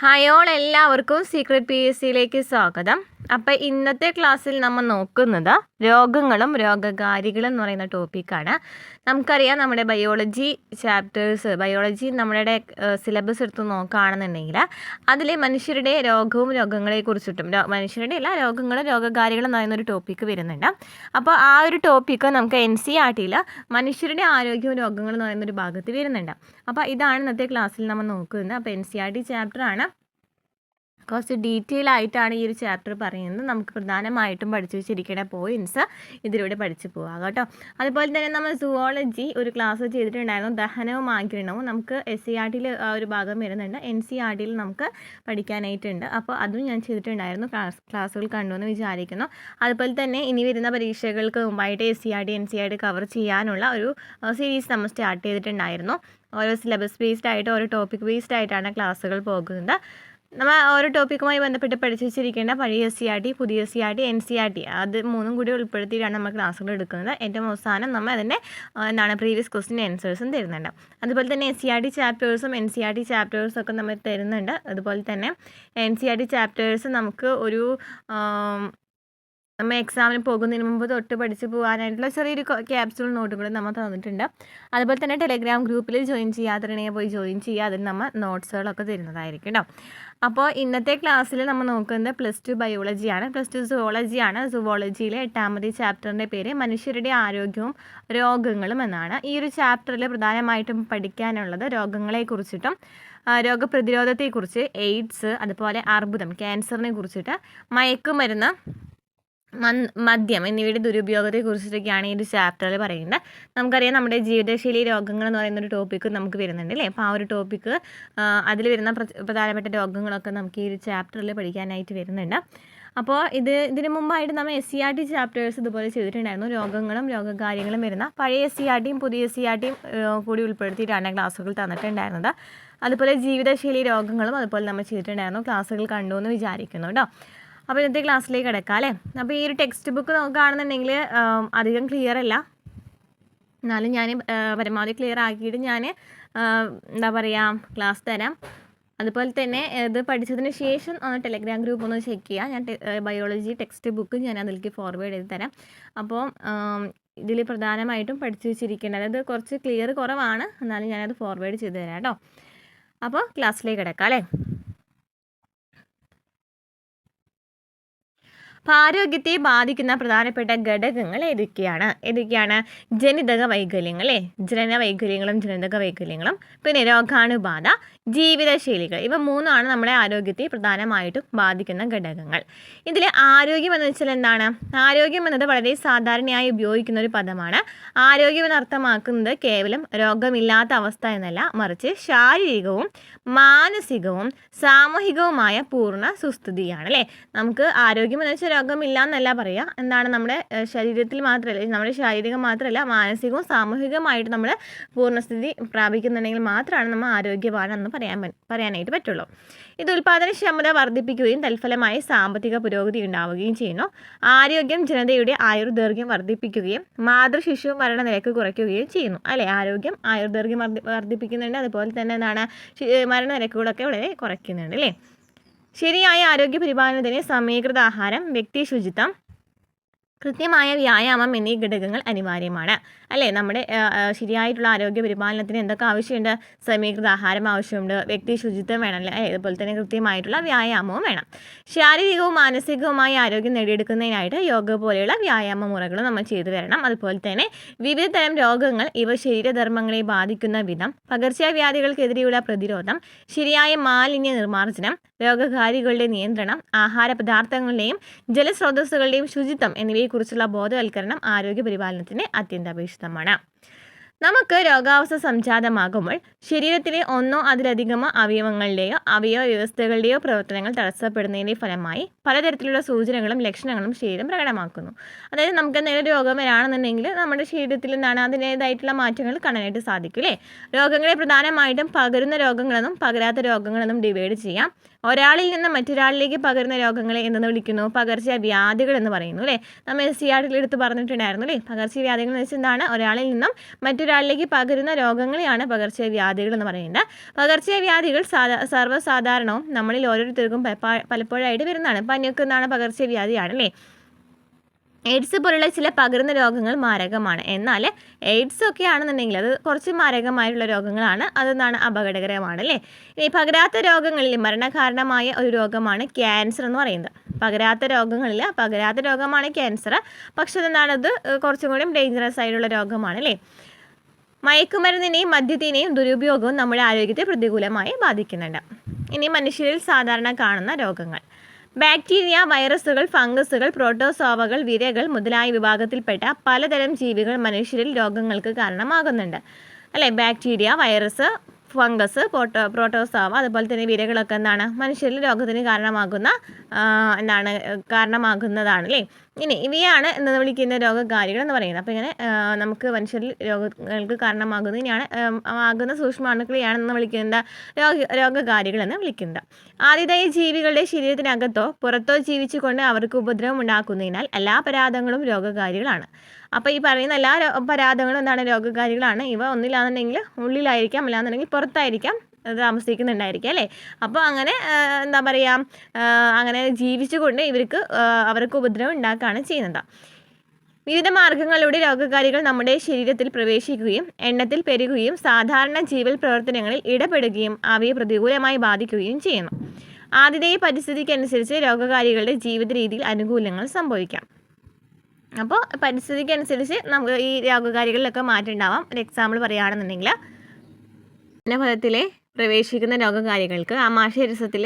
Hi all, എല്ലാവർക്കും secret P S സിയിലേക്ക് സ്വാഗതം. അപ്പോൾ ഇന്നത്തെ ക്ലാസ്സിൽ നമ്മൾ നോക്കുന്നത് രോഗങ്ങളും രോഗകാരികളും എന്ന് പറയുന്ന ടോപ്പിക്കാണ്. നമുക്കറിയാം, നമ്മുടെ ബയോളജി ബയോളജി നമ്മുടെ സിലബസ് എടുത്ത് നോക്കുകയാണെന്നുണ്ടെങ്കിൽ അതിൽ മനുഷ്യരുടെ രോഗവും രോഗങ്ങളെക്കുറിച്ചിട്ടും മനുഷ്യരുടെ എല്ലാ രോഗങ്ങളും രോഗകാരികളും എന്ന് പറയുന്നൊരു ടോപ്പിക്ക് വരുന്നുണ്ട്. അപ്പോൾ ആ ഒരു ടോപ്പിക്ക് നമുക്ക് NCERT-യിൽ മനുഷ്യരുടെ ആരോഗ്യവും രോഗങ്ങളും എന്ന് പറയുന്നൊരു ഭാഗത്ത് വരുന്നുണ്ട്. അപ്പോൾ ഇതാണ് ഇന്നത്തെ ക്ലാസ്സിൽ നമ്മൾ നോക്കുന്നത്. അപ്പോൾ NCERT ചാപ്റ്ററാണ്. കുറച്ച് ഡീറ്റെയിൽ ആയിട്ടാണ് ഈ ഒരു ചാപ്റ്റർ പറയുന്നത്. നമുക്ക് പ്രധാനമായിട്ടും പഠിച്ചു വെച്ചിരിക്കുന്ന പോയിൻറ്റ്സ് ഇതിലൂടെ പഠിച്ചു പോകാം കേട്ടോ. അതുപോലെ തന്നെ നമ്മൾ സുവോളജി ഒരു ക്ലാസ് ചെയ്തിട്ടുണ്ടായിരുന്നു, ദഹനവും ആഗിരണവും. നമുക്ക് SCERT-യിൽ ആ ഒരു ഭാഗം വരുന്നുണ്ട്, NCERT-യിൽ നമുക്ക് പഠിക്കാനായിട്ടുണ്ട്. അപ്പോൾ അതും ഞാൻ ചെയ്തിട്ടുണ്ടായിരുന്നു, ക്ലാസ്സുകൾ കണ്ടുവെന്ന് വിചാരിക്കുന്നു. അതുപോലെ തന്നെ ഇനി വരുന്ന പരീക്ഷകൾക്ക് മുമ്പായിട്ട് NCERT കവർ ചെയ്യാനുള്ള ഒരു സീരീസ് നമ്മൾ സ്റ്റാർട്ട് ചെയ്തിട്ടുണ്ടായിരുന്നു. ഓരോ സിലബസ് ബേസ്ഡ് ആയിട്ട് ഓരോ ടോപ്പിക് ബേസ്ഡ് ആയിട്ടാണ് ക്ലാസ്സുകൾ പോകുന്നത്. നമ്മൾ ഓരോ ടോപ്പിക്കുമായി ബന്ധപ്പെട്ട് പഠിച്ചു വെച്ചിരിക്കേണ്ട പഴയ SCERT, പുതിയ SCERT, NCERT അത് മൂന്നും കൂടി ഉൾപ്പെടുത്തിയിട്ടാണ് നമ്മൾ ക്ലാസ്സുകൾ എടുക്കുന്നത്. ഏറ്റവും അവസാനം നമ്മൾ അതിൻ്റെ പ്രീവിയസ് ക്വസ്റ്റ്യൻ ആൻസേഴ്സും തരുന്നുണ്ട്. അതുപോലെ തന്നെ SCERT ചാപ്റ്റേഴ്സും NCERT ചാപ്റ്റേഴ്സും ഒക്കെ നമ്മൾ തരുന്നുണ്ട്. അതുപോലെ തന്നെ NCERT ചാപ്റ്റേഴ്സ് നമുക്ക് ഒരു നമ്മൾ എക്സാമിന് പോകുന്നതിന് മുമ്പ് തൊട്ട് പഠിച്ച് പോകാനായിട്ടുള്ള ചെറിയൊരു ക്യാപ്സ്യൂൾ നോട്ടുകൾ നമ്മൾ തന്നിട്ടുണ്ട്. അതുപോലെ തന്നെ ടെലഗ്രാം ഗ്രൂപ്പിൽ ജോയിൻ ചെയ്യാത്തവരുണ്ടെങ്കിൽ പോയി ജോയിൻ ചെയ്യുക. അതിൽ നമ്മൾ നോട്ട്സുകളൊക്കെ തരുന്നതായിരിക്കും കേട്ടോ. അപ്പോൾ ഇന്നത്തെ ക്ലാസ്സിൽ നമ്മൾ നോക്കുന്നത് +2 ബയോളജിയാണ്, +2 സുവോളജിയാണ്. സുവോളജിയിലെ 8ാമത്തെ ചാപ്റ്ററിൻ്റെ പേര് മനുഷ്യരുടെ ആരോഗ്യവും രോഗങ്ങളും എന്നാണ്. ഈ ഒരു ചാപ്റ്ററിൽ പ്രധാനമായിട്ടും പഠിക്കാനുള്ളത് രോഗങ്ങളെക്കുറിച്ചിട്ടും രോഗപ്രതിരോധത്തെക്കുറിച്ച്, എയ്ഡ്സ്, അതുപോലെ അർബുദം, ക്യാൻസറിനെ കുറിച്ചിട്ട്, മയക്കുമരുന്ന്, മദ്യം എന്നിവയുടെ ദുരുപയോഗത്തെക്കുറിച്ചിട്ടൊക്കെയാണ് ഈ ഒരു ചാപ്റ്ററിൽ പറയുന്നത്. നമുക്കറിയാം, നമ്മുടെ ജീവിതശൈലി രോഗങ്ങൾ എന്ന് പറയുന്നൊരു ടോപ്പിക്ക് നമുക്ക് വരുന്നുണ്ട് അല്ലേ. അപ്പോൾ ആ ഒരു ടോപ്പിക്ക് അതിൽ വരുന്ന പ്രധാനപ്പെട്ട രോഗങ്ങളൊക്കെ നമുക്ക് ഈ ഒരു ചാപ്റ്ററിൽ പഠിക്കാനായിട്ട് വരുന്നുണ്ട്. അപ്പോൾ ഇതിന് മുമ്പായിട്ട് നമ്മൾ SCERT ചാപ്റ്റേഴ്സ് ഇതുപോലെ ചെയ്തിട്ടുണ്ടായിരുന്നു. രോഗങ്ങളും രോഗകാര്യങ്ങളും വരുന്ന പഴയ SCERT-യും പുതിയ SCERT-യും കൂടി ഉൾപ്പെടുത്തിയിട്ടാണ് ക്ലാസ്സുകൾ തന്നിട്ടുണ്ടായിരുന്നത്. അതുപോലെ ജീവിതശൈലി രോഗങ്ങളും അതുപോലെ നമ്മൾ ചെയ്തിട്ടുണ്ടായിരുന്നു. ക്ലാസ്സുകൾ കണ്ടു എന്ന് വിചാരിക്കുന്നു കേട്ടോ. അപ്പോൾ ഇന്നത്തെ ക്ലാസ്സിലേക്ക് കിടക്കാം അല്ലേ. അപ്പോൾ ഈ ഒരു ടെക്സ്റ്റ് ബുക്ക് നോക്കുകയാണെന്നുണ്ടെങ്കിൽ അധികം ക്ലിയർ അല്ല, എന്നാലും ഞാൻ പരമാവധി ക്ലിയർ ആക്കിയിട്ട് ഞാൻ ക്ലാസ് തരാം. അതുപോലെ തന്നെ ഇത് പഠിച്ചതിന് ശേഷം ടെലഗ്രാം ഗ്രൂപ്പ് ഒന്ന് ചെക്ക് ചെയ്യുക. ഞാൻ ബയോളജി ടെക്സ്റ്റ് ബുക്ക് ഞാൻ അതിലേക്ക് ഫോർവേഡ് ചെയ്ത് തരാം. അപ്പോൾ ഇതിൽ പ്രധാനമായിട്ടും പഠിച്ചു വെച്ചിരിക്കേണ്ടത്, അത് കുറച്ച് ക്ലിയർ കുറവാണ്, എന്നാലും ഞാനത് ഫോർവേഡ് ചെയ്ത് തരാം കേട്ടോ. അപ്പോൾ ക്ലാസ്സിലേക്ക് കിടക്കാം അല്ലേ. അപ്പോൾ ആരോഗ്യത്തെ ബാധിക്കുന്ന പ്രധാനപ്പെട്ട ഘടകങ്ങൾ ഏതൊക്കെയാണ്? ജനിതക വൈകല്യങ്ങൾ, ജനന വൈകല്യങ്ങളും ജനിതക വൈകല്യങ്ങളും, പിന്നെ രോഗാണുബാധ, ജീവിതശൈലികൾ. ഇവ മൂന്നാണ് നമ്മുടെ ആരോഗ്യത്തെ പ്രധാനമായിട്ടും ബാധിക്കുന്ന ഘടകങ്ങൾ. ഇതിൽ ആരോഗ്യം എന്ന് വെച്ചാൽ എന്താണ്? ആരോഗ്യം എന്നത് വളരെ സാധാരണയായി ഉപയോഗിക്കുന്ന ഒരു പദമാണ്. ആരോഗ്യം എന്നർത്ഥമാക്കുന്നത് കേവലം രോഗമില്ലാത്ത അവസ്ഥ എന്നല്ല, മറിച്ച് ശാരീരികവും മാനസികവും സാമൂഹികവുമായ പൂർണ്ണ സുസ്ഥിതിയാണ് അല്ലേ. നമുക്ക് ആരോഗ്യം എന്ന് വെച്ചാൽ രോഗമില്ല എന്നല്ല പറയുക. എന്താണ്, നമ്മുടെ ശരീരത്തിൽ മാത്രമല്ല, നമ്മുടെ ശാരീരികം മാത്രമല്ല, മാനസികവും സാമൂഹികമായിട്ട് നമ്മൾ പൂർണ്ണസ്ഥിതി പ്രാപിക്കുന്നുണ്ടെങ്കിൽ മാത്രമാണ് നമ്മൾ ആരോഗ്യവാനെന്ന് പറയാനായിട്ട് പറ്റുള്ളൂ. ഇത് ഉൽപാദനക്ഷമത വർദ്ധിപ്പിക്കുകയും തൽഫലമായി സാമ്പത്തിക പുരോഗതി ഉണ്ടാവുകയും ചെയ്യുന്നു. ആരോഗ്യം ജനതയുടെ ആയുർദൈർഘ്യം വർദ്ധിപ്പിക്കുകയും മാതൃശിശു മരണനിരക്ക് കുറയ്ക്കുകയും ചെയ്യുന്നു അല്ലേ. ആരോഗ്യം ആയുർദൈർഘ്യം വർദ്ധിപ്പിക്കുന്നുണ്ട്, അതുപോലെ തന്നെ മരണനിരക്കുകളൊക്കെ വളരെ കുറയ്ക്കുന്നുണ്ട് അല്ലേ. ശരിയായ ആരോഗ്യ പരിപാലനത്തിന് സമീകൃത ആഹാരം, വ്യക്തി ശുചിത്വം, കൃത്യമായ വ്യായാമം എന്നീ ഘടകങ്ങൾ അനിവാര്യമാണ് അല്ലേ. നമ്മുടെ ശരിയായിട്ടുള്ള ആരോഗ്യ പരിപാലനത്തിന് എന്തൊക്കെ ആവശ്യമുണ്ട്? സമീകൃത ആഹാരം ആവശ്യമുണ്ട്, വ്യക്തി ശുചിത്വം വേണം അല്ലേ, അതുപോലെ തന്നെ കൃത്യമായിട്ടുള്ള വ്യായാമവും വേണം. ശാരീരികവും മാനസികവുമായ ആരോഗ്യം നേടിയെടുക്കുന്നതിനായിട്ട് യോഗ പോലെയുള്ള വ്യായാമ മുറകൾ നമ്മൾ ചെയ്തു വരണം. അതുപോലെ തന്നെ വിവിധ തരം രോഗങ്ങൾ, ഇവ ശരീരധർമ്മങ്ങളെ ബാധിക്കുന്ന വിധം, പകർച്ചവ്യാധികൾക്കെതിരെയുള്ള പ്രതിരോധം, ശരിയായ മാലിന്യ നിർമ്മാർജ്ജനം, രോഗകാരികളുടെ നിയന്ത്രണം, ആഹാര പദാർത്ഥങ്ങളുടെയും ജലസ്രോതസ്സുകളുടെയും ശുചിത്വം എന്നിവയെക്കുറിച്ചുള്ള ബോധവൽക്കരണം ആരോഗ്യ പരിപാലനത്തിന് അത്യന്താപേക്ഷിതമാണ്. നമുക്ക് രോഗാവസ്ഥ സംജാതമാകുമ്പോൾ ശരീരത്തിലെ ഒന്നോ അതിലധികമോ അവയവങ്ങളുടെയോ അവയവ വ്യവസ്ഥകളുടെയോ പ്രവർത്തനങ്ങൾ തടസ്സപ്പെടുന്നതിൻ്റെ ഫലമായി പലതരത്തിലുള്ള സൂചനകളും ലക്ഷണങ്ങളും ശരീരം പ്രകടമാക്കുന്നു. അതായത് നമുക്ക് എന്തെങ്കിലും രോഗം വരാണെന്നുണ്ടെങ്കിൽ നമ്മുടെ ശരീരത്തിൽ അതിൻ്റേതായിട്ടുള്ള മാറ്റങ്ങൾ കാണാനായിട്ട് സാധിക്കും അല്ലേ. രോഗങ്ങളെ പ്രധാനമായിട്ടും പകരുന്ന രോഗങ്ങളെന്നും പകരാത്ത രോഗങ്ങളെന്നും ഡിവൈഡ് ചെയ്യാം. ഒരാളിൽ നിന്ന് മറ്റൊരാളിലേക്ക് പകരുന്ന രോഗങ്ങളെ എന്തെന്ന് വിളിക്കുന്നു? പകർച്ചവ്യാധികൾ എന്ന് പറയുന്നു അല്ലേ. നമ്മൾ SCERT എടുത്ത് പറഞ്ഞിട്ടുണ്ടായിരുന്നു അല്ലേ. പകർച്ചവ്യാധികൾ എന്ന് വെച്ചാൽ എന്താണ്? ഒരാളിൽ നിന്നും മറ്റൊരാളിലേക്ക് പകരുന്ന രോഗങ്ങളെയാണ് പകർച്ചവ്യാധികൾ എന്ന് പറയുന്നത്. പകർച്ചവ്യാധികൾ സർവ്വസാധാരണവും നമ്മളിൽ ഓരോരുത്തർക്കും പലപ്പോഴായിട്ട് വരുന്നതാണ്. പനിയൊക്കെ എന്താണ്? പകർച്ചവ്യാധിയാണ് അല്ലേ. എയ്ഡ്സ് പോലുള്ള ചില പകരുന്ന രോഗങ്ങൾ മാരകമാണ്. എന്നാൽ എയ്ഡ്സ് ഒക്കെ ആണെന്നുണ്ടെങ്കിൽ അത് കുറച്ച് മാരകമായിട്ടുള്ള രോഗങ്ങളാണ്. അതെന്താണ്? അപകടകരമാണ് അല്ലേ. ഇനി പകരാത്ത രോഗങ്ങളിൽ മരണകാരണമായ ഒരു രോഗമാണ് ക്യാൻസർ എന്ന് പറയുന്നത്. പകരാത്ത രോഗമാണ് ക്യാൻസർ. പക്ഷെ അതെന്താണത് കുറച്ചും കൂടി ഡേഞ്ചറസ് ആയിട്ടുള്ള രോഗമാണ് അല്ലേ. മയക്കുമരുന്നിനെയും മദ്യത്തിനെയും ദുരുപയോഗവും നമ്മുടെ ആരോഗ്യത്തെ പ്രതികൂലമായി ബാധിക്കുന്നുണ്ട്. ഇനി മനുഷ്യരിൽ സാധാരണ കാണുന്ന രോഗങ്ങൾ: ബാക്ടീരിയ, വൈറസുകൾ, ഫംഗസുകൾ, പ്രോട്ടോസോവകൾ, വിരകൾ മുതലായ വിഭാഗത്തിൽപ്പെട്ട പലതരം ജീവികൾ മനുഷ്യരിൽ രോഗങ്ങൾക്ക് കാരണമാകുന്നുണ്ട് അല്ലേ. ബാക്ടീരിയ, വൈറസ്, ഫംഗസ്, പ്രോട്ടോസോവ അതുപോലെ തന്നെ വിരകളൊക്കെ എന്താണ്? മനുഷ്യരിൽ രോഗത്തിന് കാരണമാകുന്നതാണ് അല്ലേ. ഇനി ഇവയാണ് എന്ന് വിളിക്കുന്ന രോഗകാരികൾ എന്ന് പറയുന്നത്. അപ്പോൾ ഇങ്ങനെ നമുക്ക് മനുഷ്യരിൽ രോഗങ്ങൾക്ക് കാരണമാകുന്ന സൂക്ഷ്മാണുക്കളെയാണെന്ന് വിളിക്കുന്ന രോഗകാരികൾ എന്ന് വിളിക്കുന്നത്. ആതിഥേയ ജീവികളുടെ ശരീരത്തിനകത്തോ പുറത്തോ ജീവിച്ചുകൊണ്ട് അവർക്ക് ഉപദ്രവം ഉണ്ടാക്കുന്നതിനാൽ എല്ലാ പരാദങ്ങളും രോഗകാരികളാണ്. അപ്പോൾ ഈ പറയുന്ന എല്ലാ പരാദങ്ങളും എന്താണ്? രോഗകാരികളാണ്. ഇവ ഒന്നിലാണെന്നുണ്ടെങ്കിൽ ഉള്ളിലായിരിക്കാം, അല്ലാന്നുണ്ടെങ്കിൽ പുറത്തായിരിക്കാം താമസിക്കുന്നുണ്ടായിരിക്കും അല്ലേ. അപ്പോൾ അങ്ങനെ എന്താ പറയുക, അങ്ങനെ ജീവിച്ചുകൊണ്ട് അവർക്ക് ഉപദ്രവം ഉണ്ടാക്കുകയാണ് ചെയ്യുന്നത്. വിവിധ മാർഗങ്ങളിലൂടെ രോഗകാരികൾ നമ്മുടെ ശരീരത്തിൽ പ്രവേശിക്കുകയും എണ്ണത്തിൽ പെരുകുകയും സാധാരണ ജീവൽ പ്രവർത്തനങ്ങളിൽ ഇടപെടുകയും അവയെ പ്രതികൂലമായി ബാധിക്കുകയും ചെയ്യുന്നു. ആതിഥേയ പരിസ്ഥിതിക്കനുസരിച്ച് രോഗകാരികളുടെ ജീവിത രീതിയിൽ അനുകൂലങ്ങൾ സംഭവിക്കാം. അപ്പോൾ പരിസ്ഥിതിക്കനുസരിച്ച് നമുക്ക് ഈ രോഗകാരികളിലൊക്കെ മാറ്റം ഉണ്ടാവാം. ഒരു എക്സാമ്പിൾ പറയുകയാണെന്നുണ്ടെങ്കിൽ പദത്തിൽ പ്രവേശിക്കുന്ന രോഗകാരികൾക്ക് ആമാശയരസത്തിൽ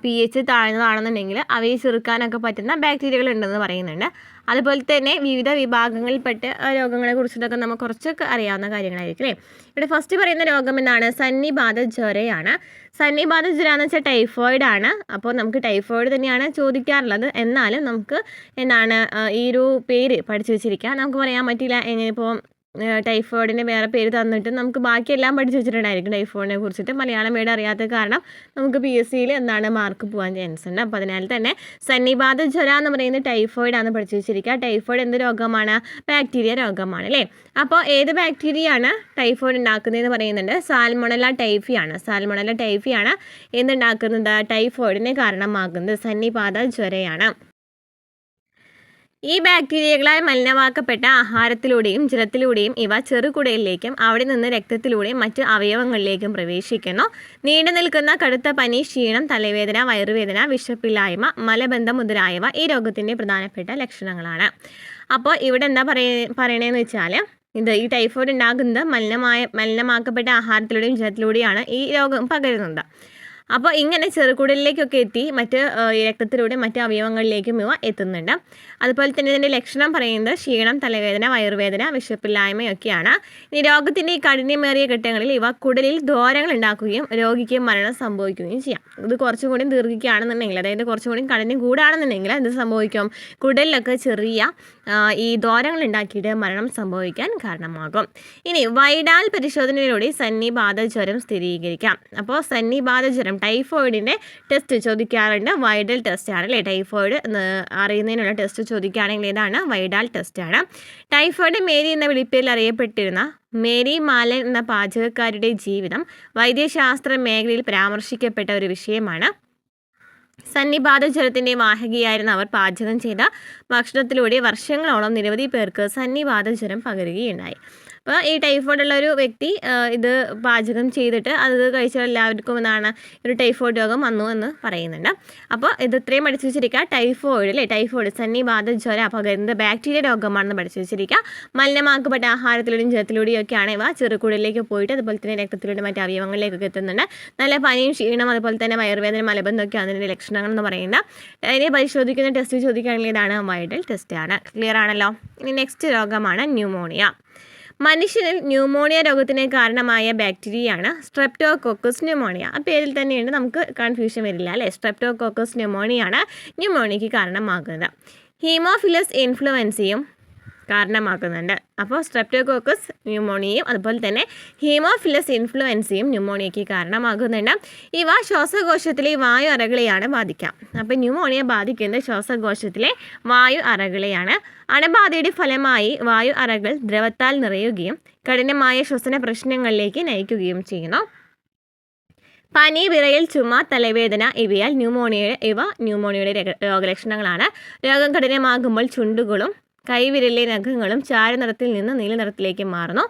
pH താഴ്ന്നതാണെന്നുണ്ടെങ്കിൽ അവയെ ചെറുക്കാനൊക്കെ പറ്റുന്ന ബാക്ടീരിയകൾ ഉണ്ടെന്ന് പറയുന്നുണ്ട്. അതുപോലെ തന്നെ വിവിധ വിഭാഗങ്ങളിൽപ്പെട്ട രോഗങ്ങളെ കുറിച്ചിട്ടൊക്കെ നമുക്ക് കുറച്ചൊക്കെ അറിയാവുന്ന കാര്യങ്ങളായിരിക്കും അല്ലേ. ഇവിടെ ഫസ്റ്റ് പറയുന്ന രോഗം എന്താണ്? സന്നിപാത ജ്വരയാണ്. സന്നിപാത ജ്വര എന്ന് വെച്ചാൽ ടൈഫോയിഡ് ആണ്. അപ്പോൾ നമുക്ക് ടൈഫോയിഡ് തന്നെയാണ് ചോദിക്കാറുള്ളത്. എന്നാലും നമുക്ക് എന്താണ് ഈ ഒരു പേര് പഠിച്ചു വെച്ചിരിക്കുക. നമുക്ക് പറയാൻ പറ്റില്ല എങ്ങനെ ഇപ്പോൾ ടൈഫോയിഡിൻ്റെ വേറെ പേര് തന്നിട്ട് നമുക്ക് ബാക്കിയെല്ലാം പഠിച്ചു വെച്ചിട്ടുണ്ടായിരിക്കും ടൈഫോയിഡിനെ കുറിച്ചിട്ട്. മലയാളം വേർഡ് അറിയാത്ത കാരണം നമുക്ക് PSCയിൽ എന്താണ് മാർക്ക് പോകാൻ ചാൻസ് ഉണ്ട്. അപ്പോൾ അതിനാൽ തന്നെ സന്നിപാത ജ്വര എന്ന് പറയുന്നത് ടൈഫോയിഡാണ് പഠിച്ചു വെച്ചിരിക്കുക. ടൈഫോയിഡ് എന്ത് രോഗമാണ്? ബാക്ടീരിയ രോഗമാണ് അല്ലേ. അപ്പോൾ ഏത് ബാക്ടീരിയയാണ് ടൈഫോയിഡ് ഉണ്ടാക്കുന്നതെന്ന് പറയുന്നുണ്ട്? സാൽമൊണല്ല ടൈഫിയാണ് എന്തുണ്ടാക്കുന്നത്? ടൈഫോയിഡിന് കാരണമാകുന്നത് സന്നിപാത ജ്വരയാണ്. ഈ ബാക്ടീരിയകളാൽ മലിനമാക്കപ്പെട്ട ആഹാരത്തിലൂടെയും ജലത്തിലൂടെയും ഇവ ചെറുകുടലിലേക്കും അവിടെ നിന്ന് രക്തത്തിലൂടെയും മറ്റ് അവയവങ്ങളിലേക്കും പ്രവേശിക്കുന്നു. നീണ്ടു നിൽക്കുന്ന കടുത്ത പനി, ക്ഷീണം, തലവേദന, വയറുവേദന, വിശപ്പില്ലായ്മ, മലബന്ധം മുതലായവ ഈ രോഗത്തിൻ്റെ പ്രധാനപ്പെട്ട ലക്ഷണങ്ങളാണ്. അപ്പോൾ ഇവിടെ എന്താ പറയണതെന്ന് വെച്ചാൽ ഈ ടൈഫോയിഡ് ഉണ്ടാകുന്നത് മലിനമാക്കപ്പെട്ട ആഹാരത്തിലൂടെയും ജലത്തിലൂടെയാണ് ഈ രോഗം പകരുന്നത്. അപ്പോൾ ഇങ്ങനെ ചെറുകുടലിലേക്കൊക്കെ എത്തി മറ്റ് രക്തത്തിലൂടെ മറ്റ് അവയവങ്ങളിലേക്കും ഇവ എത്തുന്നുണ്ട്. അതുപോലെ തന്നെ ഇതിൻ്റെ ലക്ഷണം പറയുന്നത് ക്ഷീണം, തലവേദന, വയറുവേദന, വിശപ്പില്ലായ്മയൊക്കെയാണ്. ഈ രോഗത്തിൻ്റെ ഈ കഠിനമേറിയ ഘട്ടങ്ങളിൽ ഇവ കുടലിൽ ദ്വാരങ്ങൾ ഉണ്ടാക്കുകയും രോഗിക്ക് മരണം സംഭവിക്കുകയും ചെയ്യാം. ഇത് കുറച്ചും കൂടി ദീർഘിക്കുകയാണെന്നുണ്ടെങ്കിൽ, അതായത് കുറച്ചും കൂടി കഠിനം കൂടാണെന്നുണ്ടെങ്കിൽ എന്ത് സംഭവിക്കും? കുടലിലൊക്കെ ചെറിയ ഈ ദ്വാരങ്ങൾ ഉണ്ടാക്കിയിട്ട് മരണം സംഭവിക്കാൻ കാരണമാകും. ഇനി വൈഡാൽ പരിശോധനയിലൂടെ സന്നിപാത ജ്വരം സ്ഥിരീകരിക്കാം. അപ്പോൾ സന്നിപാത ജ്വരം ടൈഫോയിഡിൻ്റെ ടെസ്റ്റ് ചോദിക്കാറുണ്ട്. വൈഡൽ ടെസ്റ്റ് ആണ് അല്ലേ. ടൈഫോയിഡ് അറിയുന്നതിനുള്ള ടെസ്റ്റ് ചോദിക്കുകയാണെങ്കിൽ ഏതാണ്? വൈഡാൽ ടെസ്റ്റ് ആണ്. ടൈഫോയിഡ് മേരി എന്ന വിളിപ്പേരിൽ അറിയപ്പെട്ടിരുന്ന മേരി മാലൻ എന്ന പാചകക്കാരുടെ ജീവിതം വൈദ്യശാസ്ത്ര മേഖലയിൽ പരാമർശിക്കപ്പെട്ട ഒരു വിഷയമാണ്. സന്നിപാത ജ്വരത്തിൻ്റെ വാഹകിയായിരുന്ന അവർ പാചകം ചെയ്ത ഭക്ഷണത്തിലൂടെ വർഷങ്ങളോളം നിരവധി പേർക്ക് സന്നിപാത ജ്വരം പകരുകയുണ്ടായി. അപ്പോൾ ഈ ടൈഫോയിഡ് ഉള്ള ഒരു വ്യക്തി ഇത് പാചകം ചെയ്തിട്ട് അത് കഴിച്ച എല്ലാവർക്കും എന്താണ് ഒരു ടൈഫോയിഡ് രോഗം വന്നു എന്ന് പറയുന്നുണ്ട്. അപ്പോൾ ഇത് ഇത്രയും പഠിച്ചു വെച്ചിരിക്കുക. ടൈഫോയിഡ് സന്നിപാത ജ്വര പകരുന്നത് ബാക്ടീരിയ രോഗമാണെന്ന് പഠിച്ചു വെച്ചിരിക്കുക. മലിനമാക്കപ്പെട്ട ആഹാരത്തിലൂടെയും ജലത്തിലൂടെയും ഒക്കെയാണ് ഇവ ചെറുകുടലിലേക്ക് പോയിട്ട് അതുപോലെ തന്നെ രക്തത്തിലൂടെ മറ്റ് അവയവങ്ങളിലേക്കൊക്കെ എത്തുന്നുണ്ട്. നല്ല പനിയും ക്ഷീണം അതുപോലെ തന്നെ വയറുവേദന, മലബന്ധമൊക്കെയാണ് അതിൻ്റെ ലക്ഷണങ്ങൾ എന്ന് പറയുന്നത്. അതിനെ പരിശോധിക്കുന്ന ടെസ്റ്റ് ചോദിക്കുകയാണെങ്കിൽ ഇതാണ് വൈഡൽ ടെസ്റ്റ് ആണ്. ക്ലിയർ ആണല്ലോ. ഇനി നെക്സ്റ്റ് രോഗമാണ് ന്യൂമോണിയ. മനുഷ്യരിൽ ന്യൂമോണിയ രോഗത്തിന് കാരണമായ ബാക്ടീരിയയാണ് സ്ട്രെപ്റ്റോകോക്കസ് ന്യൂമോണിയ. ആ പേരിൽ തന്നെയുണ്ട്, നമുക്ക് കൺഫ്യൂഷൻ വരില്ല അല്ലേ. സ്ട്രെപ്റ്റോകോക്കസ് ന്യൂമോണിയയാണ് ന്യൂമോണിയയ്ക്ക് കാരണമാകുന്നത്. ഹീമോഫിലസ് ഇൻഫ്ലുവൻസയും കാരണമാക്കുന്നുണ്ട്. അപ്പോൾ സ്ട്രെപ്റ്റോകോക്കസ് ന്യൂമോണിയയും അതുപോലെ തന്നെ ഹീമോഫിലസ് ഇൻഫ്ലുവൻസയും ന്യൂമോണിയയ്ക്ക് കാരണമാകുന്നുണ്ട്. ഇവ ശ്വാസകോശത്തിലെ വായു അറകളെയാണ് ബാധിക്കാം. അപ്പോൾ ന്യൂമോണിയ ബാധിക്കുന്നത് ശ്വാസകോശത്തിലെ വായു അറകളെയാണ്. അണുബാധയുടെ ഫലമായി വായു അറകൾ ദ്രവത്താൽ നിറയുകയും കഠിനമായ ശ്വസന പ്രശ്നങ്ങളിലേക്ക് നയിക്കുകയും ചെയ്യുന്നു. പനി, വിറയൽ, ചുമ, തലവേദന ഇവ ന്യൂമോണിയയുടെ രോഗലക്ഷണങ്ങളാണ്. രോഗം കഠിനമാകുമ്പോൾ ചുണ്ടുകളും കൈവിരലിലെ നഖങ്ങളും ചാരനിറത്തിൽ നിന്ന് നീലനിറത്തിലേക്ക് മാറുന്നു.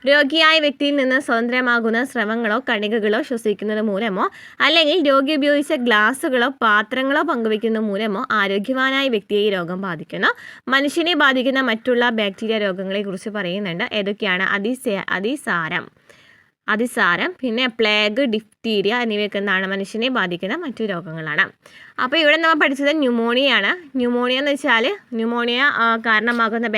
രോഗിയായ വ്യക്തിയിൽ നിന്ന് സ്വതന്ത്രമാകുന്ന സ്രവങ്ങളോ കണികകളോ ശ്വസിക്കുന്നത് മൂലമോ അല്ലെങ്കിൽ രോഗി ഉപയോഗിച്ച ഗ്ലാസുകളോ പാത്രങ്ങളോ പങ്കുവയ്ക്കുന്നത് മൂലമോ ആരോഗ്യവാനായ വ്യക്തിയെ ഈ രോഗം ബാധിക്കുന്നു. മനുഷ്യനെ ബാധിക്കുന്ന മറ്റുള്ള ബാക്ടീരിയ രോഗങ്ങളെ കുറിച്ച് പറയുന്നുണ്ട്. ഏതൊക്കെയാണ്? അതിസാരം, പിന്നെ പ്ലേഗ്, ഡിഫ്തീരിയ എന്നിവയൊക്കെ എന്താണ് മനുഷ്യനെ ബാധിക്കുന്ന മറ്റു രോഗങ്ങളാണ്. അപ്പോൾ ഇവിടെ നമ്മൾ പഠിച്ചത് ന്യൂമോണിയയാണ്. ന്യൂമോണിയ എന്ന് വെച്ചാൽ ന്യൂമോണിയ കാരണമാകുന്ന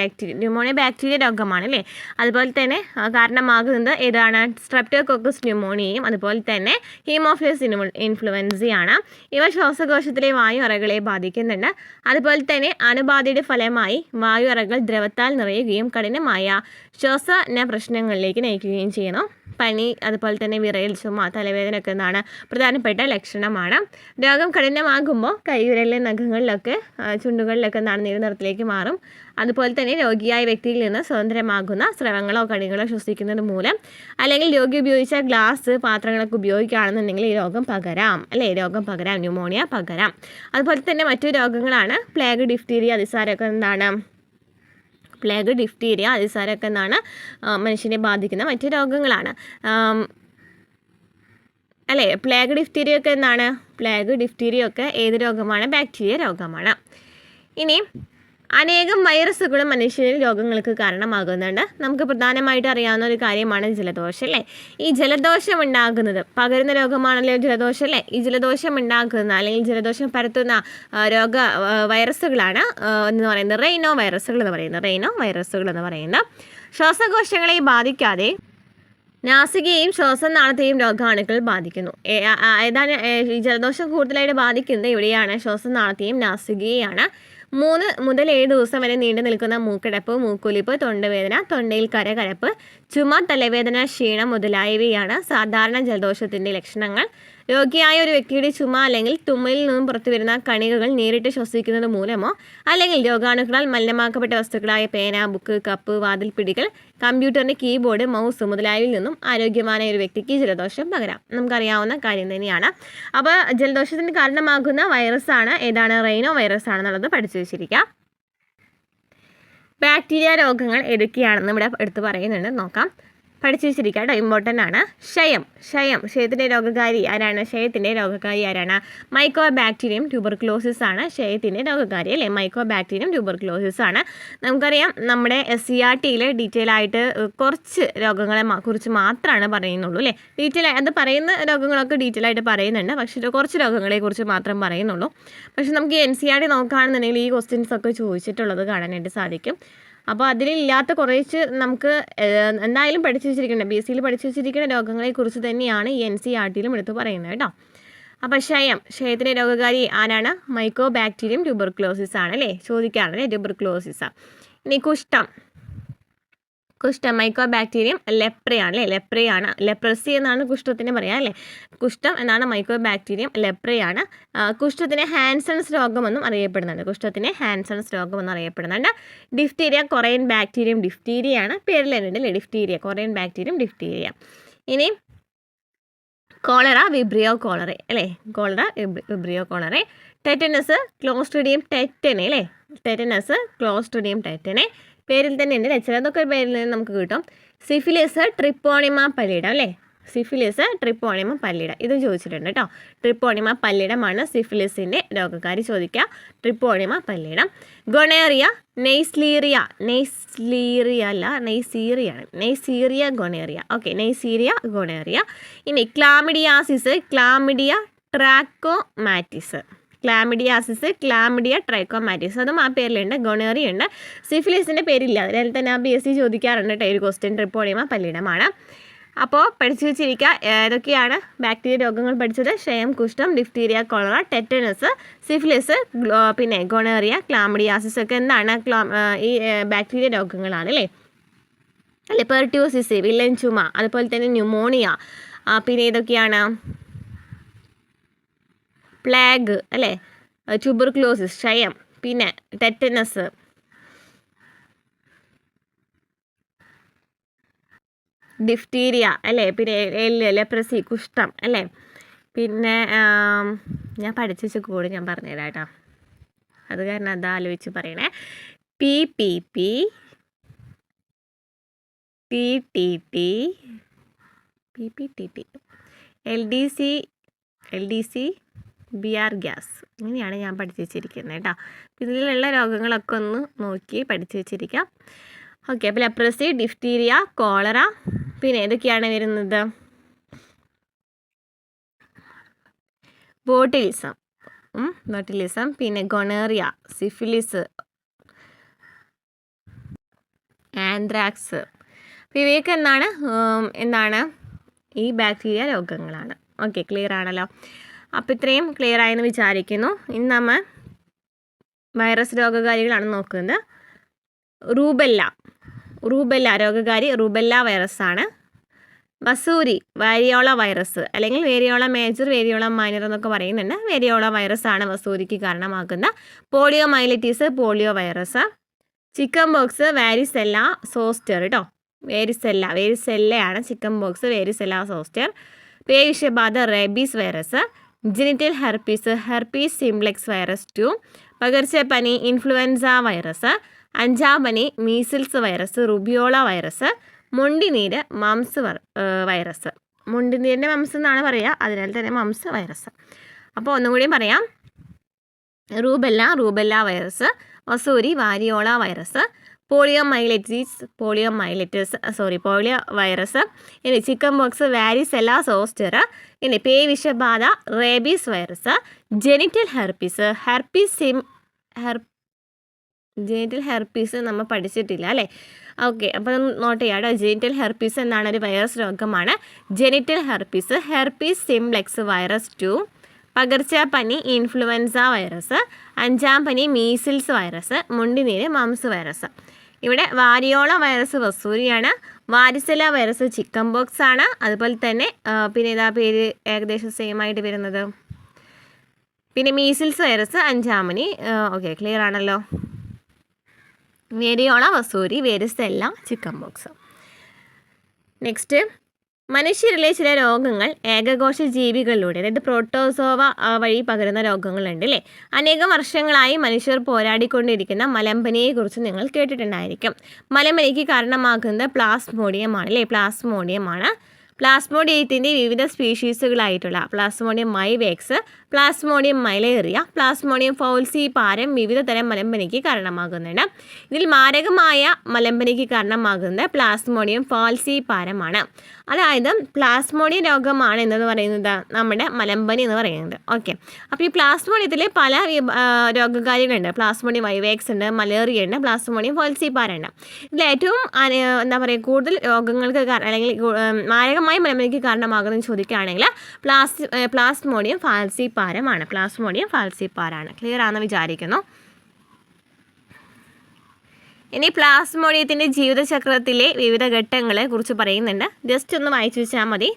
ന്യൂമോണിയ ബാക്ടീരിയ രോഗമാണ് അല്ലേ. അതുപോലെ തന്നെ കാരണമാകുന്നത് ഏതാണ്? സ്ട്രെപ്റ്റോകോക്കസ് ന്യൂമോണിയയും അതുപോലെ തന്നെ ഹീമോഫിലസ് ഇൻഫ്ലുവൻസയാണ്. ഇവ ശ്വാസകോശത്തിലെ വായു അറകളെ ബാധിക്കുന്നുണ്ട്. അതുപോലെ തന്നെ അണുബാധയുടെ ഫലമായി വായു അറകൾ ദ്രവത്താൽ നിറയുകയും കഠിനമായ ശ്വാസന പ്രശ്നങ്ങളിലേക്ക് നയിക്കുകയും ചെയ്യുന്നു. പനി, അതുപോലെ തന്നെ വിറയൽ, ചുമ, തലവേദന ഒക്കെ എന്താണ് പ്രധാനപ്പെട്ട ലക്ഷണമാണ്. രോഗം കഠിനമാകുമ്പോൾ കൈവിരലിലെ നഖങ്ങളിലൊക്കെ ചുണ്ടുകളിലൊക്കെ എന്താണ് നീലനിറത്തിലേക്ക് മാറും. അതുപോലെ തന്നെ രോഗിയായ വ്യക്തിയിൽ നിന്ന് സ്വതന്ത്രമാകുന്ന സ്രവങ്ങളോ കണികളോ ശ്വസിക്കുന്നത് മൂലം അല്ലെങ്കിൽ രോഗി ഉപയോഗിച്ച ഗ്ലാസ് പാത്രങ്ങളൊക്കെ ഉപയോഗിക്കുകയാണെന്നുണ്ടെങ്കിൽ ഈ രോഗം പകരാം അല്ലേ. ന്യൂമോണിയ പകരാം. അതുപോലെ തന്നെ മറ്റു രോഗങ്ങളാണ് പ്ലേഗ്, ഡിഫ്തീരിയ, അതിസാരമൊക്കെ എന്താണ് മനുഷ്യനെ ബാധിക്കുന്ന മറ്റു രോഗങ്ങളാണ് അല്ലേ. പ്ലേഗ്, ഡിഫ്തീരിയ ഒക്കെ ഏത് രോഗമാണ്? ബാക്ടീരിയ രോഗമാണ്. ഇനി അനേകം വൈറസുകളും മനുഷ്യരിൽ രോഗങ്ങൾക്ക് കാരണമാകുന്നുണ്ട്. നമുക്ക് പ്രധാനമായിട്ട് അറിയാവുന്ന ഒരു കാര്യമാണ് ജലദോഷം അല്ലേ. ഈ ജലദോഷം ഉണ്ടാകുന്നത് പകരുന്ന രോഗമാണല്ലോ ജലദോഷം അല്ലേ. ഈ ജലദോഷം ഉണ്ടാക്കുന്ന അല്ലെങ്കിൽ ജലദോഷം പരത്തുന്ന വൈറസുകളാണ് എന്ന് പറയുന്നത് റൈനോ വൈറസുകൾ എന്ന് പറയുന്നത്. ശ്വാസകോശങ്ങളെ ബാധിക്കാതെ നാസികയെയും ശ്വാസനാളത്തെയും രോഗാണുക്കൾ ബാധിക്കുന്നു. ഏതാണ് ഈ ജലദോഷം കൂടുതലായിട്ട് ബാധിക്കുന്നത്? ഇവിടെയാണ് ശ്വാസനാളത്തെയും നാസികയെയാണ്. 3 മുതൽ 7 ദിവസം വരെ നീണ്ടു നിൽക്കുന്ന മൂക്കടപ്പ്, മൂക്കൊലിപ്പ്, തൊണ്ടവേദന, തൊണ്ടയിൽ കരകരപ്പ്, ചുമ, തലവേദന, ക്ഷീണം മുതലായവയാണ് സാധാരണ ജലദോഷത്തിൻ്റെ ലക്ഷണങ്ങൾ. രോഗിയായ ഒരു വ്യക്തിയുടെ ചുമ അല്ലെങ്കിൽ തുമ്മലിൽ നിന്നും പുറത്തുവരുന്ന കണികകൾ നേരിട്ട് ശ്വസിക്കുന്നത് മൂലമോ അല്ലെങ്കിൽ രോഗാണുക്കളാൽ മലിനമാക്കപ്പെട്ട വസ്തുക്കളായ പേന, ബുക്ക്, കപ്പ്, വാതിൽപ്പിടികൾ, കമ്പ്യൂട്ടറിൻ്റെ കീബോർഡ്, മൗസ് മുതലായവയിൽ നിന്നും ആരോഗ്യവാനായ ഒരു വ്യക്തിക്ക് ജലദോഷം പകരാം. നമുക്കറിയാവുന്ന കാര്യം തന്നെയാണ്. അപ്പോൾ ജലദോഷത്തിന് കാരണമാകുന്ന വൈറസാണ് ഏതാണ്? റൈനോ വൈറസ് ആണെന്നുള്ളത് പഠിച്ചു വെച്ചിരിക്കുക. ബാക്ടീരിയ രോഗങ്ങൾ ഏതൊക്കെയാണെന്ന് ഇവിടെ എടുത്ത് പറയുന്നുണ്ട്, നോക്കാം. പഠിച്ചു വെച്ചിരിക്കുക കേട്ടോ, ഇമ്പോർട്ടൻ്റ് ആണ്. ക്ഷയത്തിൻ്റെ രോഗകാരി ആരാണ്? മൈക്കോ ബാക്ടീരിയം ട്യൂബർക്ലോസിസ് ആണ് ക്ഷയത്തിൻ്റെ രോഗകാരി അല്ലേ. മൈക്കോ ബാക്ടീരിയം ട്യൂബർക്ലോസിസ് ആണ്. നമുക്കറിയാം നമ്മുടെ SCERT-യിൽ ഡീറ്റെയിൽ ആയിട്ട് കുറച്ച് രോഗങ്ങളെ കുറിച്ച് മാത്രമാണ് പറയുന്നുള്ളൂ അല്ലേ. അത് പറയുന്ന രോഗങ്ങളൊക്കെ ഡീറ്റെയിൽ ആയിട്ട് പറയുന്നുണ്ട്, പക്ഷേ കുറച്ച് രോഗങ്ങളെ കുറിച്ച് മാത്രം പറയുന്നുള്ളൂ. പക്ഷെ നമുക്ക് NCERT നോക്കുകയാണെന്നുണ്ടെങ്കിൽ ഈ ക്വസ്റ്റ്യൻസ് ഒക്കെ ചോദിച്ചിട്ടുള്ളത് കാണാനായിട്ട് സാധിക്കും. അപ്പോൾ അതിലില്ലാത്ത കുറച്ച് നമുക്ക് എന്തായാലും പഠിച്ചു വെച്ചിരിക്കേണ്ട BSc-യിൽ പഠിച്ചു വെച്ചിരിക്കുന്ന രോഗങ്ങളെക്കുറിച്ച് തന്നെയാണ് ഈ NCERT-യിലും എടുത്ത് പറയുന്നത് കേട്ടോ. അപ്പോൾ ക്ഷയത്തിൻ്റെ രോഗകാരി ആരാണ്? മൈക്കോ ബാക്ടീരിയം ട്യൂബർക്ലോസിസ് ആണ് അല്ലേ, ചോദിക്കാറല്ലേ ട്യൂബർക്ലോസിസ്. ഇനി കുഷ്ഠം മൈക്കോ ബാക്ടീരിയം ലെപ്രയാണ് അല്ലേ. ലെപ്രസി എന്നാണ് കുഷ്ഠത്തിന് പറയാം അല്ലേ. കുഷ്ഠം എന്നാണ് മൈക്കോ ബാക്ടീരിയം ലെപ്രയാണ്. കുഷ്ഠത്തിന് ഹാൻസൺസ് രോഗമെന്നും അറിയപ്പെടുന്നുണ്ട്. ഡിഫ്തീരിയ കൊറിയൻ ബാക്ടീരിയം ഡിഫ്തീരിയാണ്. പേരിൽ തന്നെ അല്ലേ ഡിഫ്തീരിയ, കൊറിയൻ ബാക്ടീരിയം ഡിഫ്തീരിയ. ഇനി കോളറ, വിബ്രിയോ കോളറെ അല്ലേ. ടെറ്റനസ്, ക്ലോസ്ട്രിഡിയം ടെറ്റനെ അല്ലേ. പേരിൽ തന്നെ ഉണ്ട്. ചിലതൊക്കെ പേരിൽ നിന്ന് നമുക്ക് കിട്ടും. സിഫിലിസ്, ട്രിപ്പോണിമ പല്ലിഡം അല്ലേ. ഇത് ചോദിച്ചിട്ടുണ്ട് കേട്ടോ. ട്രിപ്പോണിമ പല്ലിഡമാണ് സിഫിലിസിൻ്റെ രോഗകാരി ചോദിക്കുക. Treponema pallidum. Gonorrhoea, neisseria gonorrhoeae. ഇനി ക്ലാമിഡിയാസിസ്, ക്ലാമിഡിയ ട്രൈക്കോമാറ്റിസ് അതും ആ പേരിലുണ്ട്. ഗൊണേറിയ ഉണ്ട്. സിഫിലിസിൻ്റെ പേരില്ല. അതിൽ തന്നെ BSc ചോദിക്കാറുണ്ട് കേട്ടോ. ഒരു ക്വസ്റ്റ്യൻ ട്രിപ്പോണിമ പല്ലിഡമാണ്. അപ്പോൾ പഠിച്ചു വെച്ചിരിക്കുക. ഏതൊക്കെയാണ് ബാക്ടീരിയ രോഗങ്ങൾ പഠിച്ചത്? ക്ഷയം, കുഷ്ഠം, ഡിഫ്തീരിയ, കൊളറ, ടെറ്റനസ്, സിഫിലിസ്, പിന്നെ ഗൊണേറിയ, ക്ലാമിഡിയാസിസ് ഒക്കെ എന്താണ് ഈ ബാക്ടീരിയ രോഗങ്ങളാണ് അല്ലേ. അല്ലെ, പെർട്യൂസിസ്, വില്ലൻ ചുമ, അതുപോലെ തന്നെ ന്യൂമോണിയ, പിന്നെ ഏതൊക്കെയാണ്? പ്ലേഗ് അല്ലേ, ട്യൂബർക്ലോസിസ് ക്ഷയം, പിന്നെ ടെറ്റനസ്, ഡിഫ്തീരിയ അല്ലേ, പിന്നെ ലെപ്രസി കുഷ്ഠം അല്ലേ. പിന്നെ ഞാൻ പഠിച്ചു കൂടി ഞാൻ പറഞ്ഞുതരാം കേട്ടോ, അത് കാരണം അത് ആലോചിച്ച് പറയണേ. P P P, T T T, P P T T, L D C, B R gas, ഇങ്ങനെയാണ് ഞാൻ പഠിച്ചു വെച്ചിരിക്കുന്നത് കേട്ടോ. ഇതിലുള്ള രോഗങ്ങളൊക്കെ ഒന്ന് നോക്കി പഠിച്ചു വെച്ചിരിക്കാം. ഓക്കെ, അപ്പോൾ ലെപ്രസി, ഡിഫ്തീരിയ, കോളറ, പിന്നെ ഏതൊക്കെയാണ് വരുന്നത്? ബോട്ടിലിസം, പിന്നെ ഗൊണേറിയ, സിഫിലിസ്, ആന്ത്രാക്സ്. ഇവയൊക്കെ എന്താണ് ഈ ബാക്ടീരിയ രോഗങ്ങളാണ്. ഓക്കെ, ക്ലിയർ ആണല്ലോ. അപ്പോൾ ഇത്രയും ക്ലിയർ ആയെന്ന് വിചാരിക്കുന്നു. ഇന്ന് നമ്മൾ വൈറസ് രോഗകാരികളാണ് നോക്കുന്നത്. റൂബെല്ല രോഗകാരി റൂബെല്ല വൈറസാണ്. വസൂരി വേരിയോള വൈറസ്, അല്ലെങ്കിൽ വേരിയോള മേജർ, വേരിയോള മൈനർ എന്നൊക്കെ പറയുന്നുണ്ട്. വേരിയോള വൈറസാണ് വസൂരിക്ക് കാരണമാകുന്ന. Polio myelitis, polio virus. Chickenpox, varicella zoster കേട്ടോ. വേരിസെല്ലയാണ് ചിക്കൻ ബോക്സ്, വേരിസെല്ല സോസ്റ്റർ. പേവിഷബാധ, rabies virus. Genital herpes simplex virus 2. പകർച്ചപ്പനി, ഇൻഫ്ലുവൻസ വൈറസ്. അഞ്ചാം മീസിൽസ് വൈറസ്, റുബിയോള വൈറസ്. മുണ്ടിനീര്, മംസ് വൈറസ്. മുണ്ടിനീരിൻ്റെ മംസ് എന്നാണ് പറയുക, അതിനാൽ തന്നെ മംസ് വൈറസ്. അപ്പോൾ ഒന്നുകൂടി പറയാം. Rubella virus. വസൂരി, വാരിയോള വൈറസ്. Polio virus. ഇനി ചിക്കൻ ബോക്സ്, വാരിസെല്ല സോസ്റ്റർ. ഇനി പേവിഷബാധ, റേബീസ് വൈറസ്. ജെനിറ്റൽ ഹെർപ്പീസ് നമ്മൾ പഠിച്ചിട്ടില്ല അല്ലേ. ഓക്കെ, അപ്പോൾ നോട്ട് ചെയ്യാം. ജെനിറ്റൽ ഹെർപ്പീസ് എന്നാണ് ഒരു വൈറസ് രോഗമാണ്. Genital herpes simplex virus 2. പകർച്ചപ്പനി, ഇൻഫ്ലുവൻസ വൈറസ്. അഞ്ചാം പനി, മീസിൽസ് വൈറസ്. മുണ്ടിനീര്, മംസ് വൈറസ്. ഇവിടെ വാരിയോള വൈറസ് വസൂരിയാണ്. വാരിസെല്ല വൈറസ് ചിക്കൻ ബോക്സ് ആണ്. അതുപോലെ തന്നെ പിന്നെ ഏതാ പേര് ഏകദേശം സെയിം ആയിട്ട് വരുന്നത്? പിന്നെ മീസിൽസ് വൈറസ് അഞ്ചാം പനി. ഓക്കെ, ക്ലിയർ ആണല്ലോ. വേരിയോള, വസൂരി, വേരിസെല്ല, ചിക്കൻ ബോക്സ്. നെക്സ്റ്റ്, മനുഷ്യരിലെ ചില രോഗങ്ങൾ ഏകകോശ ജീവികളിലൂടെ, അതായത് പ്രോട്ടോസോവ വഴി പകരുന്ന രോഗങ്ങളുണ്ട് അല്ലേ. അനേകം വർഷങ്ങളായി മനുഷ്യർ പോരാടിക്കൊണ്ടിരിക്കുന്ന മലമ്പനിയെക്കുറിച്ച് നിങ്ങൾ കേട്ടിട്ടുണ്ടായിരിക്കും. മലമ്പനിക്ക് കാരണമാകുന്നത് പ്ലാസ്മോഡിയമാണ് അല്ലേ. പ്ലാസ്മോഡിയത്തിൻ്റെ വിവിധ സ്പീഷീസുകളായിട്ടുള്ള പ്ലാസ്മോഡിയം മൈവേക്സ്, പ്ലാസ്മോഡിയം മൈലേറിയ, പ്ലാസ്മോഡിയം ഫൗൾസിപാരം വിവിധ തരം മലമ്പനിക്ക് കാരണമാകുന്നുണ്ട്. ഇതിൽ മാരകമായ മലമ്പനിക്ക് കാരണമാകുന്നത് പ്ലാസ്മോഡിയം ഫാൾസിപാരമാണ്. അതായത് പ്ലാസ്മോഡിയം രോഗമാണ് എന്ന് പറയുന്നത് നമ്മുടെ മലമ്പനി എന്ന് പറയുന്നത്. ഓക്കെ, അപ്പോൾ ഈ പ്ലാസ്മോഡിയത്തിൽ പല രോഗകാരികളുണ്ട്. പ്ലാസ്മോഡിയം മൈവേക്സ് ഉണ്ട്, മലേറിയ ഉണ്ട്, പ്ലാസ്മോഡിയം ഫാൾസിപാരം ഉണ്ട്. ഇതിൽ ഏറ്റവും കൂടുതൽ രോഗങ്ങൾക്ക് അല്ലെങ്കിൽ മാരകമായ മലമ്പനിക്ക് കാരണമാകുന്നതെന്ന് ചോദിക്കുകയാണെങ്കിൽ പ്ലാസ്മോഡിയം ഫാൾസിപാരമാണ്. ക്ലിയർ ആണെന്ന് വിചാരിക്കുന്നു. ഇനി പ്ലാസ്മോഡിയത്തിൻ്റെ ജീവിതചക്രത്തിലെ വിവിധ ഘട്ടങ്ങളെ കുറിച്ച് പറയുന്നുണ്ട്. ജസ്റ്റ് ഒന്ന് വായിച്ചു വെച്ചാൽ മതി.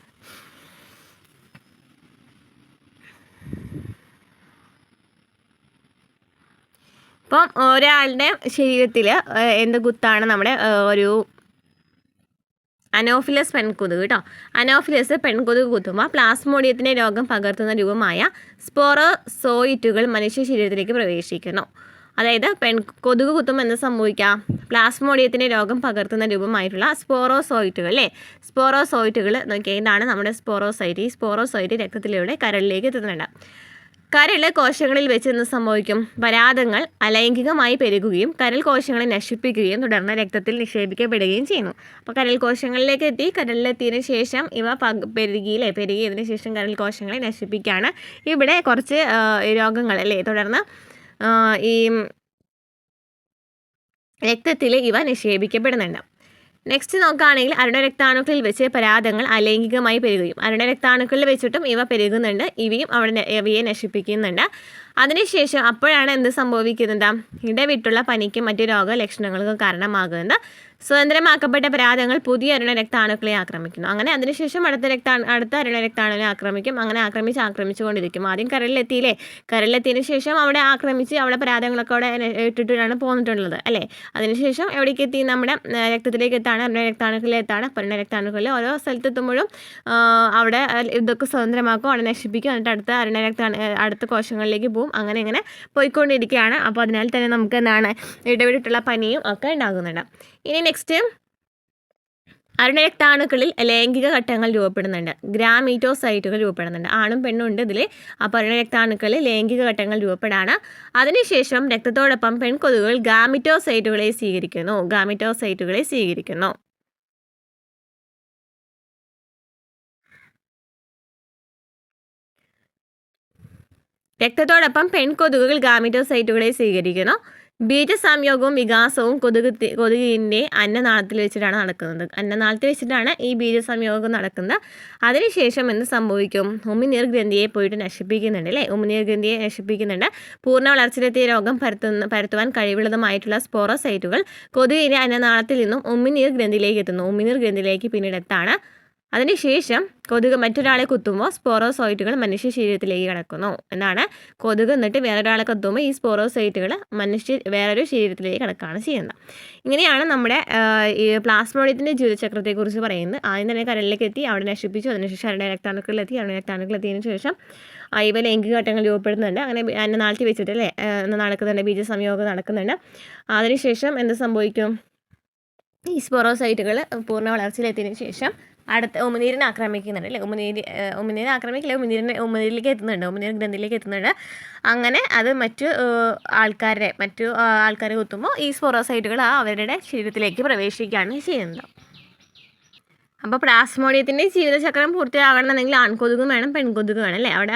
ഇപ്പം ഒരാളുടെ ശരീരത്തിൽ എന്ത് കുത്താണ്? നമ്മുടെ ഒരു അനോഫിലസ് പെൺകൊതുക് കേട്ടോ. അനോഫിലസ് പെൺകൊതുക് കുത്തുമ്പോൾ പ്ലാസ്മോഡിയത്തിൻ്റെ രോഗം പകർത്തുന്ന രൂപമായ സ്പോറോസോയിറ്റുകൾ മനുഷ്യ ശരീരത്തിലേക്ക് പ്രവേശിക്കുന്നു. അതായത് കൊതുക് കുത്തുമ്പോൾ എന്ത് സംഭവിക്കാം? പ്ലാസ്മോഡിയത്തിൻ്റെ രോഗം പകർത്തുന്ന രൂപമായിട്ടുള്ള സ്പോറോസോയിറ്റുകൾ നോക്കിയാൽ ഇതാണ് നമ്മുടെ സ്പോറോസൈറ്റ്. ഈ സ്പോറോസൈറ്റ് രക്തത്തിലൂടെ കരളിലേക്ക് എത്തുന്നുണ്ട്. കരൾ കോശങ്ങളിൽ വെച്ച് എന്ത് സംഭവിക്കും? പരാതങ്ങൾ അലൈംഗികമായി പെരുകുകയും കരൾ കോശങ്ങളെ നശിപ്പിക്കുകയും തുടർന്ന് രക്തത്തിൽ നിക്ഷേപിക്കപ്പെടുകയും ചെയ്യുന്നു. അപ്പോൾ കരൾ കോശങ്ങളിലേക്ക് എത്തി, കരളിലെത്തിയതിനു ശേഷം ഇവ പെരുകിയതിനു ശേഷം കരൾ കോശങ്ങളെ നശിപ്പിക്കുകയാണ്. ഇവിടെ കുറച്ച് രോഗങ്ങൾ അല്ലേ, തുടർന്ന് ഈ രക്തത്തിൽ ഇവ നിക്ഷേപിക്കപ്പെടുന്നുണ്ട്. നെക്സ്റ്റ് നോക്കുകയാണെങ്കിൽ അരുണരക്താണുക്കളിൽ വെച്ച് പരാതങ്ങൾ അലൈംഗികമായി പെരുകുകയും അരുണരക്താണുക്കളിൽ വെച്ചിട്ടും ഇവ പെരുകുന്നുണ്ട്, ഇവയെ നശിപ്പിക്കുന്നുണ്ട്. അതിനുശേഷം അപ്പോഴാണ് എന്ത് സംഭവിക്കുന്നത്? ഇടവിട്ടുള്ള പനിക്കും മറ്റു രോഗലക്ഷണങ്ങൾക്കും കാരണമാകുന്നത് സ്വതന്ത്രമാക്കപ്പെട്ട പരാതങ്ങൾ പുതിയ അരുണരക്താണുക്കളെ ആക്രമിക്കുന്നു. അങ്ങനെ അതിനുശേഷം അടുത്ത അരുണരക്താണുക്കളെ ആക്രമിക്കും. അങ്ങനെ ആക്രമിച്ചുകൊണ്ടിരിക്കും. ആദ്യം കരളിലെത്തിയില്ലേ, കരളിലെത്തിയതിനു ശേഷം അവിടെ ആക്രമിച്ച് അവിടെ പരാതങ്ങളൊക്കെ അവിടെ ഇട്ടിട്ടാണ് പോന്നിട്ടുള്ളത് അല്ലേ. അതിനുശേഷം എവിടേക്ക് എത്തി? നമ്മുടെ രക്തത്തിലേക്ക് എത്താണ്, അരുണരക്താണുക്കളിലെത്താണ്. അരുണരക്താണുക്കളിൽ ഓരോ സ്ഥലത്തെത്തുമ്പോഴും അവിടെ ഇതൊക്കെ സ്വതന്ത്രമാക്കും, അവിടെ നശിപ്പിക്കും. എന്നിട്ട് അടുത്ത കോശങ്ങളിലേക്ക് പോകും. അങ്ങനെ പോയിക്കൊണ്ടിരിക്കുകയാണ്. അപ്പോൾ അതിനാൽ തന്നെ നമുക്ക് എന്താണ്, ഇടവിട്ടുള്ള പനിയും ഒക്കെ ഉണ്ടാകുന്നുണ്ട്. ഇനി നെക്സ്റ്റ്, അരുണരക്താണുക്കളിൽ ലൈംഗിക ഘട്ടങ്ങൾ രൂപപ്പെടുന്നുണ്ട്, ഗ്രാമീറ്റോസൈറ്റുകൾ രൂപപ്പെടുന്നുണ്ട്. ആണും പെണ്ണും ഉണ്ട് ഇതിൽ. അപ്പോൾ അരുണരക്താണുക്കളിൽ ലൈംഗിക ഘട്ടങ്ങൾ രൂപപ്പെടാണ്. അതിനുശേഷം രക്തത്തോടൊപ്പം പെൺകൊതുകുകൾ ഗാമിറ്റോസൈറ്റുകളെ സ്വീകരിക്കുന്നു. രക്തത്തോടൊപ്പം പെൺകൊതുകുകൾ ഗാമിറ്റോസൈറ്റുകളെ സ്വീകരിക്കുന്നു. ബീജസംയോഗവും വികാസവും കൊതുകിൻ്റെ അന്നനാളത്തിൽ വെച്ചിട്ടാണ് നടക്കുന്നത്. അന്നനാളത്തിൽ വെച്ചിട്ടാണ് ഈ ബീജസംയോഗം നടക്കുന്നത്. അതിനുശേഷം എന്ത് സംഭവിക്കും? ഉമിനീർ ഗ്രന്ഥിയെ പോയിട്ട് നശിപ്പിക്കുന്നുണ്ട് അല്ലേ. ഉമിനീർ ഗ്രന്ഥിയെ നശിപ്പിക്കുന്നുണ്ട്. പൂർണ്ണ വളർച്ചയിലെത്തിയ രോഗം പരത്തുവാൻ കഴിവുള്ളതുമായിട്ടുള്ള സ്പോറോസൈറ്റുകൾ കൊതുകിൻ്റെ അന്നനാളത്തിൽ നിന്നും ഉമിനീർ ഗ്രന്ഥിയിലേക്ക് എത്തുന്നു. ഉമിനീർ ഗ്രന്ഥിയിലേക്ക് പിന്നീട് എത്താണ്. അതിനുശേഷം കൊതുക് മറ്റൊരാളെ കുത്തുമ്പോൾ സ്പോറോസൈറ്റുകൾ മനുഷ്യ ശരീരത്തിലേക്ക് കടക്കുന്നു. എന്താണ്? കൊതുക് എന്നിട്ട് വേറൊരാളെ കുത്തുമ്പോൾ ഈ സ്പോറോസൈറ്റുകൾ വേറൊരു ശരീരത്തിലേക്ക് കടക്കുകയാണ് ചെയ്യുന്നത്. ഇങ്ങനെയാണ് നമ്മുടെ ഈ പ്ലാസ്മോഡിയത്തിൻ്റെ ജീവിതചക്രത്തെക്കുറിച്ച് പറയുന്നത്. ആദ്യം തന്നെ കരളിലേക്ക് എത്തി, അവിടെ നശിപ്പിച്ചു. അതിനുശേഷം അരുണരക്താണുക്കളിലെത്തിയതിനു ശേഷം ഇവ ലൈംഗിക ഘട്ടങ്ങൾ രൂപപ്പെടുന്നുണ്ട്. അങ്ങനെ അന്നനാളത്തിൽ വെച്ചിട്ട് അല്ലേ നടക്കുന്നുണ്ട്, ബീജസംയോഗം നടക്കുന്നുണ്ട്. അതിനുശേഷം എന്ത് സംഭവിക്കും? ഈ സ്പോറോസൈറ്റുകൾ പൂർണ്ണ വളർച്ചയിലെത്തിയതിനു ശേഷം അടുത്ത ഉമിനീരിനെ ആക്രമിക്കുന്നുണ്ട് അല്ലേ. ഉമിനീരിനെ ആക്രമിക്കില്ല, ഉമിനീരിലേക്ക് എത്തുന്നുണ്ട്, ഉമിനീർ ഗ്രന്ഥിയിലേക്ക് എത്തുന്നുണ്ട്. അങ്ങനെ അത് മറ്റു ആൾക്കാരെ കുത്തുമ്പോൾ ഈ സ്പോറോസൈറ്റുകൾ അവരുടെ ശരീരത്തിലേക്ക് പ്രവേശിക്കുകയാണ് ചെയ്യുന്നത്. അപ്പോൾ പ്ലാസ്മോഡിയത്തിൻ്റെ ജീവിതചക്രം പൂർത്തിയാകണമെന്നുണ്ടെങ്കിൽ ആൺകൊതുകും വേണം, പെൺകൊതുകും വേണം അല്ലേ. അവിടെ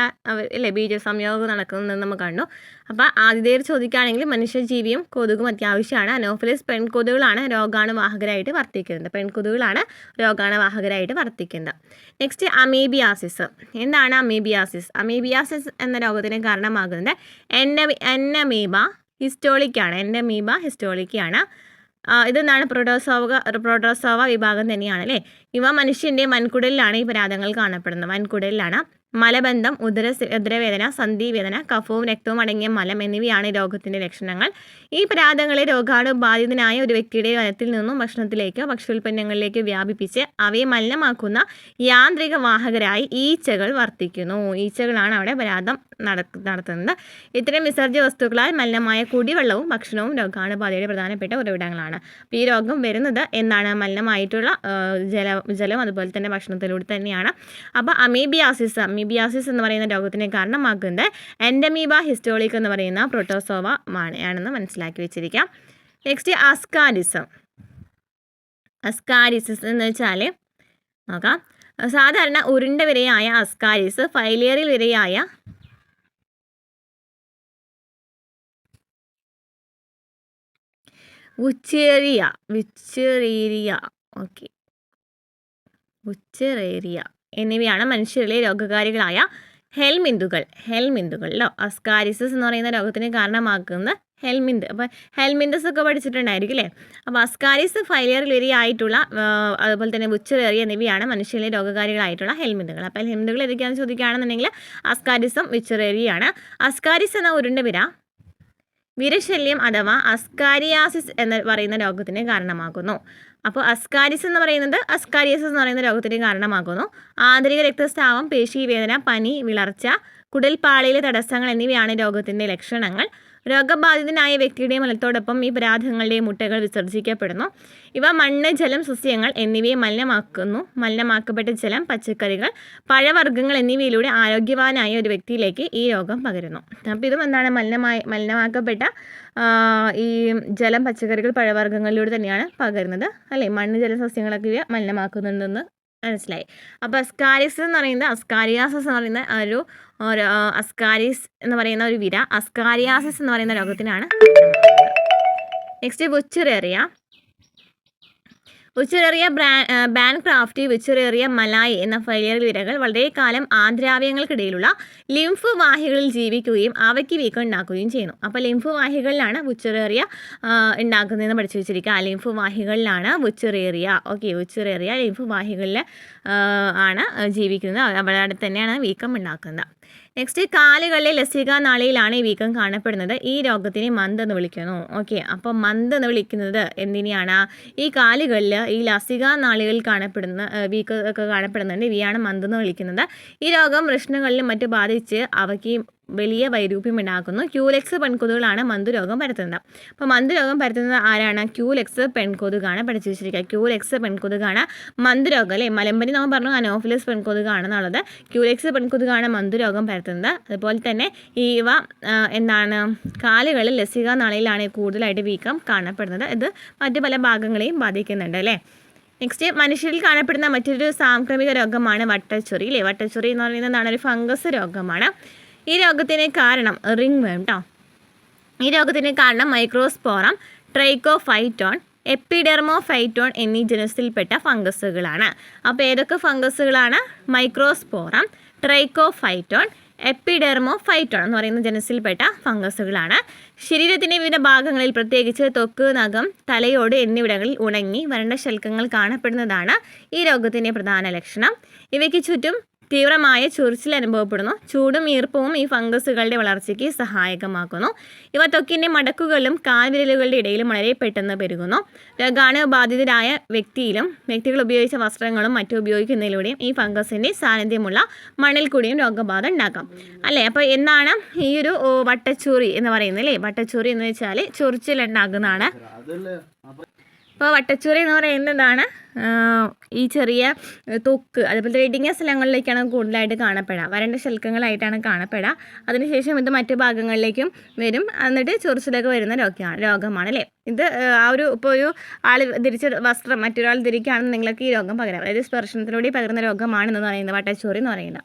അല്ലേ ബീജസംയോഗം നടക്കുന്നത് നമ്മൾ കണ്ടു. അപ്പോൾ ആദ്യത്തേത് ചോദിക്കുകയാണെങ്കിൽ മനുഷ്യജീവിയും കൊതുകും അത്യാവശ്യമാണ്. അനോഫിലിസ് പെൺകൊതുകുകളാണ് രോഗാണുവാഹകരായിട്ട് വർത്തിക്കുന്നത്. Next, amoebiasis. എന്താണ് അമീബിയാസിസ്? അമീബിയാസിസ് എന്ന രോഗത്തിന് കാരണമാകുന്നത് എൻഡമീബ ഹിസ്റ്റോളിക്കാണ്. ഇതെന്താണ്? പ്രോട്ടോസോവ വിഭാഗം തന്നെയാണ് അല്ലേ. ഇവ മനുഷ്യൻ്റെ വൻകുടലിലാണ് ഈ പരാതങ്ങൾ കാണപ്പെടുന്നത്. മലബന്ധം, ഉദരവേദന, സന്ധിവേദന, കഫവും രക്തവും അടങ്ങിയ മലം എന്നിവയാണ് ഈ രോഗത്തിൻ്റെ ലക്ഷണങ്ങൾ. ഈ പരാതങ്ങളെ രോഗാണുബാധിതനായ ഒരു വ്യക്തിയുടെ വനത്തിൽ നിന്നും ഭക്ഷണത്തിലേക്കോ ഭക്ഷ്യോൽപ്പന്നങ്ങളിലേക്കോ വ്യാപിപ്പിച്ച് അവയെ മലിനമാക്കുന്ന യാന്ത്രിക വാഹകരായി ഈച്ചകൾ വർത്തിക്കുന്നു. ഈച്ചകളാണ് അവിടെ പരാതം നടത്തുന്നത്. ഇത്തരം വിസർജ്യ വസ്തുക്കളാൽ മലിനമായ കുടിവെള്ളവും ഭക്ഷണവും രോഗാണുബാധയുടെ പ്രധാനപ്പെട്ട ഉറവിടങ്ങളാണ്. അപ്പോൾ ഈ രോഗം വരുന്നത് എന്താണ്? മലിനമായിട്ടുള്ള ജലം അതുപോലെ തന്നെ ഭക്ഷണത്തിലൂടെ തന്നെയാണ്. അപ്പോൾ അമീബിയാസിസ് എന്ന് പറയുന്ന രോഗത്തിന് കാരണമാക്കുന്നത് എൻഡമീബ ഹിസ്റ്റോളിക് എന്ന് പറയുന്ന പ്രോട്ടോസോവ ആണെന്ന് മനസ്സിലാക്കി വെച്ചിരിക്കാം. നെക്സ്റ്റ്, അസ്കാരിസിസ് എന്ന് വെച്ചാൽ നോക്കാം. സാധാരണ ഉരുണ്ട വിരയായ അസ്കാരിസ് ഫൈലിയറിൽ വിരയായ ഉച്ചേറിയ എന്നിവയാണ് മനുഷ്യരിലെ രോഗകാരികളായ ഹെൽമിന്തുകൾ. അസ്കാരിസിസ് എന്ന് പറയുന്ന രോഗത്തിന് കാരണമാക്കുന്ന ഹെൽമിന്ത്. അപ്പോൾ ഹെൽമിന്തസ് ഒക്കെ പഠിച്ചിട്ടുണ്ടായിരിക്കും അല്ലേ. അപ്പോൾ അസ്കാരിസ്, ഫൈലിയറിൽ ഇരയായിട്ടുള്ള അതുപോലെ തന്നെ വിച്ചറേറിയ എന്നിവയാണ് മനുഷ്യരിലെ രോഗകാരികളായിട്ടുള്ള ഹെൽമിന്തുകൾ. അപ്പോൾ ഹെൽമിന്തുകൾ ഏതൊക്കെയാണെന്ന് ചോദിക്കുകയാണെന്നുണ്ടെങ്കിൽ അസ്കാരിസും വിച്ചറേറിയാണ്. അസ്കാരിസ് എന്ന ഉരുണ്ട വിരശല്യം അഥവാ അസ്കാരിയാസിസ് എന്ന് പറയുന്ന രോഗത്തിന് കാരണമാകുന്നു. അപ്പോൾ അസ്കാരിയാസിസ് എന്ന് പറയുന്ന രോഗത്തിന് കാരണമാകുന്നു. ആന്തരിക രക്തസ്രാവം, പേശീവേദന, പനി, വിളർച്ച, കുടൽപ്പാളിയിലെ തടസ്സങ്ങൾ എന്നിവയാണ് രോഗത്തിൻ്റെ ലക്ഷണങ്ങൾ. രോഗബാധിതനായ വ്യക്തിയുടെ മലത്തോടൊപ്പം ഈ പരാതങ്ങളുടെ മുട്ടകൾ വിസർജിക്കപ്പെടുന്നു. ഇവ മണ്ണ്, ജലം, സസ്യങ്ങൾ എന്നിവയെ മലിനമാക്കപ്പെട്ട ജലം, പച്ചക്കറികൾ, പഴവർഗ്ഗങ്ങൾ എന്നിവയിലൂടെ ആരോഗ്യവാനായ ഒരു വ്യക്തിയിലേക്ക് ഈ രോഗം പകരുന്നു. അപ്പോൾ ഇതും എന്താണ്? മലിനമാക്കപ്പെട്ട ഈ ജലം, പച്ചക്കറികൾ, പഴവർഗ്ഗങ്ങളിലൂടെ തന്നെയാണ് പകരുന്നത് അല്ലേ. മണ്ണ്, ജലം, സസ്യങ്ങളൊക്കെ ഇവ മലിനമാക്കുന്നുണ്ടെന്ന് മനസ്സിലായി. അപ്പോൾ അസ്കാരിയാസിസ് എന്ന് പറയുന്ന ഒരു വിര അസ്കാരിയാസിസ് എന്ന് പറയുന്ന രോഗത്തിനാണ്. നെക്സ്റ്റ്, ഉച്ചരേറിയ ബാൻക്രാഫ്റ്റ്, ഉച്ചരേറിയ മലായി എന്ന ഫൈലിയർ വിരകൾ വളരെ കാലം ആന്തരാവയവങ്ങൾക്കിടയിലുള്ള ലിംഫ് വാഹികളിൽ ജീവിക്കുകയും അവയ്ക്ക് വീക്കം ഉണ്ടാക്കുകയും ചെയ്യുന്നു. അപ്പോൾ ലിംഫ് വാഹികളിലാണ് ഉച്ചരേറിയ ഉണ്ടാക്കുന്നതെന്ന് പഠിച്ചു വെച്ചിരിക്കുക. ലിംഫ് വാഹികളിലാണ് ഉച്ചരേറിയ ലിംഫ് വാഹികളിൽ ആണ് ജീവിക്കുന്നത്. അവിടെ തന്നെയാണ് വീക്കം ഉണ്ടാക്കുന്നത്. നെക്സ്റ്റ്, കാലുകളിലെ ലസിക നാളിയിലാണ് ഈ വീക്കം കാണപ്പെടുന്നത്. ഈ രോഗത്തിനെ മന്ത് എന്ന് വിളിക്കുന്നു. അപ്പോൾ മന്ത് എന്ന് വിളിക്കുന്നത് എന്തിനെയാണ്? ഈ കാലുകളിൽ ഈ ലസിക നാളികളിൽ കാണപ്പെടുന്ന വീക്കൊക്കെ കാണപ്പെടുന്നുണ്ട്. ഇവയാണ് മന്ത് എന്ന് വിളിക്കുന്നത്. ഈ രോഗം വൃഷ്ണങ്ങളിലും മറ്റു ബാധിച്ച് അവയ്ക്ക് വലിയ വൈരൂപ്യം ഉണ്ടാക്കുന്നു. ക്യൂലെക്സ് പെൺകൊതുകളാണ് മന്തുരോഗം പരത്തുന്നത്. അപ്പോൾ മന്തുരോഗം പരത്തുന്നത് ആരാണ്? ക്യൂലെക്സ് പെൺകൊതുകാണ്. പഠിച്ചു വെച്ചിരിക്കുക. ക്യൂലെക്സ് പെൺകൊതുകാണ് മന്തുരോഗം അല്ലേ. മലമ്പനി നമ്മൾ പറഞ്ഞു അനോഫിലസ് പെൺകൊതുകാണെന്നുള്ളത്. ക്യൂലെക്സ് പെൺകൊതുകാണ് മന്തുരോഗം പരത്തുന്നത്. അതുപോലെ തന്നെ ഇവ കാലുകളിൽ ലസിക നാളിയിലാണ് കൂടുതലായിട്ട് വീക്കം കാണപ്പെടുന്നത്. ഇത് മറ്റു പല ഭാഗങ്ങളെയും ബാധിക്കുന്നുണ്ട് അല്ലേ. നെക്സ്റ്റ്, മനുഷ്യരിൽ കാണപ്പെടുന്ന മറ്റൊരു സാംക്രമിക രോഗമാണ് വട്ടച്ചൊറി അല്ലേ. വട്ടച്ചൊറി എന്ന് പറയുന്നത് ഒരു ഫംഗസ് രോഗമാണ്. ഈ രോഗത്തിന് കാരണം റിംഗ് വേം ഈ രോഗത്തിന് കാരണം മൈക്രോസ്പോറം, ട്രൈക്കോഫൈറ്റോൺ, എപ്പിഡെർമോഫൈറ്റോൺ എന്നീ ജനുസിൽപ്പെട്ട ഫംഗസുകളാണ്. അപ്പോൾ ഏതൊക്കെ ഫംഗസുകളാണ്? മൈക്രോസ്പോറം, ട്രൈക്കോഫൈറ്റോൺ, എപ്പിഡെർമോഫൈറ്റോൺ എന്ന് പറയുന്ന ജനുസിൽപ്പെട്ട ഫംഗസുകളാണ്. ശരീരത്തിൻ്റെ വിവിധ ഭാഗങ്ങളിൽ പ്രത്യേകിച്ച് ത്വക്ക്, നഖം, തലയോട് എന്നിവിടങ്ങളിൽ ഉണങ്ങി വരണ്ട ശൽക്കങ്ങൾ കാണപ്പെടുന്നതാണ് ഈ രോഗത്തിൻ്റെ പ്രധാന ലക്ഷണം. ഇവയ്ക്ക് ചുറ്റും തീവ്രമായ ചൊറിച്ചിൽ അനുഭവപ്പെടുന്നു. ചൂടും ഈർപ്പവും ഈ ഫംഗസുകളുടെ വളർച്ചയ്ക്ക് സഹായകമാക്കുന്നു. ഇവ ത്വക്കിൻ്റെ മടക്കുകളിലും കാൽവിരലുകളുടെ ഇടയിലും വളരെ പെട്ടെന്ന് പെരുകുന്നു. രോഗാണുബാധിതരായ വ്യക്തികൾ ഉപയോഗിച്ച വസ്ത്രങ്ങളും മറ്റും ഉപയോഗിക്കുന്നതിലൂടെയും ഈ ഫംഗസിൻ്റെ സാന്നിധ്യമുള്ള മണ്ണിൽ കൂടിയും രോഗബാധ ഉണ്ടാക്കാം അല്ലേ. അപ്പോൾ എന്താണ് ഈ ഒരു വട്ടച്ചൊറി എന്ന് പറയുന്നത് അല്ലേ. വട്ടച്ചൊറി എന്ന് വെച്ചാൽ ചൊറിച്ചിൽ ഉണ്ടാകുന്നതാണ്. അപ്പോൾ വട്ടച്ചൊറി എന്ന് പറയുന്നതാണ് ഈ ചെറിയ ത്വക്ക് അതുപോലെ ഇടുങ്ങിയ സ്ഥലങ്ങളിലേക്കാണ് കൂടുതലായിട്ട് കാണപ്പെടുക. വരണ്ട ശൽക്കങ്ങളായിട്ടാണ് കാണപ്പെടുക. അതിനുശേഷം ഇത് മറ്റു ഭാഗങ്ങളിലേക്കും വരും. എന്നിട്ട് ചൊറിച്ചിലൊക്കെ വരുന്ന രോഗമാണ് അല്ലേ. ഇത് ഇപ്പോൾ ഒരു ആൾ ധരിച്ച വസ്ത്രം മറ്റൊരാൾ ധരിക്കുകയാണെന്നുണ്ടെങ്കിലൊക്കെ ഈ രോഗം പകരാം. അതായത് സ്പർശനത്തിലൂടെ പകരുന്ന രോഗമാണെന്ന് പറയുന്നത് വട്ടച്ചൊറി എന്ന് പറയുന്നത്.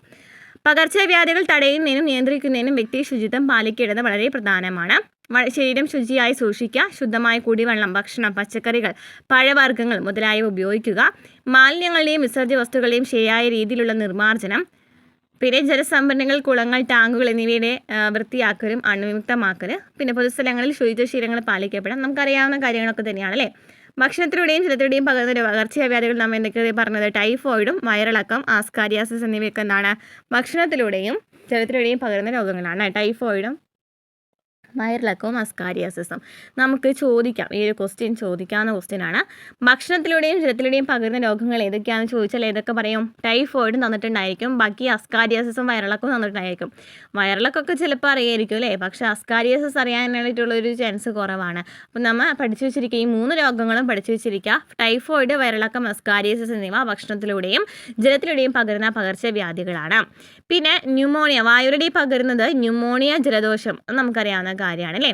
പകർച്ചവ്യാധികൾ തടയുന്നതിനും നിയന്ത്രിക്കുന്നതിനും വ്യക്തി ശുചിത്വം പാലിക്കേണ്ടത് വളരെ പ്രധാനമാണ്. ശരീരം ശുചിയായി സൂക്ഷിക്കുക. ശുദ്ധമായ കുടിവെള്ളം, ഭക്ഷണം, പച്ചക്കറികൾ, പഴവർഗ്ഗങ്ങൾ മുതലായവ ഉപയോഗിക്കുക. മാലിന്യങ്ങളുടെയും വിസർജ്യ വസ്തുക്കളുടെയും ശരിയായ രീതിയിലുള്ള നിർമ്മാർജ്ജനം. പിന്നെ ജലസംഭരണികൾ, കുളങ്ങൾ, ടാങ്കുകൾ എന്നിവയുടെ വൃത്തിയാക്കലും അണുവിമുക്തമാക്കൽ. പിന്നെ പൊതുസ്ഥലങ്ങളിൽ ശുചിത്വശീലങ്ങൾ പാലിക്കപ്പെടാം. നമുക്കറിയാവുന്ന കാര്യങ്ങളൊക്കെ തന്നെയാണ് അല്ലേ. ഭക്ഷണത്തിലൂടെയും ജലത്തിലൂടെയും പകർന്ന പകർച്ചവ്യാധികൾ നമ്മൾ എന്തൊക്കെ പറഞ്ഞത്? ടൈഫോയിഡും വയറിളക്കം, ആസ്കാരിയാസിസ് എന്നിവയൊക്കെ ഭക്ഷണത്തിലൂടെയും ജലത്തിലൂടെയും പകരുന്ന രോഗങ്ങളാണ്. ടൈഫോയിഡും വയറിളക്കവും അസ്കാരിയാസിസും. നമുക്ക് ചോദിക്കാം, ഈ ഒരു ക്വസ്റ്റ്യൻ ചോദിക്കാവുന്ന ക്വസ്റ്റ്യനാണ്. ഭക്ഷണത്തിലൂടെയും ജലത്തിലൂടെയും പകരുന്ന രോഗങ്ങൾ ഏതൊക്കെയാണെന്ന് ചോദിച്ചാൽ ഏതൊക്കെ പറയും? ടൈഫോയിഡ് തന്നിട്ടുണ്ടായിരിക്കും. ബാക്കി അസ്കാരിയാസിസും വയറിളക്കവും തന്നിട്ടുണ്ടായിരിക്കും. വയറിളക്കമൊക്കെ ചിലപ്പോൾ അറിയായിരിക്കും അല്ലേ. പക്ഷേ അസ്കാരിയാസിസ് അറിയാനായിട്ടുള്ളൊരു ചാൻസ് കുറവാണ്. അപ്പം നമ്മൾ പഠിച്ചു വെച്ചിരിക്കുക, ഈ 3 രോഗങ്ങളും പഠിച്ചു വെച്ചിരിക്കുക. ടൈഫോയിഡ്, വയറിളക്കം, അസ്കാരിയാസിസ് എന്നിവ ഭക്ഷണത്തിലൂടെയും ജലത്തിലൂടെയും പകരുന്ന പകർച്ചവ്യാധികളാണ്. പിന്നെ ന്യൂമോണിയ, വായുവിലൂടെ പകരുന്നത് ന്യൂമോണിയ, ജലദോഷം നമുക്കറിയാവുന്ന കാര്യമാണ് അല്ലേ.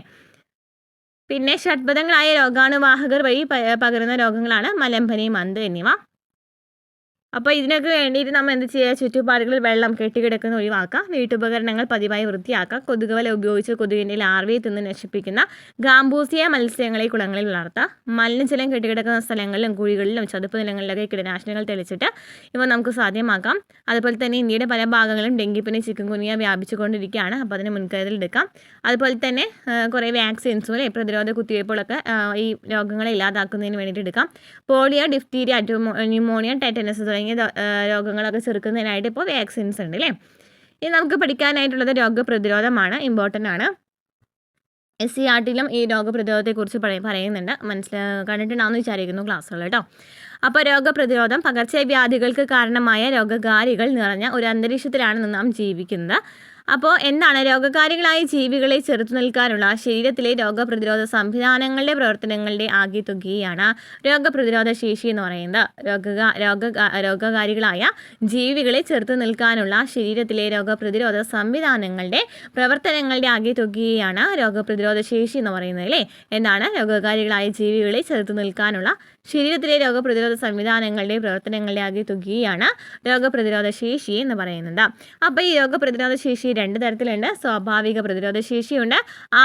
പിന്നെ ഷഡ്പഥങ്ങളായ രോഗാണുവാഹകർ വഴി പകരുന്ന രോഗങ്ങളാണ് മലമ്പനി, മന്ത് എന്നിവ. അപ്പോൾ ഇതിനൊക്കെ വേണ്ടിയിട്ട് നമ്മൾ എന്ത് ചെയ്യുക? ചുറ്റുപാടുകളിൽ വെള്ളം കെട്ടിക്കിടക്കുന്ന ഒഴിവാക്കുക. വീട്ടുപകരണങ്ങൾ പതിവായി വൃത്തിയാക്കുക. കൊതുകുവല ഉപയോഗിച്ച് കൊതുകിൻ്റെ ലാർവയെ തിന്ന് നശിപ്പിക്കുന്ന ഗാംബൂസിയ മത്സ്യങ്ങളെ കുളങ്ങളിൽ വളർത്തുക. മലിനജലം കെട്ടിക്കിടക്കുന്ന സ്ഥലങ്ങളിലും കുഴികളിലും ചതുപ്പ് നിലങ്ങളിലൊക്കെ കീടനാശിനികൾ തെളിച്ചിട്ട് ഇവ നമുക്ക് സാധ്യമാക്കാം. അതുപോലെ തന്നെ ഇന്ത്യയുടെ പല ഭാഗങ്ങളിലും ഡെങ്കിപ്പനി, ചിക്കൻഗുനിയ വ്യാപിച്ചുകൊണ്ടിരിക്കുകയാണ്. അപ്പോൾ അതിന് മുൻകരുതൽ എടുക്കാം. അതുപോലെ തന്നെ കുറേ വാക്സിൻസും അല്ലേ, പ്രതിരോധ കുത്തിവയ്പ്പുകളൊക്കെ ഈ രോഗങ്ങളെ ഇല്ലാതാക്കുന്നതിന് വേണ്ടിയിട്ട് എടുക്കാം. പോളിയോ, ഡിഫ്തീരിയ, ന്യൂമോണിയ, ടെറ്റനസ് തുടങ്ങിയ രോഗങ്ങളൊക്കെ ചെറുക്കുന്നതിനായിട്ട് ഇപ്പോൾ വാക്സിൻസ് ഉണ്ട് അല്ലേ. ഇനി നമുക്ക് പഠിക്കാനായിട്ടുള്ളത് രോഗപ്രതിരോധമാണ്. ഇമ്പോർട്ടൻ്റ് ആണ്. SCERT-ലും ഈ രോഗപ്രതിരോധത്തെക്കുറിച്ച് പറയുന്നുണ്ട്. കണ്ടിട്ടുണ്ടാവുമെന്ന് വിചാരിക്കുന്നു ക്ലാസ്സുകൾ കേട്ടോ. അപ്പോൾ രോഗപ്രതിരോധം, പകർച്ചവ്യാധികൾക്ക് കാരണമായ രോഗകാരികൾ നിറഞ്ഞ ഒരു അന്തരീക്ഷത്തിലാണ് നാം ജീവിക്കുന്നത്. അപ്പോൾ എന്താണ്? രോഗകാരികളായ ജീവികളെ ചെറുത്തു നിൽക്കാനുള്ള ശരീരത്തിലെ രോഗപ്രതിരോധ സംവിധാനങ്ങളുടെ പ്രവർത്തനങ്ങളുടെ ആകെത്തുകയാണ് രോഗപ്രതിരോധ ശേഷി എന്ന് പറയുന്നത്. രോഗകാരികളായ ജീവികളെ ചെറുത്തു നിൽക്കാനുള്ള ശരീരത്തിലെ രോഗപ്രതിരോധ സംവിധാനങ്ങളുടെ പ്രവർത്തനങ്ങളുടെ ആകെത്തുകയാണ് രോഗപ്രതിരോധ ശേഷി എന്ന് പറയുന്നത് അല്ലേ. എന്താണ്? രോഗകാരികളായ ജീവികളെ ചെറുത്തു നിൽക്കാനുള്ള ശരീരത്തിലെ രോഗപ്രതിരോധ സംവിധാനങ്ങളുടെ പ്രവർത്തനങ്ങളുടെ ആകെത്തുകയാണ് രോഗപ്രതിരോധ ശേഷി എന്ന് പറയുന്നത്. അപ്പോൾ ഈ രോഗപ്രതിരോധ ശേഷി 2 തരത്തിലുണ്ട്. സ്വാഭാവിക പ്രതിരോധ ശേഷിയുണ്ട്,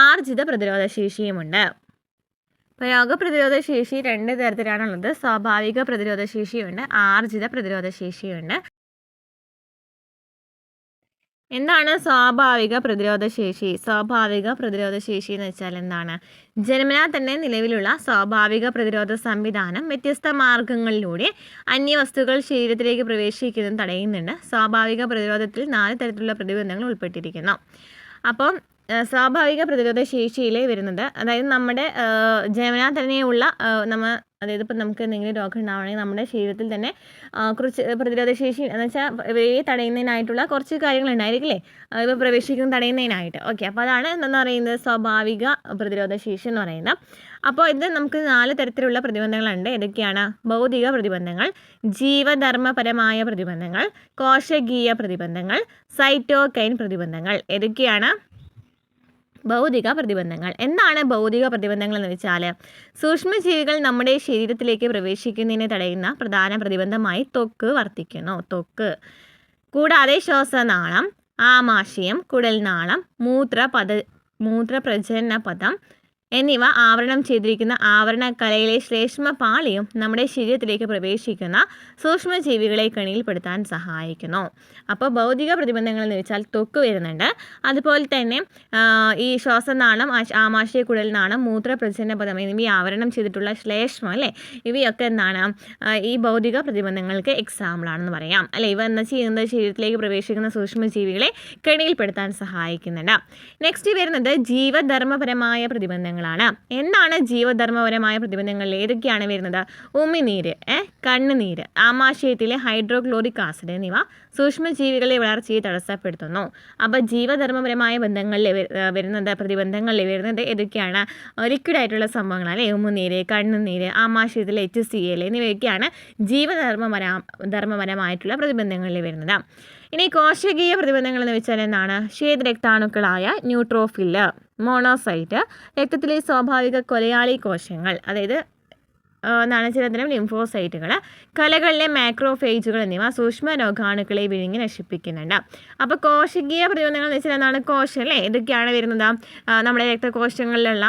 ആർജിത പ്രതിരോധ ശേഷിയുമുണ്ട്. ഇപ്പോൾ രോഗപ്രതിരോധ ശേഷി 2 തരത്തിലാണുള്ളത്. സ്വാഭാവിക പ്രതിരോധ ശേഷിയുണ്ട്, ആർജിത പ്രതിരോധ ശേഷിയുണ്ട്. എന്താണ് സ്വാഭാവിക പ്രതിരോധ ശേഷി? സ്വാഭാവിക പ്രതിരോധ ശേഷി എന്ന് വെച്ചാൽ എന്താണ്? ജന്മനാ തന്നെ നിലവിലുള്ള സ്വാഭാവിക പ്രതിരോധ സംവിധാനം വ്യത്യസ്ത മാർഗങ്ങളിലൂടെ അന്യവസ്തുക്കൾ ശരീരത്തിലേക്ക് പ്രവേശിക്കുന്നത് തടയുന്നുണ്ട്. സ്വാഭാവിക പ്രതിരോധത്തിൽ 4 തരത്തിലുള്ള പ്രതിബന്ധങ്ങൾ ഉൾപ്പെട്ടിരിക്കുന്നു. അപ്പം സ്വാഭാവിക പ്രതിരോധ ശേഷിയിൽ വരുന്നത്, അതായത് നമ്മുടെ ജന്മനാ തന്നെയുള്ള അതായത് ഇപ്പം നമുക്ക് എന്തെങ്കിലും രോഗം ഉണ്ടാവുകയാണെങ്കിൽ നമ്മുടെ ശരീരത്തിൽ തന്നെ കുറച്ച് പ്രതിരോധ ശേഷി എന്ന് വെച്ചാൽ ഇവയെ തടയുന്നതിനായിട്ടുള്ള കുറച്ച് കാര്യങ്ങളുണ്ടായിരിക്കില്ലേ, ഇവ പ്രവേശിക്കുന്നത് തടയുന്നതിനായിട്ട്. ഓക്കെ, അപ്പോൾ അതാണ് എന്താണെന്ന് പറയുന്നത് സ്വാഭാവിക പ്രതിരോധ ശേഷി എന്ന് പറയുന്നത്. അപ്പോൾ ഇത് നമുക്ക് 4 തരത്തിലുള്ള പ്രതിബന്ധങ്ങളുണ്ട്. ഏതൊക്കെയാണ്? ഭൗതിക പ്രതിബന്ധങ്ങൾ, ജീവധർമ്മപരമായ പ്രതിബന്ധങ്ങൾ, കോശകീയ പ്രതിബന്ധങ്ങൾ, സൈറ്റോകൈൻ പ്രതിബന്ധങ്ങൾ. ഏതൊക്കെയാണ്? ഭൗതിക പ്രതിബന്ധങ്ങൾ. എന്താണ് ഭൗതിക പ്രതിബന്ധങ്ങൾ എന്ന് വെച്ചാൽ, സൂക്ഷ്മജീവികൾ നമ്മുടെ ശരീരത്തിലേക്ക് പ്രവേശിക്കുന്നതിനെ തടയുന്ന പ്രധാന പ്രതിബന്ധമായി ത്വക്ക് വർത്തിക്കുന്നു. ത്വക്ക് കൂടാതെ ശ്വാസനാളം, ആമാശയം, കുടൽനാളം, മൂത്രപ്രജനപഥം എന്നിവ ആവരണം ചെയ്തിരിക്കുന്ന ആവരണക്കലയിലെ ശ്ലേഷ്മപാളിയും നമ്മുടെ ശരീരത്തിലേക്ക് പ്രവേശിക്കുന്ന സൂക്ഷ്മജീവികളെ കെണിയിൽപ്പെടുത്താൻ സഹായിക്കുന്നു. അപ്പോൾ ഭൗതിക പ്രതിബന്ധങ്ങൾ എന്ന് വെച്ചാൽ ത്വക്ക് വരുന്നുണ്ട്. അതുപോലെ തന്നെ ഈ ശ്വാസനാളം, ആമാശയ, കുടൽനാളം, മൂത്രപ്രജനപഥം എന്നിവ ആവരണം ചെയ്തിട്ടുള്ള ശ്ലേഷ്മം അല്ലേ, ഇവയൊക്കെ എന്താണ്? ഈ ഭൗതിക പ്രതിബന്ധങ്ങൾക്ക് എക്സാമ്പിളാണെന്ന് പറയാം അല്ലേ. ഇവ എന്താ ചെയ്യുന്നത്? ശരീരത്തിലേക്ക് പ്രവേശിക്കുന്ന സൂക്ഷ്മജീവികളെ കെണിയിൽപ്പെടുത്താൻ സഹായിക്കുന്നുണ്ട്. നെക്സ്റ്റ് വരുന്നത് ജീവധർമ്മപരമായ പ്രതിബന്ധങ്ങൾ. എന്താണ് ജീവധർമ്മപരമായ പ്രതിബന്ധങ്ങളിൽ ഏതൊക്കെയാണ് വരുന്നത്? ഉമിനീര്, കണ്ണുനീര്, ആമാശയത്തിലെ ഹൈഡ്രോക്ലോറിക് ആസിഡ് എന്നിവ സൂക്ഷ്മജീവികളെ വളർച്ചയെ തടസ്സപ്പെടുത്തുന്നു. അപ്പോൾ ജീവധർമ്മപരമായ പ്രതിബന്ധങ്ങളിൽ വരുന്നത് ഏതൊക്കെയാണ്? ലിക്വിഡായിട്ടുള്ള സംഭവങ്ങൾ അല്ലേ, ഉമിനീര്, കണ്ണുനീര്, ആമാശയത്തിലെ HCl എന്നിവയൊക്കെയാണ് ജീവധർമ്മപരമായിട്ടുള്ള പ്രതിബന്ധങ്ങളിൽ വരുന്നത്. ഇനി കോശകീയ പ്രതിബന്ധങ്ങൾ എന്ന് വെച്ചാൽ എന്താണ്? ശ്വേതരക്താണുക്കളായ ന്യൂട്രോഫില്, മോണോസൈറ്റ്, രക്തത്തിലെ സ്വാഭാവിക കൊലയാളി കോശങ്ങൾ, അതായത് ചിലതരം ലിംഫോസൈറ്റുകൾ, കലകളിലെ മാക്രോഫേജുകൾ എന്നിവ സൂക്ഷ്മ രോഗാണുക്കളെ വിഴുങ്ങി നശിപ്പിക്കുന്നുണ്ട്. അപ്പോൾ കോശകീയ പ്രതിബന്ധങ്ങൾ എന്ന് വെച്ചാൽ എന്താണ്? കോശം അല്ലേ. ഇതൊക്കെയാണ് വരുന്നത്? നമ്മുടെ രക്തകോശങ്ങളിലുള്ള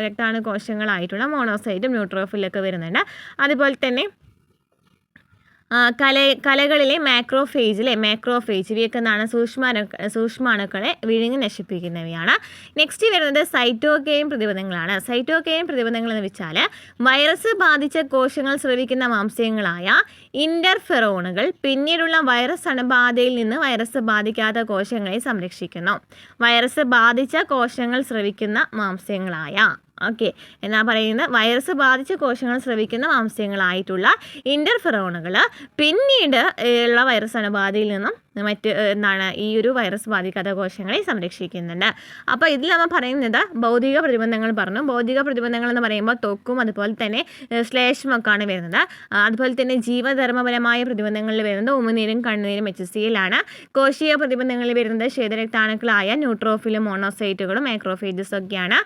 രക്താണു കോശങ്ങളായിട്ടുള്ള മോണോസൈറ്റും ന്യൂട്രോഫിലൊക്കെ വരുന്നുണ്ട്. അതുപോലെ തന്നെ കലകളിലെ മാക്രോഫേജ് ഇവയൊക്കെ എന്താണ്? സൂക്ഷ്മാണുക്കളെ വിഴുങ്ങി നശിപ്പിക്കുന്നവയാണ്. നെക്സ്റ്റ് വരുന്നത് സൈറ്റോകൈൻ പ്രതിബന്ധങ്ങളാണ്. സൈറ്റോകൈൻ പ്രതിബന്ധങ്ങൾ എന്ന് വെച്ചാൽ വൈറസ് ബാധിച്ച കോശങ്ങൾ സ്രവിക്കുന്ന മാംസ്യങ്ങളായ ഇന്റർഫെറോണുകൾ പിന്നീടുള്ള വൈറസ് അണുബാധയിൽ നിന്ന് വൈറസ് ബാധിക്കാത്ത കോശങ്ങളെ സംരക്ഷിക്കുന്നു. വൈറസ് ബാധിച്ച കോശങ്ങൾ സ്രവിക്കുന്ന മാംസ്യങ്ങളായ എന്നാ പറയുന്നത്? വൈറസ് ബാധിച്ച കോശങ്ങൾ സ്രവിക്കുന്ന മാംസ്യങ്ങളായിട്ടുള്ള ഇന്റർഫെറോണുകൾ പിന്നീട് ഉള്ള വൈറസ് അണുബാധയിൽ നിന്നും ഈ ഒരു വൈറസ് ബാധിക്കാത്ത കോശങ്ങളെ സംരക്ഷിക്കുന്നുണ്ട്. അപ്പോൾ ഇതിൽ നമ്മൾ പറയുന്നത് ഭൗതിക പ്രതിബന്ധങ്ങൾ പറഞ്ഞു. ഭൗതിക പ്രതിബന്ധങ്ങൾ എന്ന് പറയുമ്പോൾ ത്വക്കും അതുപോലെ തന്നെ ശ്ലേഷ്മൊക്കെയാണ് വരുന്നത്. അതുപോലെ തന്നെ ജീവധർമ്മപരമായ പ്രതിബന്ധങ്ങളിൽ വരുന്നത് ഉമിനീരും കണ്ണുനീരും HCl ആണ്. കോശീയ പ്രതിബന്ധങ്ങളിൽ വരുന്നത് ശ്വേതരക്താണുക്കളായ ന്യൂട്രോഫിലും മോണോസൈറ്റുകളും മാക്രോഫേജസ് ഒക്കെയാണ്.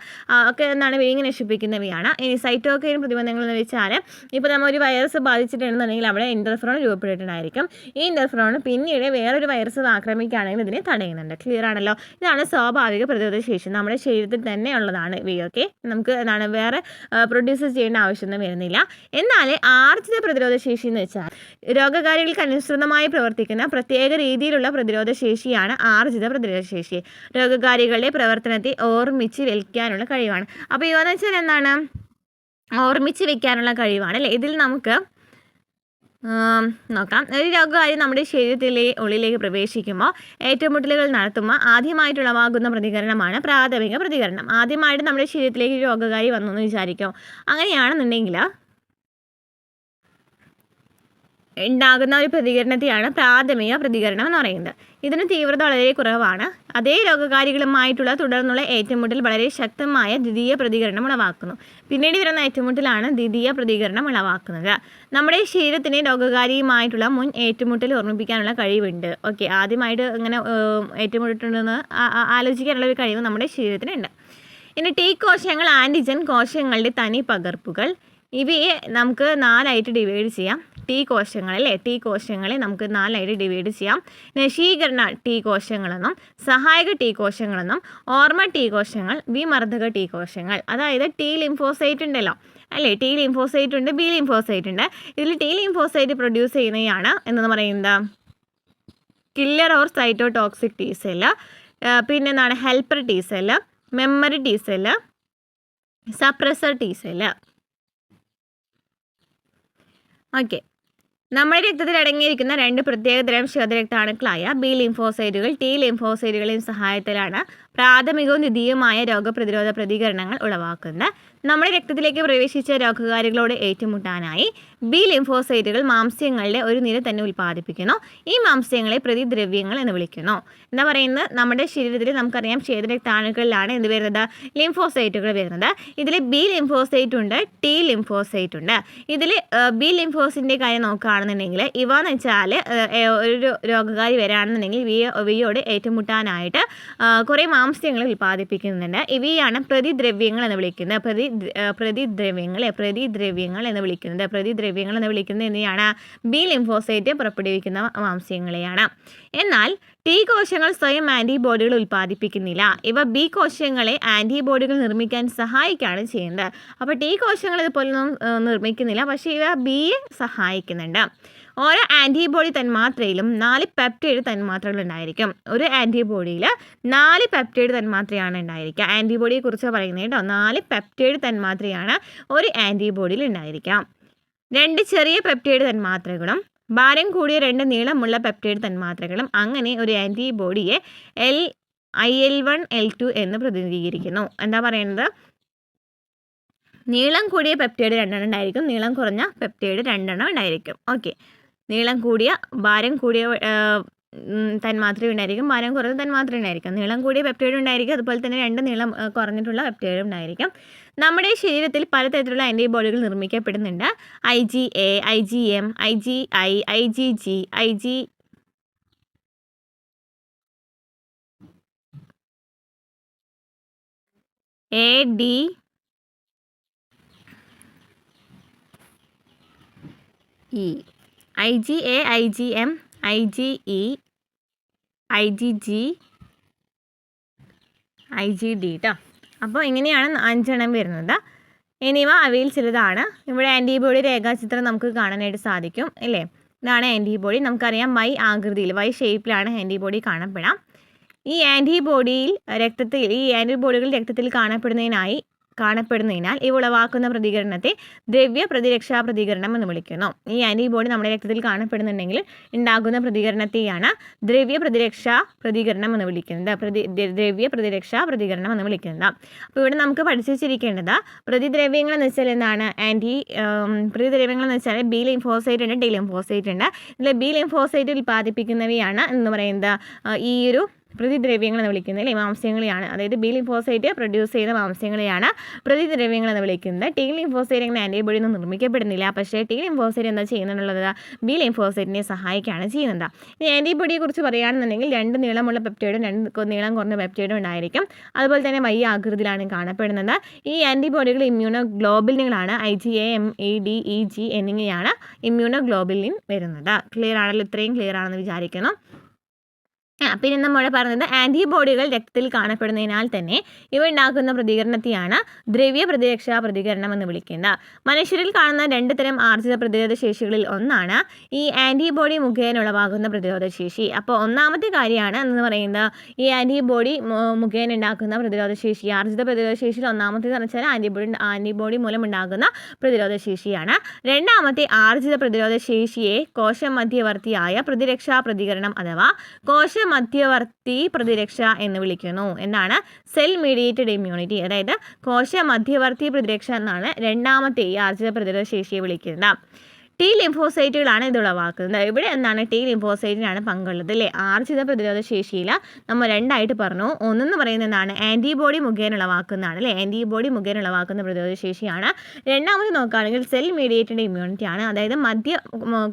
ഒക്കെ വിഴുങ്ങി നശിപ്പിക്കുന്നവയാണ്. ഇനി സൈറ്റോകൈൻ പ്രതിബന്ധങ്ങൾ എന്ന് വെച്ചാൽ ഇപ്പോൾ നമ്മൾ ഒരു വൈറസ് ബാധിച്ചിട്ടുണ്ടെന്നുണ്ടെങ്കിൽ അവിടെ ഇന്റർഫെറോൺ രൂപപ്പെട്ടിട്ടുണ്ടായിരിക്കും. ഈ ഇന്റർഫെറോൺ പിന്നീട് വേറൊരു വൈറസ് ആക്രമിക്കുകയാണെങ്കിൽ ഇതിനെ തടയുന്നുണ്ട്. ക്ലിയർ ആണല്ലോ? ഇതാണ് സ്വാഭാവിക പ്രതിരോധ ശേഷി. നമ്മുടെ ശരീരത്തിൽ തന്നെ ഉള്ളതാണ് ഇവയൊക്കെ. നമുക്ക് വേറെ പ്രൊഡ്യൂസ് ചെയ്യേണ്ട ആവശ്യമൊന്നും വരുന്നില്ല. എന്നാൽ ആർജിത പ്രതിരോധ ശേഷി എന്ന് വെച്ചാൽ രോഗകാരികൾക്ക് അനുസൃതമായി പ്രവർത്തിക്കുന്ന പ്രത്യേക രീതിയിലുള്ള പ്രതിരോധ ശേഷിയാണ് ആർജിത പ്രതിരോധ ശേഷി. രോഗകാരികളുടെ പ്രവർത്തനത്തെ ഓർമ്മിച്ച് വയ്ക്കാനുള്ള കഴിവാണ്. അപ്പോൾ ഇവന്ന് വെച്ചാൽ എന്താണ്? ഓർമ്മിച്ച് വെക്കാനുള്ള കഴിവാണ് അല്ലേ. ഇതിൽ നമുക്ക് നോക്കാം. ഒരു രോഗകാരി നമ്മുടെ ശരീരത്തിലെ ഉള്ളിലേക്ക് പ്രവേശിക്കുമ്പോൾ ഏറ്റുമുട്ടലുകൾ നടത്തുമ്പോൾ ആദ്യമായിട്ടുളവാകുന്ന പ്രതികരണമാണ് പ്രാഥമിക പ്രതികരണം. ആദ്യമായിട്ട് നമ്മുടെ ശരീരത്തിലേക്ക് രോഗകാരി വന്നു എന്ന് വിചാരിക്കും. അങ്ങനെയാണെന്നുണ്ടെങ്കിൽ ഉണ്ടാകുന്ന ഒരു പ്രതികരണത്തെയാണ് പ്രാഥമിക പ്രതികരണം എന്ന് പറയുന്നത്. ഇതിന് തീവ്രത വളരെ കുറവാണ്. അതേ രോഗകാരികളുമായിട്ടുള്ള തുടർന്നുള്ള ഏറ്റുമുട്ടൽ വളരെ ശക്തമായ ദ്വിതീയ പ്രതികരണം ഉളവാക്കുന്നു. പിന്നീട് വരുന്ന ഏറ്റുമുട്ടലാണ് ദ്വിതീയ പ്രതികരണം ഉളവാക്കുന്നത്. നമ്മുടെ ശരീരത്തിന് രോഗകാരിയുമായിട്ടുള്ള മുൻ ഏറ്റുമുട്ടൽ ഓർമ്മിപ്പിക്കാനുള്ള കഴിവുണ്ട്. ആദ്യമായിട്ട് ഇങ്ങനെ ഏറ്റുമുട്ടുണ്ടെന്ന് ആലോചിക്കാനുള്ള ഒരു കഴിവ് നമ്മുടെ ശരീരത്തിനുണ്ട്. ഇനി T കോശങ്ങൾ, ആൻറ്റിജൻ കോശങ്ങളുടെ തനി പകർപ്പുകൾ. ഇവയെ നമുക്ക് 4 ആയിട്ട് ഡിവൈഡ് ചെയ്യാം. ടി കോശങ്ങൾ അല്ലേ, ടി കോശങ്ങളെ നമുക്ക് 4ആയിട്ട് ഡിവൈഡ് ചെയ്യാം. നശീകരണ ടി കോശങ്ങളെന്നും സഹായക ടി കോശങ്ങളെന്നും ഓർമ്മ ടി കോശങ്ങൾ, വിമർദ്ദക ടി കോശങ്ങൾ. അതായത് ടി ലിംഫോസൈറ്റ് ഉണ്ടല്ലോ അല്ലേ, ടി ലിംഫോസൈറ്റ് ഉണ്ട്, ബി ലിംഫോസൈറ്റ് ഉണ്ട്. ഇതിൽ ടി ലിംഫോസൈറ്റ് പ്രൊഡ്യൂസ് ചെയ്യുന്നതാണ് എന്ന് പറയുന്നത് killer or cytotoxic T cell. പിന്നെ എന്താണ് helper T cell, memory T cell, suppressor T cell. Okay, നമ്മുടെ രക്തത്തിൽ അടങ്ങിയിരിക്കുന്ന 2 പ്രത്യേകതരം ശ്വേതരക്താണുക്കളായ ബി ലിംഫോസൈറ്റുകൾ ടി ലിംഫോസൈറ്റുകളുടെയും സഹായത്തിലാണ് പ്രാഥമികവും ദ്വിതീയവുമായ രോഗപ്രതിരോധ പ്രതികരണങ്ങൾ ഉളവാക്കുന്നത്. നമ്മുടെ രക്തത്തിലേക്ക് പ്രവേശിച്ച രോഗകാരികളോട് ഏറ്റുമുട്ടാനായി ബി ലിംഫോസൈറ്റുകൾ മാംസ്യങ്ങളുടെ ഒരു നിര തന്നെ ഉൽപ്പാദിപ്പിക്കുന്നു. ഈ മാംസ്യങ്ങളെ പ്രതിദ്രവ്യങ്ങൾ എന്ന് വിളിക്കുന്നു. എന്താ പറയുന്നത്, നമ്മുടെ ശരീരത്തിൽ നമുക്കറിയാം ശ്വേതരക്താണുക്കളിലാണ് എന്ത് വരുന്നത്, ലിംഫോസൈറ്റുകൾ വരുന്നത്. ഇതിൽ ബി ലിംഫോസൈറ്റ് ഉണ്ട്, ടി ലിംഫോസൈറ്റ് ഉണ്ട്. ഇതിൽ ബി ലിംഫോസിൻ്റെ കാര്യം നോക്കുകയാണെന്നുണ്ടെങ്കിൽ ഇവ എന്ന് വെച്ചാൽ ഒരു രോഗകാരി വരികയാണെന്നുണ്ടെങ്കിൽ ഇവയോട് ഏറ്റുമുട്ടാനായിട്ട് കുറേ മാംസ്യങ്ങൾ ഉൽപ്പാദിപ്പിക്കുന്നുണ്ട്. ഇവയാണ് പ്രതിദ്രവ്യങ്ങൾ എന്ന് വിളിക്കുന്നത്. പ്രതിദ്രവ്യങ്ങൾ എന്ന് വിളിക്കുന്നത്. പ്രതിദ്രവ്യങ്ങൾ എന്ന് വിളിക്കുന്നത് എന്തിനാണ്, ബി ലിംഫോസൈറ്റ് പുറപ്പെടുവിക്കുന്ന മാംസ്യങ്ങളെയാണ്. എന്നാൽ ടി കോശങ്ങൾ സ്വയം ആൻറ്റിബോഡികൾ ഉൽപ്പാദിപ്പിക്കുന്നില്ല. ഇവ ബി കോശങ്ങളെ ആൻറ്റിബോഡികൾ നിർമ്മിക്കാൻ സഹായിക്കുകയാണ് ചെയ്യുന്നത്. അപ്പോൾ ടി കോശങ്ങൾ ഇതുപോലൊന്നും നിർമ്മിക്കുന്നില്ല, പക്ഷേ ഇവ ബിയെ സഹായിക്കുന്നുണ്ട്. ഓരോ ആൻറ്റിബോഡി തന്മാത്രയിലും 4 പെപ്റ്റൈഡ് തന്മാത്രകൾ ഉണ്ടായിരിക്കും. ഒരു ആൻറ്റിബോഡിയിൽ 4 പെപ്റ്റൈഡ് തന്മാത്രയാണ് ഉണ്ടായിരിക്കുക. ആൻറ്റിബോഡിയെ കുറിച്ച് പറയുന്നത് കേട്ടോ, 4 പെപ്റ്റൈഡ് തന്മാത്രയാണ് ഒരു ആൻറ്റിബോഡിയിൽ ഉണ്ടായിരിക്കാം. 2 ചെറിയ പെപ്റ്റൈഡ് തന്മാത്രകളും ഭാരം കൂടിയ 2 നീളമുള്ള പെപ്റ്റൈഡ് തന്മാത്രകളും. അങ്ങനെ ഒരു ആൻറ്റിബോഡിയെ IL1 L2 എന്ന് പ്രതിനിധീകരിക്കുന്നു. എന്താ പറയുന്നത്, നീളം കൂടിയ പെപ്റ്റൈഡ് 2 ഉണ്ടായിരിക്കും, നീളം കുറഞ്ഞ പെപ്റ്റൈഡ് 2 ഉണ്ടായിരിക്കും. ഓക്കെ, നീളം കൂടിയ ഭാരം കൂടിയ തന്മാത്ര ഉണ്ടായിരിക്കും, ഭാരം കുറഞ്ഞ തന്മാത്ര ഉണ്ടായിരിക്കും. നീളം കൂടിയ പെപ്റ്റൈഡ് ഉണ്ടായിരിക്കും, അതുപോലെ തന്നെ 2 നീളം കുറഞ്ഞിട്ടുള്ള പെപ്റ്റൈഡ് ഉണ്ടായിരിക്കും. നമ്മുടെ ശരീരത്തിൽ പലതരത്തിലുള്ള ആൻറ്റിബോഡികൾ നിർമ്മിക്കപ്പെടുന്നുണ്ട്. IgA, IgM, IgI, IgG, AD, IgA, IgM, IgE, IgG, IgD കേട്ടോ. അപ്പോൾ ഇങ്ങനെയാണ് 5 വരുന്നത്. ഇനിവ അവയിൽ ചിലതാണ്. ഇവിടെ ആൻറ്റിബോഡി രേഖാചിത്രം നമുക്ക് കാണാനായിട്ട് സാധിക്കും അല്ലേ. ഇതാണ് ആൻറ്റിബോഡി. നമുക്കറിയാം Y ആകൃതിയിൽ, Y ഷേപ്പിലാണ് ആൻറ്റിബോഡി കാണപ്പെടാം. ഈ ആൻറ്റിബോഡികൾ രക്തത്തിൽ കാണപ്പെടുന്നതിനാൽ ഇവ ഉളവാക്കുന്ന പ്രതികരണത്തെ ദ്രവ്യ പ്രതിരക്ഷാ പ്രതികരണം എന്ന് വിളിക്കുന്നു. ഈ ആൻറ്റിബോഡി നമ്മുടെ രക്തത്തിൽ കാണപ്പെടുന്നുണ്ടെങ്കിൽ ഉണ്ടാകുന്ന പ്രതികരണത്തെയാണ് ദ്രവ്യ പ്രതിരക്ഷാ പ്രതികരണം എന്ന് വിളിക്കുന്നത്. അപ്പോൾ ഇവിടെ നമുക്ക് പഠിച്ചു വെച്ചിരിക്കേണ്ടത് പ്രതിദ്രവ്യങ്ങൾ എന്ന് വെച്ചാൽ എന്താണ്, പ്രതിദ്രവ്യങ്ങൾ എന്ന് വെച്ചാൽ ബി ലിംഫോസൈറ്റ് ഉണ്ട്, ടി ലിംഫോസൈറ്റ് ഉണ്ട്. ഇതിൽ ബി ലിംഫോസൈറ്റ് ഉൽപ്പാദിപ്പിക്കുന്നവയാണ് എന്ന് പറയുന്നത് ഈ ഒരു പ്രതിദ്രവ്യങ്ങൾ എന്ന് വിളിക്കുന്നത് അല്ലേ, മാംസ്യങ്ങളെയാണ്. അതായത് ബി ലിംഫോസൈറ്റ് പ്രൊഡ്യൂസ് ചെയ്യുന്ന മാംസ്യങ്ങളെയാണ് പ്രതിദ്രവ്യങ്ങൾ എന്ന് വിളിക്കുന്നത്. ടി ലിംഫോസൈറ്റ് അങ്ങനെ ആൻറ്റിബോഡി ഒന്നും നിർമ്മിക്കപ്പെടുന്നില്ല, പക്ഷേ ടി ലിംഫോസൈറ്റ് എന്താ ചെയ്യുന്നുള്ളത്, ബി ലിംഫോസൈറ്റിനെ സഹായിക്കുകയാണ് ചെയ്യുന്നത്. ഇനി ആൻറ്റിബോഡിയെ കുറിച്ച് പറയുകയാണെന്നുണ്ടെങ്കിൽ 2 നീളമുള്ള പെപ്റ്റൈഡും 2 നീളം കുറഞ്ഞ പെപ്റ്റൈഡും ഉണ്ടായിരിക്കും. അതുപോലെ തന്നെ Y ആകൃതിയിലാണ് കാണപ്പെടുന്നത്. ഈ ആൻറ്റിബോഡികൾ ഇമ്മ്യൂണോഗ്ലോബുലിനുകളാണ്. IgA, MED, EG എന്നിങ്ങനെയാണ് ഇമ്മ്യൂണോഗ്ലോബുലിൻ വരുന്നത്. ക്ലിയർ ആണല്ലോ, ഇത്രയും ക്ലിയർ ആണെന്ന് വിചാരിക്കുന്നു. പിന്നെ നമ്മൾ പറഞ്ഞത് ആൻറ്റിബോഡികൾ രക്തത്തിൽ കാണപ്പെടുന്നതിനാൽ തന്നെ ഇവ ഉണ്ടാക്കുന്ന പ്രതികരണത്തെയാണ് ദ്രവ്യ പ്രതിരക്ഷാ പ്രതികരണം എന്ന് വിളിക്കുന്നത്. മനുഷ്യരിൽ കാണുന്ന 2 തരം ആർജിത പ്രതിരോധ ശേഷികളിൽ ഒന്നാണ് ഈ ആൻറ്റിബോഡി മുഖേന ഉളവാകുന്ന പ്രതിരോധ ശേഷി. അപ്പോൾ ഒന്നാമത്തെ കാര്യമാണ് എന്ന് പറയുന്നത് ഈ ആൻറ്റിബോഡി മുഖേന ഉണ്ടാക്കുന്ന പ്രതിരോധ ശേഷി. ആർജിത പ്രതിരോധ ശേഷിയിൽ ഒന്നാമത്തേത് എന്ന് വെച്ചാൽ ആൻറ്റിബോഡി മൂലം ഉണ്ടാകുന്ന പ്രതിരോധ ശേഷിയാണ്. രണ്ടാമത്തെ ആർജിത പ്രതിരോധ ശേഷിയെ കോശമധ്യവർത്തിയായ പ്രതിരക്ഷാ പ്രതികരണം അഥവാ മധ്യവർത്തി പ്രതിരക്ഷ എന്ന് വിളിക്കുന്നു. എന്താണ്, സെൽ മീഡിയേറ്റഡ് ഇമ്മ്യൂണിറ്റി. അതായത് കോശമധ്യവർത്തി പ്രതിരക്ഷ എന്നാണ് രണ്ടാമത്തെ ഈ ആർജിത പ്രതിരോധ ശേഷിയെ വിളിക്കുന്നത്. ടി ലിംഫോസൈറ്റുകളാണ് ഇത് ഉളവാക്കുന്നത്. ഇവിടെ എന്താണ്, ടി ലിംഫോസൈറ്റിനാണ് പങ്കുള്ളത് അല്ലേ. ആർജിത പ്രതിരോധ ശേഷിയിൽ നമ്മൾ 2ആയിട്ട് പറഞ്ഞു. ഒന്നെന്ന് പറയുന്നത് എന്താണ്, ആൻറ്റിബോഡി മുഖേന ഉളവാക്കുന്നതാണ് അല്ലേ, ആൻറ്റിബോഡി മുഖേന ഉളവാക്കുന്ന പ്രതിരോധ ശേഷിയാണ്. രണ്ടാമത് നോക്കുകയാണെങ്കിൽ സെൽ മീഡിയേറ്റഡ് ഇമ്മ്യൂണിറ്റി ആണ്. അതായത്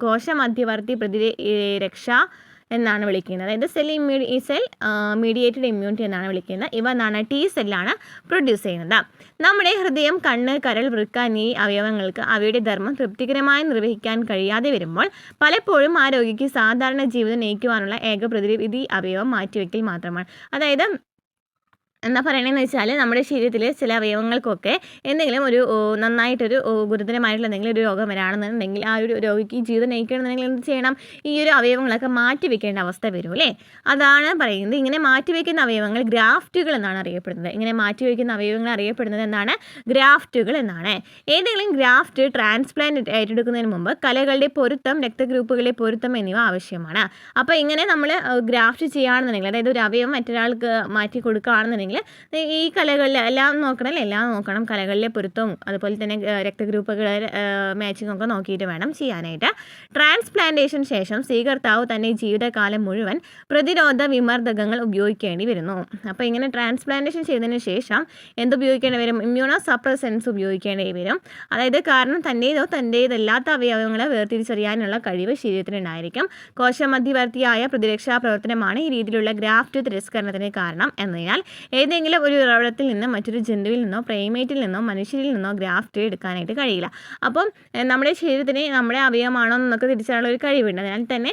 കോശമധ്യവർത്തി പ്രതിരക്ഷ എന്നാണ് വിളിക്കുന്നത്. അതായത് സെൽ മീഡിയേറ്റഡ് ഇമ്മ്യൂണിറ്റി എന്നാണ് വിളിക്കുന്നത്. ഇവ എന്താണ് ടി സെല്ലാണ് പ്രൊഡ്യൂസ് ചെയ്യുന്നത്. നമ്മുടെ ഹൃദയം, കണ്ണ്, കരൾ, വൃക്ക എന്നീ അവയവങ്ങൾക്ക് അവയുടെ ധർമ്മം തൃപ്തികരമായി നിർവഹിക്കാൻ കഴിയാതെ വരുമ്പോൾ പലപ്പോഴും ആ രോഗിക്ക് സാധാരണ ജീവിതം നയിക്കുവാനുള്ള ഏക പ്രതിവിധി അവയവം മാറ്റിവെക്കൽ മാത്രമാണ്. അതായത് എന്താ പറയണതെന്ന് വെച്ചാൽ നമ്മുടെ ശരീരത്തിലെ ചില അവയവങ്ങൾക്കൊക്കെ എന്തെങ്കിലും ഒരു നന്നായിട്ടൊരു ഗുരുതരമായിട്ടുള്ള എന്തെങ്കിലും ഒരു രോഗം വരാണെന്നുണ്ടെങ്കിൽ ആ ഒരു രോഗിക്ക് ജീവിതം നയിക്കണമെന്നുണ്ടെങ്കിൽ എന്ത് ചെയ്യണം? ഈ ഒരു അവയവങ്ങളൊക്കെ മാറ്റി വെക്കേണ്ട അവസ്ഥ വരും അല്ലേ? അതാണ് പറയുന്നത്. ഇങ്ങനെ മാറ്റിവെക്കുന്ന അവയവങ്ങൾ ഗ്രാഫ്റ്റുകൾ എന്നാണ് അറിയപ്പെടുന്നത്. ഇങ്ങനെ മാറ്റിവെക്കുന്ന അവയവങ്ങൾ അറിയപ്പെടുന്നത് എന്താണ്? ഗ്രാഫ്റ്റുകൾ എന്നാണ്. ഏതെങ്കിലും ഗ്രാഫ്റ്റ് ട്രാൻസ്പ്ലാന്റ് ഏറ്റെടുക്കുന്നതിന് മുമ്പ് കലകളുടെ പൊരുത്തം, രക്തഗ്രൂപ്പുകളുടെ പൊരുത്തം എന്നിവ ആവശ്യമാണ്. അപ്പോൾ ഇങ്ങനെ നമ്മൾ ഗ്രാഫ്റ്റ് ചെയ്യുകയാണെന്നുണ്ടെങ്കിൽ, അതായത് ഒരു അവയവം മറ്റൊരാൾക്ക് മാറ്റി കൊടുക്കുകയാണെന്നുണ്ടെങ്കിൽ ഈ കലകളിൽ എല്ലാം നോക്കണം. കലകളിലെ പൊരുത്തവും അതുപോലെ തന്നെ രക്തഗ്രൂപ്പുകൾ മാച്ചിങ് ഒക്കെ നോക്കിയിട്ട് വേണം ചെയ്യാനായിട്ട്. ട്രാൻസ്പ്ലാന്റേഷൻ ശേഷം സ്വീകർത്താവ് തന്നെ ജീവിതകാലം മുഴുവൻ പ്രതിരോധ വിമർദ്ദകങ്ങൾ ഉപയോഗിക്കേണ്ടി വരുന്നു. അപ്പോൾ ഇങ്ങനെ ട്രാൻസ്പ്ലാന്റേഷൻ ചെയ്തതിന് ശേഷം എന്തുപയോഗിക്കേണ്ടി വരും? ഇമ്മ്യൂണോ സപ്രസൻസ് ഉപയോഗിക്കേണ്ടി വരും. അതായത് കാരണം തൻ്റേതല്ലാത്ത അവയവങ്ങളെ വേർതിരിച്ചറിയാനുള്ള കഴിവ് ശരീരത്തിനുണ്ടായിരിക്കും. കോശമധ്യവർത്തിയായ പ്രതിരക്ഷാ പ്രവർത്തനമാണ് ഈ രീതിയിലുള്ള ഗ്രാഫ്റ്റ് തിരസ്കരണത്തിന് കാരണം എന്നതിനാൽ ഏതെങ്കിലും ഒരു ഉറവിടത്തിൽ നിന്ന് മറ്റൊരു ജന്തുവിൽ നിന്നോ പ്രൈമേറ്റിൽ നിന്നോ മനുഷ്യരിൽ നിന്നോ ഗ്രാഫ്റ്റ് എടുക്കാനായിട്ട് കഴിയില്ല. അപ്പം നമ്മുടെ ശരീരത്തിന് നമ്മുടെ അവയവമാണോ എന്നൊക്കെ തിരിച്ചറിയാനുള്ള ഒരു കഴിവുണ്ട്. അതിനാൽ തന്നെ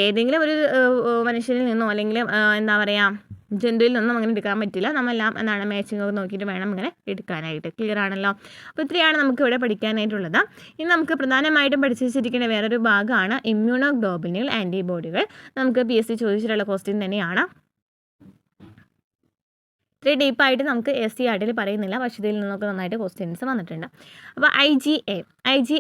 ഏതെങ്കിലും ഒരു മനുഷ്യരിൽ നിന്നോ അല്ലെങ്കിൽ എന്താ പറയുക ജന്തുവിൽ നിന്നും അങ്ങനെ എടുക്കാൻ പറ്റില്ല. നമ്മളെല്ലാം എന്താണ് മാച്ചിങ് ഒക്കെ നോക്കിയിട്ട് വേണം ഇങ്ങനെ എടുക്കാനായിട്ട്. ക്ലിയർ ആണല്ലോ? അപ്പോൾ ഇത്രയാണ് നമുക്ക് ഇവിടെ പഠിക്കാനായിട്ടുള്ളത്. ഇനി നമുക്ക് പ്രധാനമായിട്ടും പഠിച്ചു വെച്ചിരിക്കുന്ന വേറൊരു ഭാഗമാണ് ഇമ്മ്യൂണോഗ്ലോബുലിനുകൾ, ആൻറ്റിബോഡികൾ. നമുക്ക് PSC ചോദിച്ചിട്ടുള്ള ക്വസ്റ്റ്യൻ തന്നെയാണ്. ഇത്രയും ഡീപ്പായിട്ട് നമുക്ക് SCERT പറയുന്നില്ല, പക്ഷേ ഇതിൽ നിന്നൊക്കെ നന്നായിട്ട് ക്വസ്റ്റ്യൻസ് വന്നിട്ടുണ്ട്. അപ്പോൾ IgA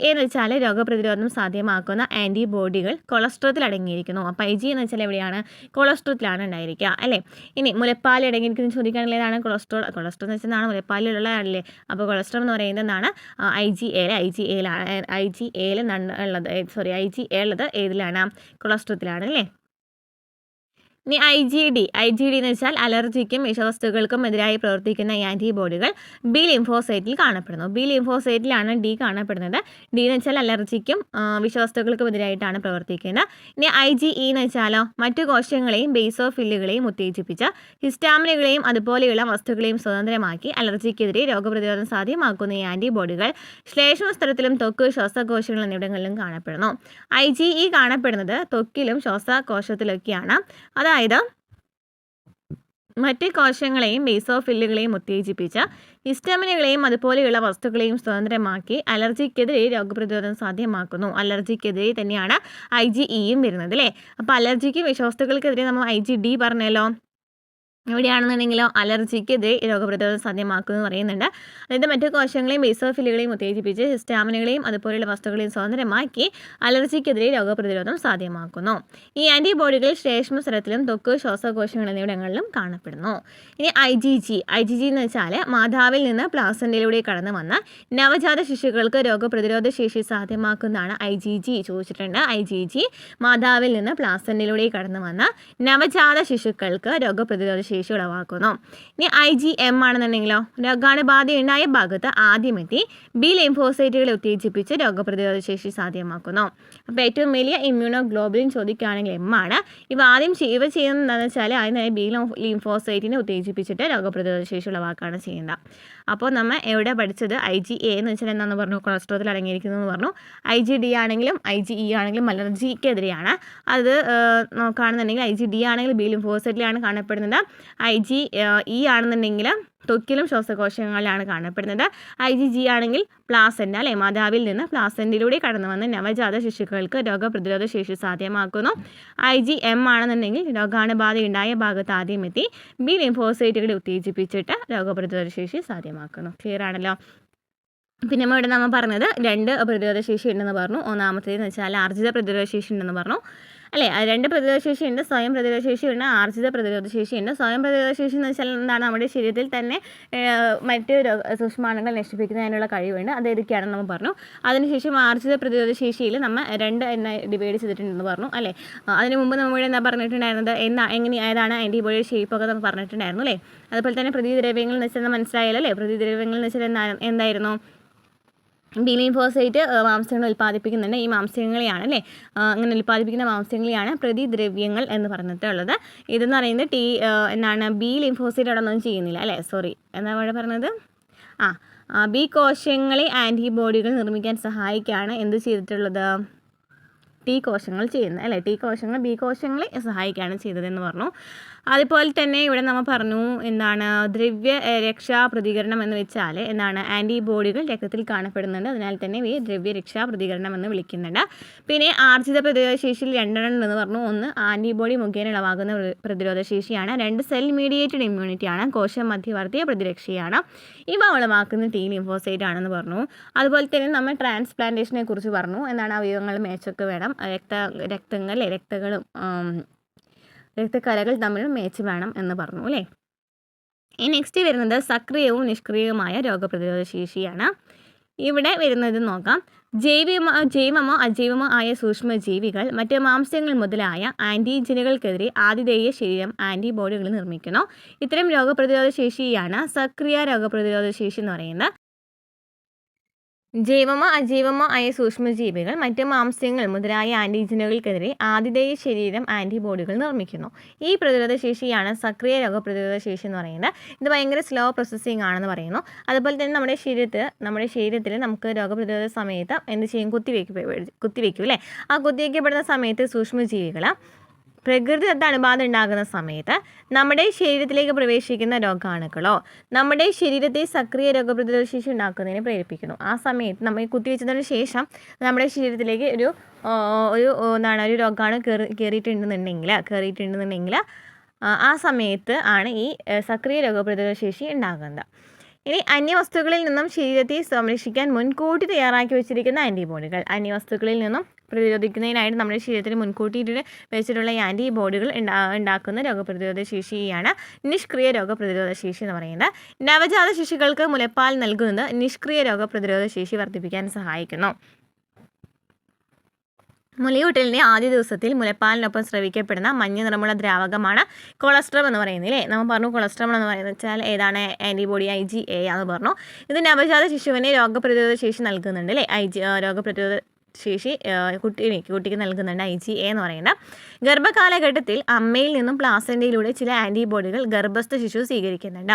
എന്ന് വെച്ചാൽ രോഗപ്രതിരോധം സാധ്യമാക്കുന്ന ആൻറ്റിബോഡികൾ കൊളസ്ട്രോളിൽ അടങ്ങിയിരിക്കുന്നു. അപ്പോൾ IG എന്ന് വെച്ചാൽ എവിടെയാണ്? കൊളസ്ട്രോളിലാണ് ഉണ്ടായിരിക്കുക അല്ലേ? ഇനി മുലപ്പാൽ അടങ്ങിയിരിക്കുന്ന ചോദിക്കുകയാണെങ്കിൽ ഏതാണ്? കൊളസ്ട്രോൾ എന്ന് വെച്ചാൽ മുലപ്പാലിലുള്ള ആണല്ലേ? അപ്പോൾ കൊളസ്ട്രോൾ എന്ന് പറയുന്നത് എന്താണ്? IgA ഉള്ളത് ഏതിലാണ്? കൊളസ്ട്രോളിലാണ് അല്ലേ? ഇനി IgD എന്ന് വെച്ചാൽ അലർജിക്കും വിഷവസ്തുക്കൾക്കും എതിരായി പ്രവർത്തിക്കുന്ന ഈ ആൻറ്റിബോഡികൾ ബി ലിംഫോസൈറ്റിൽ കാണപ്പെടുന്നു. ബി ലിംഫോസൈറ്റിലാണ് D കാണപ്പെടുന്നത്. D എന്ന് വെച്ചാൽ അലർജിക്കും വിഷവസ്തുക്കൾക്കും എതിരായിട്ടാണ് പ്രവർത്തിക്കുന്നത്. ഇനി IgE എന്ന് വെച്ചാലോ മറ്റു കോശങ്ങളെയും ബേസോഫില്ലുകളെയും ഉത്തേജിപ്പിച്ച് ഹിസ്റ്റാമിനുകളെയും അതുപോലെയുള്ള വസ്തുക്കളെയും സ്വതന്ത്രമാക്കി അലർജിക്കെതിരെ രോഗപ്രതിരോധം സാധ്യമാക്കുന്ന ഈ ആൻറ്റിബോഡികൾ ശ്ലേഷ്മസ്തരത്തിലും ത്വക്ക്, ശ്വാസകോശങ്ങൾ എന്നിവിടങ്ങളിലും കാണപ്പെടുന്നു. IgE കാണപ്പെടുന്നത് ത്വക്കിലും ശ്വാസകോശത്തിലൊക്കെയാണ്. അതായത് മറ്റ് കോശങ്ങളെയും ബേസോഫില്ലുകളെയും ഉത്തേജിപ്പിച്ച് ഹിസ്റ്റമിനുകളെയും അതുപോലെയുള്ള വസ്തുക്കളെയും സ്വതന്ത്രമാക്കി അലർജിക്കെതിരെ രോഗപ്രതിരോധം സാധ്യമാക്കുന്നു. അലർജിക്കെതിരെ തന്നെയാണ് IgEയും വരുന്നത് അല്ലേ? അപ്പോൾ അലർജിക്ക് വിഷവസ്തുക്കൾക്കെതിരെ നമ്മൾ IgD പറഞ്ഞല്ലോ. എവിടെയാണെന്നുണ്ടെങ്കിലോ അലർജിക്കെതിരെ രോഗപ്രതിരോധം സാധ്യമാക്കുമെന്ന് പറയുന്നുണ്ട്. അതായത് മറ്റു കോശങ്ങളെയും ബേസോഫില്ലുകളെയും ഉത്തേജിപ്പിച്ച് ഹിസ്റ്റാമിനുകളെയും അതുപോലെയുള്ള വസ്തുക്കളെയും സ്വതന്ത്രമാക്കി അലർജിക്കെതിരെ രോഗപ്രതിരോധം സാധ്യമാക്കുന്നു. ഈ ആൻറ്റിബോഡികൾ ശ്ലേഷ്മസ്തരത്തിലും ത്വക്ക്, ശ്വാസകോശങ്ങൾ എന്നിവിടങ്ങളിലും കാണപ്പെടുന്നു. ഇനി IgG എന്ന് വെച്ചാൽ മാതാവിൽ നിന്ന് പ്ലാസന്റയിലൂടെ കടന്നു വന്ന നവജാത ശിശുക്കൾക്ക് രോഗപ്രതിരോധ ശേഷി സാധ്യമാക്കുന്നതാണ് IgG. ചോദിച്ചിട്ടുണ്ട്. IgG മാതാവിൽ നിന്ന് പ്ലാസന്റയിലൂടെ കടന്നു വന്ന നവജാത ശിശുക്കൾക്ക് രോഗപ്രതിരോധ ശേഷി ഉളവാക്കുന്നു. ഇനി IgM ആണെന്നുണ്ടെങ്കിലോ രോഗാണുബാധയുണ്ടായ ഭാഗത്ത് ആദ്യമെത്തി ബി ലിംഫോസൈറ്റുകളെ ഉത്തേജിപ്പിച്ച് രോഗപ്രതിരോധ ശേഷി സാധ്യമാക്കുന്നു. അപ്പോൾ ഏറ്റവും വലിയ ഇമ്മ്യൂണോഗ്ലോബുലിൻ ചോദിക്കുകയാണെങ്കിൽ M ആണ്. ഇവ ചെയ്യുന്നത് എന്താണെന്ന് വെച്ചാൽ ആദ്യം ബി ലിംഫോസൈറ്റിനെ ഉത്തേജിപ്പിച്ചിട്ട് രോഗപ്രതിരോധ ശേഷി ഉളവാക്കുകയാണ് ചെയ്യുന്നത്. അപ്പോൾ നമ്മൾ എവിടെ പഠിച്ചത്? IgA എന്ന് വെച്ചാൽ എന്താണെന്ന് പറഞ്ഞു? കൊളസ്ട്രോളിൽ അടങ്ങിയിരിക്കുന്നു എന്ന് പറഞ്ഞു. IgD ആണെങ്കിലും IgE ആണെങ്കിലും അലർജിക്കെതിരെയാണ്. അത് നോക്കുകയാണെന്നുണ്ടെങ്കിൽ IgD ആണെങ്കിൽ ബി ലിംഫോസൈറ്റിലാണ് കാണപ്പെടുന്നത്. IgE ആണെന്നുണ്ടെങ്കിൽ ത്വക്കിലും ശ്വാസകോശങ്ങളിലാണ് കാണപ്പെടുന്നത്. IgG ആണെങ്കിൽ പ്ലാസെൻ്റ അല്ലെ മാതാവിൽ നിന്ന് പ്ലാസെൻ്റയിലൂടെ കടന്നു വന്ന് നവജാത ശിശുക്കൾക്ക് രോഗപ്രതിരോധ ശേഷി സാധ്യമാക്കുന്നു. IgM ആണെന്നുണ്ടെങ്കിൽ രോഗാണുബാധയുണ്ടായ ഭാഗത്ത് ആദ്യമെത്തി ബി ലിംഫോസൈറ്റുകളെ ഉത്തേജിപ്പിച്ചിട്ട് രോഗപ്രതിരോധ ശേഷി സാധ്യമാക്കുന്നു. ക്ലിയർ ആണല്ലോ? പിന്നെ നമ്മൾ പറഞ്ഞത് 2 പ്രതിരോധ ശേഷി ഉണ്ടെന്ന് പറഞ്ഞു. ഒന്നാമത്തേതെന്ന് വെച്ചാൽ ആർജിത പ്രതിരോധ ശേഷി ഉണ്ടെന്ന് പറഞ്ഞു അല്ലേ? 2 പ്രതിരോധ ശേഷിയുണ്ട്. സ്വയം പ്രതിരോധ ശേഷിയുണ്ട്, ആർജിത പ്രതിരോധ ശേഷിയുണ്ട്. സ്വയം പ്രതിരോധ ശേഷി എന്ന് വെച്ചാൽ എന്താണ്? നമ്മുടെ ശരീരത്തിൽ തന്നെ മറ്റ് സൂക്ഷ്മാണുക്കൾ നശിപ്പിക്കുന്നതിനുള്ള കഴിവുണ്ട്. അത് ഏതൊക്കെയാണെന്ന് നമ്മൾ പറഞ്ഞു. അതിനുശേഷം ആർജിത പ്രതിരോധ ശേഷിയിൽ നമ്മൾ 2 എന്ന ഡിവൈഡ് ചെയ്തിട്ടുണ്ടെന്ന് പറഞ്ഞു അല്ലേ? അതിന് മുമ്പ് നമ്മൾ എന്താ പറഞ്ഞിട്ടുണ്ടായിരുന്നത്? ഏതാണ് ആൻറ്റിബോഡി ഷേപ്പൊക്കെ നമ്മൾ പറഞ്ഞിട്ടുണ്ടായിരുന്നു അല്ലേ? അതുപോലെ തന്നെ പ്രതിദ്രവ്യങ്ങൾ എന്ന് വെച്ചാൽ മനസ്സിലായല്ലോ അല്ലേ? പ്രതിദ്രവ്യങ്ങൾ എന്ന് വെച്ചാൽ എന്തായിരുന്നു? ബി ലിംഫോസൈറ്റ് മാംസങ്ങൾ ഉൽപ്പാദിപ്പിക്കുന്നുണ്ട്. ഈ മാംസങ്ങളെയാണ് അല്ലേ അങ്ങനെ ഉൽപ്പാദിപ്പിക്കുന്ന മാംസങ്ങളെയാണ് പ്രതിദ്രവ്യങ്ങൾ എന്ന് പറഞ്ഞിട്ടുള്ളത്. ഇതെന്ന് പറയുന്നത് എന്താണ് ബി ലിംഫോസൈറ്റ് അവിടെ ഒന്നും ചെയ്യുന്നില്ല അല്ലേ, സോറി എന്താ ഇവിടെ പറഞ്ഞത്, ബി കോശങ്ങളെ ആൻറ്റിബോഡികൾ നിർമ്മിക്കാൻ സഹായിക്കുകയാണ് എന്ത് ചെയ്തിട്ടുള്ളത്, ടി കോശങ്ങൾ ചെയ്യുന്നത് അല്ലേ, ടി കോശങ്ങൾ ബി കോശങ്ങളെ സഹായിക്കുകയാണ് ചെയ്തതെന്ന് പറഞ്ഞു. അതുപോലെ തന്നെ ഇവിടെ നമ്മൾ പറഞ്ഞു എന്താണ് ദ്രവ്യ രക്ഷാ പ്രതികരണം എന്ന് വെച്ചാൽ എന്താണ് ആൻറ്റിബോഡികൾ രക്തത്തിൽ കാണപ്പെടുന്നുണ്ട്, അതിനാൽ തന്നെ ഇവയെ ദ്രവ്യ രക്ഷാ പ്രതികരണം എന്ന് വിളിക്കുന്നുണ്ട്. പിന്നെ ആർജിത പ്രതിരോധ ശേഷിയിൽ രണ്ടെണ്ണം എന്ന് പറഞ്ഞു. ഒന്ന് ആൻറ്റിബോഡി മുഖേന ഇളവാകുന്ന പ്രതിരോധ ശേഷിയാണ്, രണ്ട് സെൽ മീഡിയേറ്റഡ് ഇമ്മ്യൂണിറ്റിയാണ്, കോശ മധ്യവർത്തിയ പ്രതിരക്ഷയാണ്, ഇവ ഉളവാക്കുന്ന ടി ലിംഫോസൈറ്റ് ആണെന്ന് പറഞ്ഞു. അതുപോലെ തന്നെ നമ്മൾ ട്രാൻസ്പ്ലാന്റേഷനെ കുറിച്ച് പറഞ്ഞു. എന്താണ് അവയവങ്ങൾ മേച്ചൊക്കെ വേണം, രക്തക്കലകൾ തമ്മിൽ മേച്ച് വേണം എന്ന് പറഞ്ഞു അല്ലേ. ഈ നെക്സ്റ്റ് വരുന്നത് സക്രിയവും നിഷ്ക്രിയവുമായ രോഗപ്രതിരോധ ശേഷിയാണ്. ഇവിടെ വരുന്നത് നോക്കാം. ജൈവമോ അജൈവമോ ആയ സൂക്ഷ്മജീവികൾ മറ്റ് മാംസ്യങ്ങൾ മുതലായ ആൻറ്റിജനുകൾക്കെതിരെ ആതിഥേയ ശരീരം ആൻറ്റിബോഡികൾ നിർമ്മിക്കുന്നു. ഇത്തരം രോഗപ്രതിരോധ ശേഷിയാണ് സക്രിയ രോഗപ്രതിരോധ ശേഷി എന്ന് പറയുന്നത്. ജൈവമോ അജൈവമോ ആയ സൂക്ഷ്മജീവികൾ മറ്റ് മാംസ്യങ്ങൾ മുതലായ ആൻറ്റിജനുകൾക്കെതിരെ ആതിഥേയ ശരീരം ആൻറ്റിബോഡികൾ നിർമ്മിക്കുന്നു. ഈ പ്രതിരോധ ശേഷിയാണ് സക്രിയ രോഗപ്രതിരോധ ശേഷി എന്ന് പറയുന്നത്. ഇത് ഭയങ്കര സ്ലോ പ്രോസസ്സിംഗ് ആണെന്ന് പറയുന്നു. അതുപോലെ തന്നെ നമ്മുടെ ശരീരത്തിൽ നമുക്ക് രോഗപ്രതിരോധ സമയത്ത് എന്ത് ചെയ്യും, കുത്തിവെക്കും അല്ലേ. ആ കുത്തിവെക്കപ്പെടുന്ന സമയത്ത് സൂക്ഷ്മജീവികൾ പ്രകൃതിദത്ത അണുബാധ ഉണ്ടാകുന്ന സമയത്ത് നമ്മുടെ ശരീരത്തിലേക്ക് പ്രവേശിക്കുന്ന രോഗാണുക്കളോ നമ്മുടെ ശരീരത്തെ സക്രിയ രോഗപ്രതിരോധ ശേഷി ഉണ്ടാക്കുന്നതിന് പ്രേരിപ്പിക്കുന്നു. ആ സമയത്ത് നമ്മൾ കുത്തിവെച്ചതിന് ശേഷം നമ്മുടെ ശരീരത്തിലേക്ക് ഒരു രോഗാണു കയറിയിട്ടുണ്ടെന്നുണ്ടെങ്കിൽ ആ സമയത്ത് ആണ് ഈ സക്രിയ രോഗപ്രതിരോധ ശേഷി ഉണ്ടാകുന്നത്. ഇനി അന്യവസ്തുക്കളിൽ നിന്നും ശരീരത്തെ സംരക്ഷിക്കാൻ മുൻകൂട്ടി തയ്യാറാക്കി വെച്ചിരിക്കുന്ന ആൻറ്റിബോഡികൾ, അന്യവസ്തുക്കളിൽ നിന്നും പ്രതിരോധിക്കുന്നതിനായിട്ട് നമ്മുടെ ശരീരത്തിൽ മുൻകൂട്ടിയിട്ട് വെച്ചിട്ടുള്ള ഈ ആൻറ്റിബോഡികൾ ഉണ്ടാക്കുന്ന രോഗപ്രതിരോധ ശേഷിയാണ് നിഷ്ക്രിയ രോഗപ്രതിരോധ ശേഷി എന്ന് പറയുന്നത്. നവജാത ശിശുക്കൾക്ക് മുലപ്പാൽ നൽകുന്നത് നിഷ്ക്രിയ രോഗപ്രതിരോധ ശേഷി വർദ്ധിപ്പിക്കാൻ സഹായിക്കുന്നു. മുലയൂട്ടലിൻ്റെ ആദ്യ ദിവസത്തിൽ മുലപ്പാലിനൊപ്പം സ്രവിക്കപ്പെടുന്ന മഞ്ഞ നിറമുള്ള ദ്രാവകമാണ് കൊളസ്ട്രം എന്ന് പറയുന്നത് അല്ലേ. നമ്മൾ പറഞ്ഞു കൊളസ്ട്രം എന്ന് പറയുന്നത് വെച്ചാൽ ഏതാണ്, ആൻറ്റിബോഡി IgA എന്ന് പറഞ്ഞു. ഇത് നവജാത ശിശുവിന് രോഗപ്രതിരോധ ശേഷി നൽകുന്നുണ്ട് അല്ലേ. രോഗപ്രതിരോധ ശേഷി കുട്ടിക്ക് നൽകുന്നുണ്ട് IgA എന്ന് പറയുന്നത്. ഗർഭകാലഘട്ടത്തിൽ അമ്മയിൽ നിന്നും പ്ലാസൻ്റയിലൂടെ ചില ആൻറ്റിബോഡികൾ ഗർഭസ്ഥ ശിശു സ്വീകരിക്കുന്നുണ്ട്.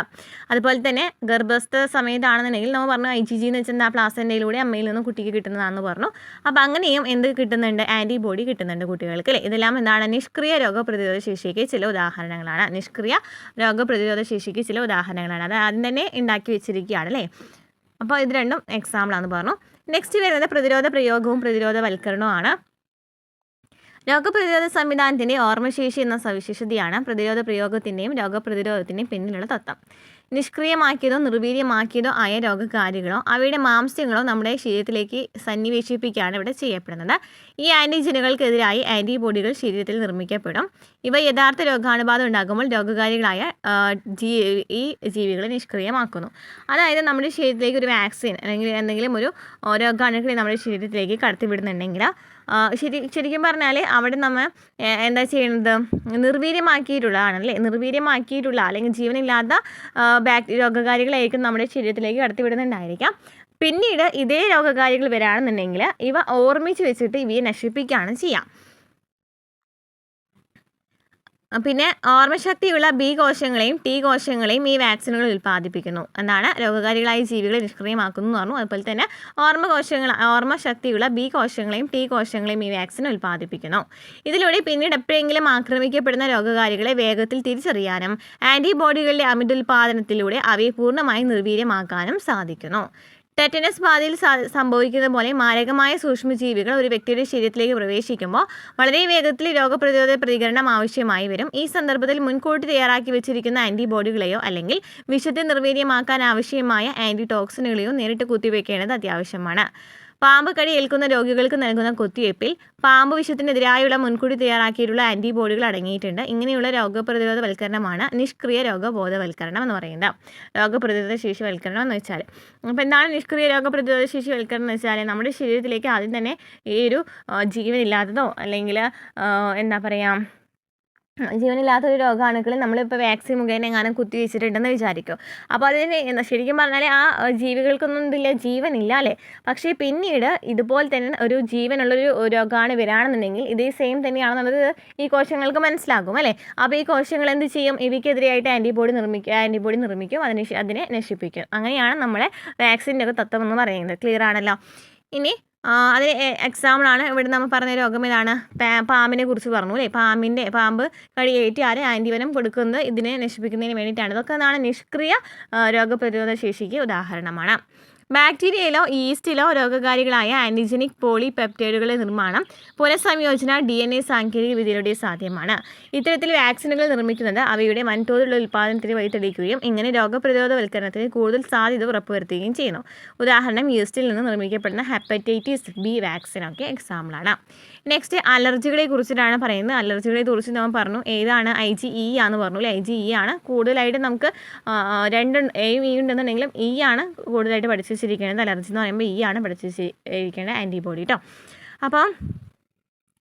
അതുപോലെ തന്നെ ഗർഭസ്ഥ സമയത്താണെന്നുണ്ടെങ്കിൽ നമ്മൾ പറഞ്ഞു IgG എന്ന് വെച്ചാൽ പ്ലാസൻ്റയിലൂടെ അമ്മയിൽ നിന്നും കുട്ടിക്ക് കിട്ടുന്നതാണെന്ന് പറഞ്ഞു. അപ്പോൾ അങ്ങനെയും എന്ത് കിട്ടുന്നുണ്ട്, ആൻറ്റിബോഡി കിട്ടുന്നുണ്ട് കുട്ടികൾക്ക് അല്ലേ. ഇതെല്ലാം എന്താണ്, നിഷ്ക്രിയ രോഗപ്രതിരോധ ശേഷിക്ക് ചില ഉദാഹരണങ്ങളാണ്. നിഷ്ക്രിയ രോഗപ്രതിരോധ ശേഷിക്ക് ചില ഉദാഹരണങ്ങളാണ്. അത് ആദ്യം തന്നെ ഉണ്ടാക്കി വെച്ചിരിക്കുകയാണ് അല്ലേ. അപ്പോൾ ഇത് രണ്ടും എക്സാമ്പിളാണെന്ന് പറഞ്ഞു. നെക്സ്റ്റ് വരുന്നത് പ്രതിരോധ പ്രയോഗവും പ്രതിരോധവൽക്കരണവുമാണ്. രോഗപ്രതിരോധ സംവിധാനത്തിൻ്റെ ഓർമ്മശേഷി എന്ന സവിശേഷതയാണ് പ്രതിരോധ പ്രയോഗത്തിൻ്റെയും രോഗപ്രതിരോധത്തിൻ്റെയും പിന്നിലുള്ള തത്വം. നിഷ്ക്രിയമാക്കിയതോ നിർവീര്യമാക്കിയതോ ആയ രോഗകാരികളോ അവയുടെ മാംസ്യങ്ങളോ നമ്മുടെ ശരീരത്തിലേക്ക് സന്നിവേശിപ്പിക്കുകയാണ് ഇവിടെ ചെയ്യപ്പെടുന്നത്. ഈ ആൻറ്റിജനുകൾക്കെതിരായി ആൻറ്റിബോഡികൾ ശരീരത്തിൽ നിർമ്മിക്കപ്പെടും. ഇവ യഥാർത്ഥ രോഗാണുബാധ ഉണ്ടാകുമ്പോൾ രോഗകാരികളായ ഈ ജീവികളെ നിഷ്ക്രിയമാക്കുന്നു. അതായത് നമ്മുടെ ശരീരത്തിലേക്ക് ഒരു വാക്സിൻ അല്ലെങ്കിൽ എന്തെങ്കിലും ഒരു രോഗാണുക്കളെ നമ്മുടെ ശരീരത്തിലേക്ക് കടത്തിവിടുന്നുണ്ടെങ്കിൽ ശരിക്കും പറഞ്ഞാൽ അവിടെ നമ്മൾ എന്താ ചെയ്യുന്നത്, നിർവീര്യമാക്കിയിട്ടുള്ള അല്ലെങ്കിൽ ജീവനില്ലാത്ത രോഗകാരികളായിരിക്കും നമ്മുടെ ശരീരത്തിലേക്ക് കടത്തിവിടുന്നുണ്ടായിരിക്കാം. പിന്നീട് ഇതേ രോഗകാരികൾ വരാണെന്നുണ്ടെങ്കിൽ ഇവ ഓർമ്മിച്ച് വെച്ചിട്ട് ഇവയെ നശിപ്പിക്കുകയാണ് ചെയ്യാം. പിന്നെ ഓർമ്മശക്തിയുള്ള ബി കോശങ്ങളെയും ടി കോശങ്ങളെയും ഈ വാക്സിനുകൾ ഉൽപ്പാദിപ്പിക്കുന്നു. എന്താണ്, രോഗകാരികളായ ജീവികളെ നിഷ്ക്രിയമാക്കുന്നു എന്ന് പറഞ്ഞു. അതുപോലെ തന്നെ ഓർമ്മശക്തിയുള്ള ബി കോശങ്ങളെയും ടി കോശങ്ങളെയും ഈ വാക്സിൻ ഉൽപ്പാദിപ്പിക്കുന്നു. ഇതിലൂടെ പിന്നീട് എപ്പോഴെങ്കിലും ആക്രമിക്കപ്പെടുന്ന രോഗകാരികളെ വേഗത്തിൽ തിരിച്ചറിയാനും ആൻറ്റിബോഡികളുടെ അമിതോൽപാദനത്തിലൂടെ അവയെ പൂർണ്ണമായും നിർവീര്യമാക്കാനും സാധിക്കുന്നു. ടെറ്റനസ് ബാധയിൽ സംഭവിക്കുന്ന പോലെ മാരകമായ സൂക്ഷ്മജീവികൾ ഒരു വ്യക്തിയുടെ ശരീരത്തിലേക്ക് പ്രവേശിക്കുമ്പോൾ വളരെ വേഗത്തിൽ രോഗപ്രതിരോധ പ്രതികരണം ആവശ്യമായി വരും. ഈ സന്ദർഭത്തിൽ മുൻകൂട്ടി തയ്യാറാക്കി വെച്ചിരിക്കുന്ന ആൻറ്റിബോഡികളെയോ അല്ലെങ്കിൽ വിഷത്തെ നിർവീര്യമാക്കാൻ ആവശ്യമായ ആൻറ്റിടോക്സിനുകളെയോ നേരിട്ട് കുത്തിവെക്കേണ്ടത് അത്യാവശ്യമാണ്. പാമ്പ് കടി ഏൽക്കുന്ന രോഗികൾക്ക് നൽകുന്ന കുത്തിവയ്പ്പിൽ പാമ്പ് വിഷത്തിനെതിരായുള്ള മുൻകൂട്ടി തയ്യാറാക്കിയിട്ടുള്ള ആൻറ്റിബോഡികൾ അടങ്ങിയിട്ടുണ്ട്. ഇങ്ങനെയുള്ള രോഗപ്രതിരോധവൽക്കരണമാണ് നിഷ്ക്രിയ രോഗബോധവൽക്കരണം എന്ന് പറയുന്നത്. രോഗപ്രതിരോധ ശേഷിവൽക്കരണം എന്ന് വെച്ചാൽ അപ്പോൾ എന്താണ് നിഷ്ക്രിയ രോഗപ്രതിരോധ ശേഷിവൽക്കരണം എന്ന് വെച്ചാൽ നമ്മുടെ ശരീരത്തിലേക്ക് ആദ്യം തന്നെ ഈ ഒരു ജീവനില്ലാത്തതോ അല്ലെങ്കിൽ എന്താ പറയുക ജീവനില്ലാത്തൊരു രോഗാണുക്കൾ നമ്മളിപ്പോൾ വാക്സിൻ മുഖേന എങ്ങാനും കുത്തിവെച്ചിട്ടുണ്ടെന്ന് വിചാരിക്കും. അപ്പോൾ അതിന് ശരിക്കും പറഞ്ഞാൽ ആ ജീവികൾക്കൊന്നും ഇതില്ല, ജീവനില്ല അല്ലേ. പക്ഷേ പിന്നീട് ഇതുപോലെ തന്നെ ഒരു ജീവനുള്ളൊരു രോഗാണു വരികയാണെന്നുണ്ടെങ്കിൽ ഇതേ സെയിം തന്നെയാണെന്നുള്ളത് ഈ കോശങ്ങൾക്ക് മനസ്സിലാകും അല്ലേ. അപ്പോൾ ഈ കോശങ്ങൾ എന്ത് ചെയ്യും, ഇവയ്ക്കെതിരെയായിട്ട് ആൻറ്റിബോഡി നിർമ്മിക്കും, അതിനെ നശിപ്പിക്കും. അങ്ങനെയാണ് നമ്മളെ വാക്സിൻ്റെ ഒക്കെ തത്വം എന്ന് പറയുന്നത്. ക്ലിയർ ആണല്ലോ. ഇനി അതിന് എക്സാമ്പിളാണ് ഇവിടെ നമ്മൾ പറഞ്ഞ രോഗം ഇതാണ്. പാമ്പിനെ കുറിച്ച് പറഞ്ഞു അല്ലേ. പാമ്പ് കടിയേറ്റ് ആൻറ്റിവനം കൊടുക്കുന്നത് ഇതിനെ നശിപ്പിക്കുന്നതിന് വേണ്ടിയിട്ടാണ്. ഇതൊക്കെ എന്താണ്, നിഷ്ക്രിയ രോഗപ്രതിരോധ ശേഷിക്ക് ഉദാഹരണമാണ്. ബാക്ടീരിയയിലോ ഈസ്റ്റിലോ രോഗകാരികളായ ആൻറ്റിജനിക് പോളിപെപ്റ്റൈഡുകളുടെ നിർമ്മാണം പുനഃസംയോജന DNA സാങ്കേതിക വിദ്യയിലൂടെ സാധ്യമാണ്. ഇത്തരത്തിൽ വാക്സിനുകൾ നിർമ്മിക്കുന്നത് അവയുടെ വൻതോതിലുള്ള ഉൽപ്പാദനത്തിന് വഴി തെളിയിക്കുകയും ഇങ്ങനെ രോഗപ്രതിരോധവൽക്കരണത്തിന് കൂടുതൽ സാധ്യത ഉറപ്പുവരുത്തുകയും ചെയ്യുന്നു. ഉദാഹരണം, ഈസ്റ്റിൽ നിന്ന് നിർമ്മിക്കപ്പെടുന്ന ഹെപ്പറ്റൈറ്റിസ് B വാക്സിനൊക്കെ എക്സാമ്പിളാണ്. നെക്സ്റ്റ് അലർജികളെ കുറിച്ചിട്ടാണ് പറയുന്നത്. അലർജികളെ കുറിച്ച് നമ്മൾ പറഞ്ഞു, ഏതാണ് IgE ആണെന്ന് പറഞ്ഞു അല്ലേ. IgE ആണ് കൂടുതലായിട്ട് നമുക്ക് Aയും E ഉണ്ടെന്നുണ്ടെങ്കിലും E ആണ് കൂടുതലായിട്ട് പഠിച്ചു വെച്ചിരിക്കുന്നത്. അലർജി എന്ന് പറയുമ്പോൾ E ആണ് പഠിച്ചു വെച്ചിരിക്കേണ്ട ആൻറ്റിബോഡി കേട്ടോ. അപ്പം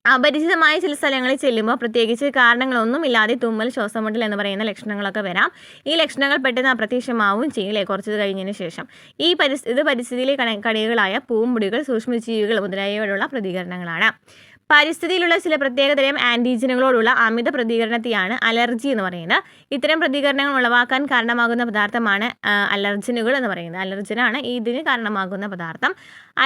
അപരിചിതമായ ചില സ്ഥലങ്ങളിൽ ചെല്ലുമ്പോൾ പ്രത്യേകിച്ച് കാരണങ്ങളൊന്നുമില്ലാതെ തുമ്മൽ, ശ്വാസമുട്ടൽ എന്ന് പറയുന്ന ലക്ഷണങ്ങളൊക്കെ വരാം. ഈ ലക്ഷണങ്ങൾ പെട്ടെന്ന് അപ്രത്യക്ഷമാവുകയും ചെയ്യില്ലേ കുറച്ച് കഴിഞ്ഞതിന് ശേഷം. ഇത് പരിസ്ഥിതിയിലെ കണികകളായ പൂമ്പൊടികൾ, സൂക്ഷ്മജീവികൾ മുതലായവയോടുള്ള പ്രതികരണങ്ങളാണ്. പരിസ്ഥിതിയിലുള്ള ചില പ്രത്യേകതരം ആൻറ്റിജനുകളോടുള്ള അമിത പ്രതികരണത്തെയാണ് അലർജി എന്ന് പറയുന്നത്. ഇത്തരം പ്രതികരണങ്ങൾ ഉളവാക്കാൻ കാരണമാകുന്ന പദാർത്ഥമാണ് അലർജനുകൾ എന്ന് പറയുന്നത്. അലർജനാണ് ഇതിന് കാരണമാകുന്ന പദാർത്ഥം.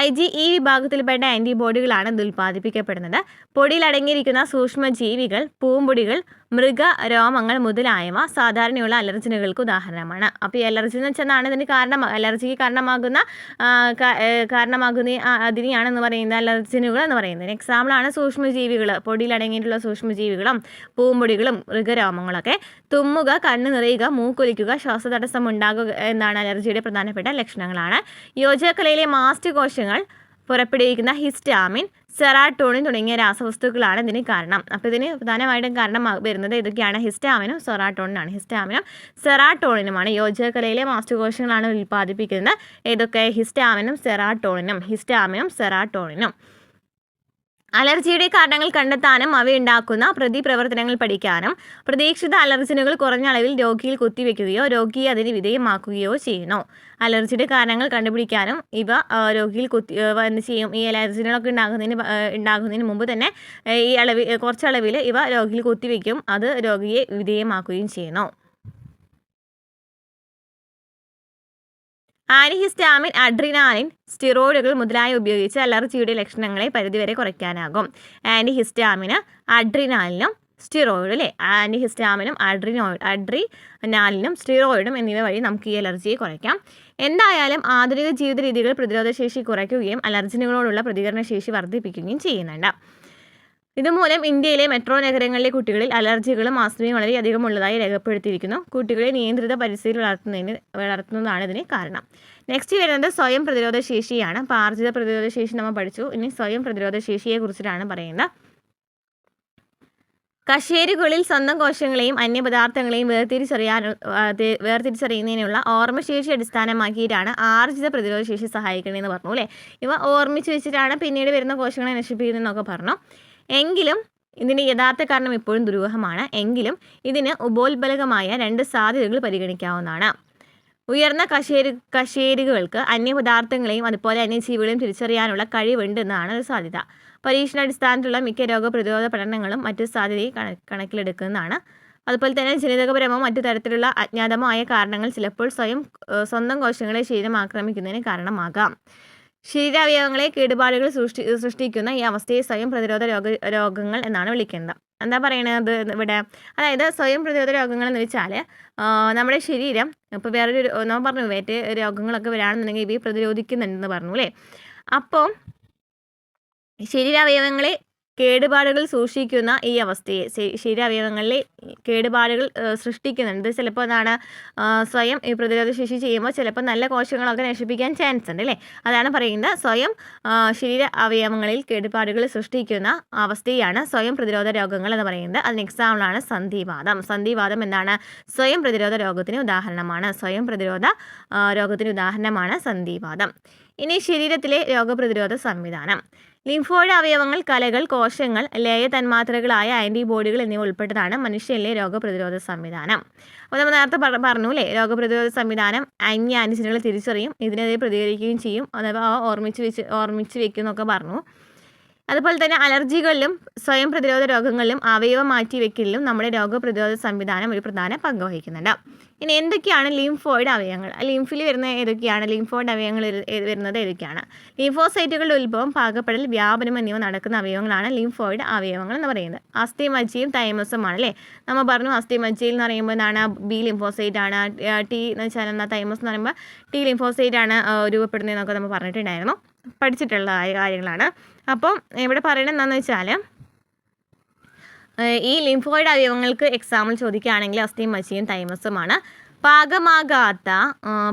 IgE വിഭാഗത്തിൽപ്പെട്ട ആൻറ്റിബോഡികളാണ് ഇത് ഉൽപ്പാദിപ്പിക്കപ്പെടുന്നത്. പൊടിയിൽ അടങ്ങിയിരിക്കുന്ന സൂക്ഷ്മജീവികൾ, പൂമ്പൊടികൾ, മൃഗരോമങ്ങൾ മുതലായവ സാധാരണയുള്ള അലർജനുകൾക്ക് ഉദാഹരണമാണ്. അപ്പോൾ ഈ അലർജി എന്ന് വെച്ചാൽ ഇതിന് അലർജിക്ക് കാരണമാകുന്ന അതിനെയാണെന്ന് പറയുന്നത് അലർജനുകൾ എന്ന് പറയുന്നത്. എക്സാമ്പിളാണ് സൂക്ഷ്മജീവികൾ, പൊടിയിൽ അടങ്ങിയിട്ടുള്ള സൂക്ഷ്മജീവികളും പൂമ്പൊടികളും മൃഗരോമങ്ങളൊക്കെ. തുമ്മുക, കണ്ണ് നിറയുക, മൂക്കൊലിക്കുക, ശ്വാസതടസ്സം ഉണ്ടാകുക എന്നാണ് അലർജിയുടെ പ്രധാനപ്പെട്ട ലക്ഷണങ്ങളാണ്. യോജകലയിലെ മാസ്റ്റ് കോശങ്ങൾ പുറപ്പെടുവിക്കുന്ന ഹിസ്റ്റാമിൻ, സെറാട്ടോണിൻ തുടങ്ങിയ രാസവസ്തുക്കളാണ് ഇതിന് കാരണം. അപ്പോൾ ഇതിന് പ്രധാനമായിട്ടും കാരണം വരുന്നത് ഇതൊക്കെയാണ്, ഹിസ്റ്റാമിനും സെറാട്ടോണിനാണ്. ഹിസ്റ്റാമിനും സെറാട്ടോണിനുമാണ് യോജകലയിലെ മാസ്റ്റകോശങ്ങളാണ് ഉൽപ്പാദിപ്പിക്കുന്നത്. ഏതൊക്കെ? ഹിസ്റ്റാമിനും സെറാട്ടോണിനും. അലർജിയുടെ കാരണങ്ങൾ കണ്ടെത്താനും അവയുണ്ടാക്കുന്ന പ്രതിപ്രവർത്തനങ്ങൾ പഠിക്കാനും പ്രതീക്ഷിത അലർജനുകൾ കുറഞ്ഞ അളവിൽ രോഗിയിൽ കുത്തിവെക്കുകയോ രോഗിയെ അതിന് വിധേയമാക്കുകയോ ചെയ്യുന്നു. അലർജിയുടെ കാരണങ്ങൾ കണ്ടുപിടിക്കാനും ഇവ രോഗിയിൽ എന്ത് ചെയ്യും, ഈ അലർജനുകളൊക്കെ ഉണ്ടാകുന്നതിന് മുമ്പ് തന്നെ കുറച്ചളവിൽ ഇവ രോഗിയിൽ കുത്തിവെക്കും, അത് രോഗിയെ വിധേയമാക്കുകയും ചെയ്യുന്നു. ആന്റിഹിസ്റ്റാമിൻ, അഡ്രിനാലിൻ, സ്റ്റിറോയിഡുകൾ മുതലായ ഉപയോഗിച്ച് അലർജിയുടെ ലക്ഷണങ്ങളെ പരിധിവരെ കുറയ്ക്കാനാകും. ആന്റിഹിസ്റ്റാമിന്, അഡ്രിനാലിനും സ്റ്റിറോയിഡ് അല്ലേ. ആന്റിഹിസ്റ്റാമിനും അഡ്രിനാലിനും സ്റ്റിറോയിഡും എന്നിവ വഴി നമുക്ക് ഈ അലർജിയെ കുറയ്ക്കാം. എന്തായാലും ആധുനിക ജീവിത രീതികൾ പ്രതിരോധശേഷി കുറയ്ക്കുകയും അലർജനുകളോടുള്ള പ്രതികരണശേഷി വർദ്ധിപ്പിക്കുകയും ചെയ്യുന്നുണ്ട്. ഇതുമൂലം ഇന്ത്യയിലെ മെട്രോ നഗരങ്ങളിലെ കുട്ടികളിൽ അലർജികളും ആസ്മയും വളരെയധികം ഉള്ളതായി രേഖപ്പെടുത്തിയിരിക്കുന്നു. കുട്ടികളെ നിയന്ത്രിത പരിസ്ഥിതിയിൽ വളർത്തുന്നതാണ് ഇതിന് കാരണം. നെക്സ്റ്റ് വരുന്നത് സ്വയം പ്രതിരോധ ശേഷിയാണ്. അപ്പോൾ ആർജിത പ്രതിരോധ ശേഷി നമ്മൾ പഠിച്ചു. ഇനി സ്വയം പ്രതിരോധ ശേഷിയെ കുറിച്ചിട്ടാണ് പറയുന്നത്. കശേരുകളിൽ സ്വന്തം കോശങ്ങളെയും അന്യപദാർത്ഥങ്ങളെയും വേർതിരിച്ചറിയുന്നതിനുള്ള ഓർമ്മശേഷി അടിസ്ഥാനമാക്കിയിട്ടാണ് ആർജിത പ്രതിരോധ ശേഷി സഹായിക്കണമെന്ന് പറഞ്ഞു അല്ലേ. ഇവ ഓർമ്മിച്ച് വെച്ചിട്ടാണ് പിന്നീട് വരുന്ന കോശങ്ങളെ നശിപ്പിക്കുന്നതെന്നൊക്കെ പറഞ്ഞു. എങ്കിലും ഇതിൻ്റെ യഥാർത്ഥ കാരണം ഇപ്പോഴും ദുരൂഹമാണ്. എങ്കിലും ഇതിന് ഉപോത്ബലകമായ 2 സാധ്യതകൾ പരിഗണിക്കാവുന്നതാണ്. ഉയർന്ന കശേരുകൾക്ക് അന്യപദാർത്ഥങ്ങളെയും അതുപോലെ അന്യജീവികളെയും തിരിച്ചറിയാനുള്ള കഴിവുണ്ട് എന്നാണ് ഒരു സാധ്യത. പരീക്ഷണാടിസ്ഥാനത്തിലുള്ള മിക്ക രോഗപ്രതിരോധ പഠനങ്ങളും മറ്റു സാധ്യതയെ കണക്കിലെടുക്കുന്നതാണ്. അതുപോലെ തന്നെ ജനിതകപരമോ മറ്റു തരത്തിലുള്ള അജ്ഞാതമായ കാരണങ്ങൾ ചിലപ്പോൾ സ്വന്തം കോശങ്ങളെ ശരീരം ആക്രമിക്കുന്നതിന് കാരണമാകാം. ശരീരാവയവങ്ങളെ കേടുപാടുകൾ സൃഷ്ടിക്കുന്ന ഈ അവസ്ഥയെ സ്വയം പ്രതിരോധ രോഗങ്ങൾ എന്നാണ് വിളിക്കുന്നത്. എന്താ പറയണത് ഇവിടെ? അതായത് സ്വയം പ്രതിരോധ രോഗങ്ങൾ എന്ന് വെച്ചാൽ നമ്മുടെ ശരീരം ഇപ്പോൾ വേറൊരു നമ്മൾ പറഞ്ഞു മറ്റേ രോഗങ്ങളൊക്കെ വരാണെന്നുണ്ടെങ്കിൽ ഇവയെ പ്രതിരോധിക്കുന്നുണ്ടെന്ന് പറഞ്ഞു അല്ലേ. അപ്പോൾ ശരീരാവയവങ്ങളെ കേടുപാടുകൾ സൂക്ഷിക്കുന്ന ഈ അവസ്ഥയെ ശരീരാവയവങ്ങളിലെ കേടുപാടുകൾ സൃഷ്ടിക്കുന്നുണ്ട്. ചിലപ്പോൾ എന്താണ് സ്വയം ഈ പ്രതിരോധ ശേഷി ചെയ്യുമ്പോൾ ചിലപ്പോൾ നല്ല കോശങ്ങളൊക്കെ നശിപ്പിക്കാൻ ചാൻസ് ഉണ്ട് അല്ലേ. അതാണ് പറയുന്നത് സ്വയം ശരീര അവയവങ്ങളിൽ കേടുപാടുകൾ സൃഷ്ടിക്കുന്ന അവസ്ഥയാണ് സ്വയം പ്രതിരോധ രോഗങ്ങൾ എന്ന് പറയുന്നത്. അതിന് എക്സാമ്പിളാണ് സന്ധിവാതം. സന്ധിവാതം എന്താണ്? സ്വയം പ്രതിരോധ രോഗത്തിന് ഉദാഹരണമാണ്. സന്ധിവാതം. ഇനി ശരീരത്തിലെ രോഗപ്രതിരോധ സംവിധാനം. ലിംഫോയിഡ് അവയവങ്ങൾ, കലകൾ, കോശങ്ങൾ, ലേയ തന്മാത്രകളായ ആൻറ്റിബോഡികൾ എന്നിവ ഉൾപ്പെട്ടതാണ് മനുഷ്യനിലെ രോഗപ്രതിരോധ സംവിധാനം. അപ്പോൾ നമ്മൾ നേരത്തെ പറഞ്ഞു അല്ലേ, രോഗപ്രതിരോധ സംവിധാനം ആൻറ്റിജനുകൾ തിരിച്ചറിയും, ഇതിനെതിരെ പ്രതികരിക്കുകയും ചെയ്യും, അഥവാ ഓർമ്മിച്ച് വെക്കും എന്നൊക്കെ പറഞ്ഞു. അതുപോലെ തന്നെ അലർജികളിലും സ്വയം പ്രതിരോധ രോഗങ്ങളിലും അവയവ മാറ്റിവെക്കലിലും നമ്മുടെ രോഗപ്രതിരോധ സംവിധാനം ഒരു പ്രധാന പങ്ക് വഹിക്കുന്നുണ്ട്. ഇനി എന്തൊക്കെയാണ് ലിംഫോയിഡ് അവയവങ്ങൾ? ലിംഫിൽ വരുന്ന ഏതൊക്കെയാണ് ലിംഫോയിഡ് അവയവങ്ങൾ വരുന്നത് ഏതൊക്കെയാണ്? ലിംഫോസൈറ്റുകളുടെ ഉത്ഭവം, പാകപ്പെടൽ, വ്യാപനം എന്നിവ നടക്കുന്ന അവയവങ്ങളാണ് ലിംഫോയിഡ് അവയവങ്ങൾ എന്ന് പറയുന്നത്. അസ്ഥിമജ്ജയും തൈമസുമാണ് അല്ലേ. നമ്മൾ പറഞ്ഞു അസ്ഥിമജ്ജയിൽ എന്ന് പറയുമ്പോൾ എന്താണ്? ബി ലിംഫോസൈറ്റ് ആണ്. ടി എന്ന് വെച്ചാൽ എന്താ? തൈമസ് എന്ന് പറയുമ്പോൾ ടി ലിംഫോസൈറ്റ് ആണ് രൂപപ്പെടുന്നതെന്നൊക്കെ നമ്മൾ പറഞ്ഞിട്ടുണ്ടായിരുന്നു, പഠിച്ചിട്ടുള്ള കാര്യങ്ങളാണ്. അപ്പം ഇവിടെ പറയണത് എന്താണെന്ന് വെച്ചാൽ ഈ ലിംഫോയിഡ് അവയവങ്ങൾക്ക് എക്സാമ്പിൾ ചോദിക്കുകയാണെങ്കിൽ അസ്ഥിമജ്ജയും തൈമസുമാണ്. പാകമാകാത്ത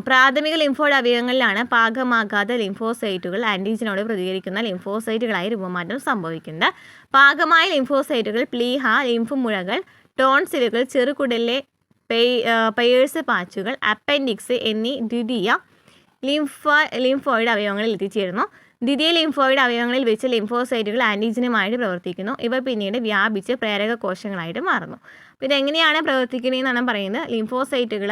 പ്രാഥമിക ലിംഫോയിഡ് അവയവങ്ങളിലാണ് പാകമാകാത്ത ലിംഫോസൈറ്റുകൾ ആൻറ്റിജനോട് പ്രതികരിക്കുന്ന ലിംഫോസൈറ്റുകളായി രൂപമാറ്റം സംഭവിക്കുന്നത്. പാകമായ ലിംഫോസൈറ്റുകൾ പ്ലീഹ, ലിംഫ് മുഴകൾ, ടോൺസിലുകൾ, ചെറുകുടലിലെ പെയേഴ്സ് പാച്ചുകൾ, അപ്പൻഡിക്സ് എന്നീ ദ്വിതീയ ലിംഫോയിഡ് അവയവങ്ങളിൽ എത്തിച്ചേരുന്നു. ദ്വിതീയ ലിംഫോയിഡ് അവയവങ്ങളിൽ വെച്ച് ലിംഫോസൈറ്റുകൾ ആൻറ്റിജനുമായിട്ട് പ്രവർത്തിക്കുന്നു. ഇവ പിന്നീട് വ്യാപിച്ച് പ്രേരക കോശങ്ങളായിട്ട് മാറുന്നു. അപ്പോൾ ഇതെങ്ങനെയാണ് പ്രവർത്തിക്കുന്നതെന്നാണ് പറയുന്നത്. ലിംഫോസൈറ്റുകൾ,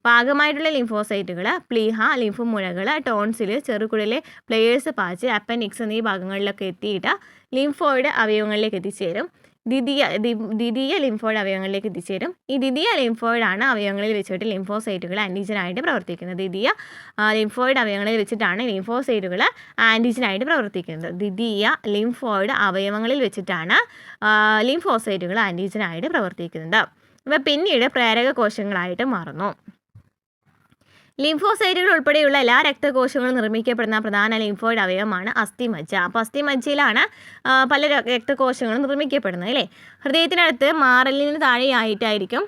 പാകമായിട്ടുള്ള ലിംഫോസൈറ്റുകൾ പ്ലീഹ, ലിംഫ് മുഴകൾ, ടോൺസിൽ, ചെറുകുടലിലെ പ്ലെയേഴ്സ് പാച്ച്, അപ്പൻഡിക്സ് എന്നീ ഭാഗങ്ങളിലൊക്കെ എത്തിയിട്ട് ലിംഫോയിഡ് അവയവങ്ങളിലേക്ക് എത്തിച്ചേരും. ദ്വിതീയ ലിംഫോയിഡ് അവയവങ്ങളിലേക്ക് എത്തിച്ചേരും. ഈ ദ്വിതീയ ലിംഫോയിഡാണ് അവയവങ്ങളിൽ വെച്ചിട്ട് ലിംഫോസൈറ്റുകൾ ആൻറ്റിജനായിട്ട് പ്രവർത്തിക്കുന്നത്. ദ്വിതീയ ലിംഫോയിഡ് അവയവങ്ങളിൽ വെച്ചിട്ടാണ് ലിംഫോസൈറ്റുകൾ ആൻറ്റിജനായിട്ട് പ്രവർത്തിക്കുന്നത്. ദ്വിതീയ ലിംഫോയിഡ് അവയവങ്ങളിൽ വെച്ചിട്ടാണ് ലിംഫോസൈറ്റുകൾ ആൻറ്റിജനായിട്ട് പ്രവർത്തിക്കുന്നത്. ഇവ പിന്നീട് പ്രേരക കോശങ്ങളായിട്ട് മാറുന്നു. ലിംഫോസൈറ്റുകൾ ഉൾപ്പെടെയുള്ള എല്ലാ രക്തകോശങ്ങളും നിർമ്മിക്കപ്പെടുന്ന പ്രധാന ലിംഫോയിഡ് അവയവമാണ് അസ്ഥിമജ്ജ. അപ്പോൾ അസ്ഥിമജ്ജയിലാണ് പല രക്തകോശങ്ങളും നിർമ്മിക്കപ്പെടുന്നത് അല്ലേ. ഹൃദയത്തിനടുത്ത് മാറലിന് താഴെയായിട്ടായിരിക്കും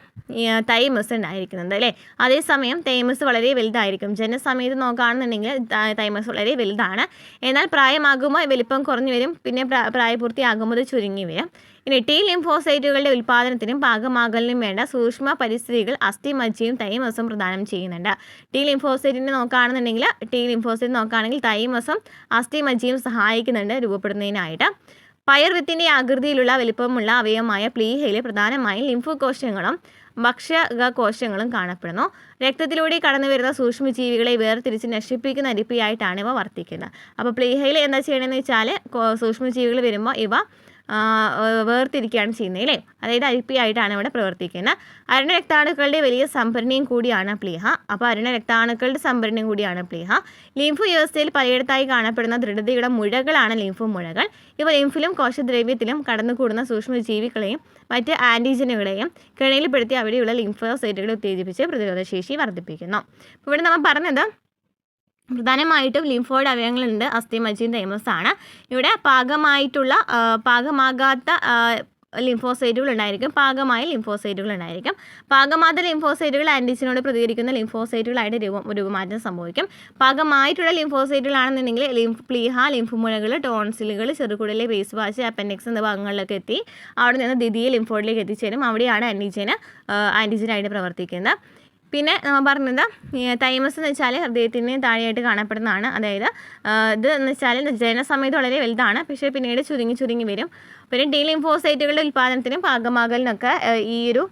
തൈമസ് ഉണ്ടായിരിക്കുന്നത് അല്ലേ. അതേസമയം തൈമസ് വളരെ വലുതായിരിക്കും. ജനസമയത്ത് നോക്കുകയാണെന്നുണ്ടെങ്കിൽ തൈമസ് വളരെ വലുതാണ്. എന്നാൽ പ്രായമാകുമ്പോൾ വലിപ്പം കുറഞ്ഞു വരും, പിന്നെ പ്രായപൂർത്തിയാകുമ്പോൾ ചുരുങ്ങി വരും. ഇനി ടി ലിംഫോസൈറ്റുകളുടെ ഉൽപ്പാദനത്തിനും പാകമാകലിനും വേണ്ട സൂക്ഷ്മ പരിസ്ഥിതികൾ അസ്ഥിമജ്ജയും തൈമസും പ്രദാനം ചെയ്യുന്നുണ്ട്. ടി ലിംഫോസൈറ്റ് നോക്കുകയാണെങ്കിൽ തൈമസും അസ്ഥിമജ്ജയും സഹായിക്കുന്നുണ്ട് രൂപപ്പെടുന്നതിനായിട്ട്. പയർവിത്തിൻ്റെ ആകൃതിയിലുള്ള വലിപ്പമുള്ള അവയവമായ പ്ലീഹയിൽ പ്രധാനമായും ലിംഫോകോശങ്ങളും ഭക്ഷകകോശങ്ങളും കാണപ്പെടുന്നു. രക്തത്തിലൂടെ കടന്നു വരുന്ന സൂക്ഷ്മജീവികളെ വേർതിരിച്ച് നശിപ്പിക്കുന്ന അരിപ്പയായിട്ടാണ് ഇവ വർത്തിക്കുന്നത്. അപ്പോൾ പ്ലീഹയിൽ എന്താ ചെയ്യണമെന്ന് വെച്ചാൽ സൂക്ഷ്മജീവികൾ വരുമ്പോൾ ഇവ വേർതിരിക്കുകയാണ് ചെയ്യുന്നത് അല്ലേ. അതായത് അരിപ്പയായിട്ടാണ് ഇവിടെ പ്രവർത്തിക്കുന്നത്. അരുണ രക്താണുക്കളുടെ വലിയ സംഭരണിയും കൂടിയാണ് പ്ലീഹ. അപ്പോൾ അരുണ രക്താണുക്കളുടെ സംഭരണിയും കൂടിയാണ് പ്ലീഹ. ലിംഫ് വ്യവസ്ഥയിൽ പലയിടത്തായി കാണപ്പെടുന്ന ദൃഢതയുടെ മുഴകളാണ് ലിംഫ് മുഴകൾ. ഇവ ലിംഫിലും കോശദ്രവ്യത്തിലും കടന്നുകൂടുന്ന സൂക്ഷ്മജീവികളെയും മറ്റ് ആൻറ്റിജനുകളെയും കെണിയിൽപ്പെടുത്തി അവിടെയുള്ള ലിംഫോസൈറ്റുകളെ ഉത്തേജിപ്പിച്ച് പ്രതിരോധശേഷി വർദ്ധിപ്പിക്കുന്നു. അപ്പോൾ ഇവിടെ നമ്മൾ പറഞ്ഞത് പ്രധാനമായിട്ടും ലിംഫോയിഡ് അവയവങ്ങളുണ്ട്, അസ്ഥിമജ്ജയും തൈമസാണ്. ഇവിടെ പാകമാകാത്ത ലിംഫോസൈറ്റുകൾ ഉണ്ടായിരിക്കും, പാകമായ ലിംഫോസൈറ്റുകൾ ഉണ്ടായിരിക്കും. പാകമാകാത്ത ലിംഫോസൈറ്റുകൾ ആൻറ്റിജനോട് പ്രതികരിക്കുന്ന ലിംഫോസൈറ്റുകളായിട്ട് രൂപമാറ്റം സംഭവിക്കും. പാകമായിട്ടുള്ള ലിംഫോസൈറ്റുകളാണെന്നുണ്ടെങ്കിൽ പ്ലീഹ, ലിംഫ് മുഴകൾ, ടോൺസിലുകൾ, ചെറുകുടലിലെ ബേസ് വാച്ച്, അപ്പൻഡിക്സ് എന്ന ഭാഗങ്ങളിലൊക്കെ എത്തി അവിടെ നിന്ന് ദ്വിതീയ ലിംഫോയിഡിലേക്ക് എത്തിച്ചേരും. അവിടെയാണ് ആൻറ്റിജനായിട്ട് പ്രവർത്തിക്കുന്നത്. പിന്നെ നമ്മൾ പറഞ്ഞത് തൈമസ് എന്ന് വെച്ചാൽ ഹൃദയത്തിന് താഴെയായിട്ട് കാണപ്പെടുന്നതാണ്. അതായത് ഇത് എന്ന് വെച്ചാൽ ജനസമയത്ത് വളരെ വലുതാണ്, പക്ഷേ പിന്നീട് ചുരുങ്ങി വരും. പിന്നെ ടി ലിംഫോസൈറ്റുകളുടെ ഉൽപ്പാദനത്തിനും പാകമാകലിനൊക്കെ ഈ ഒരു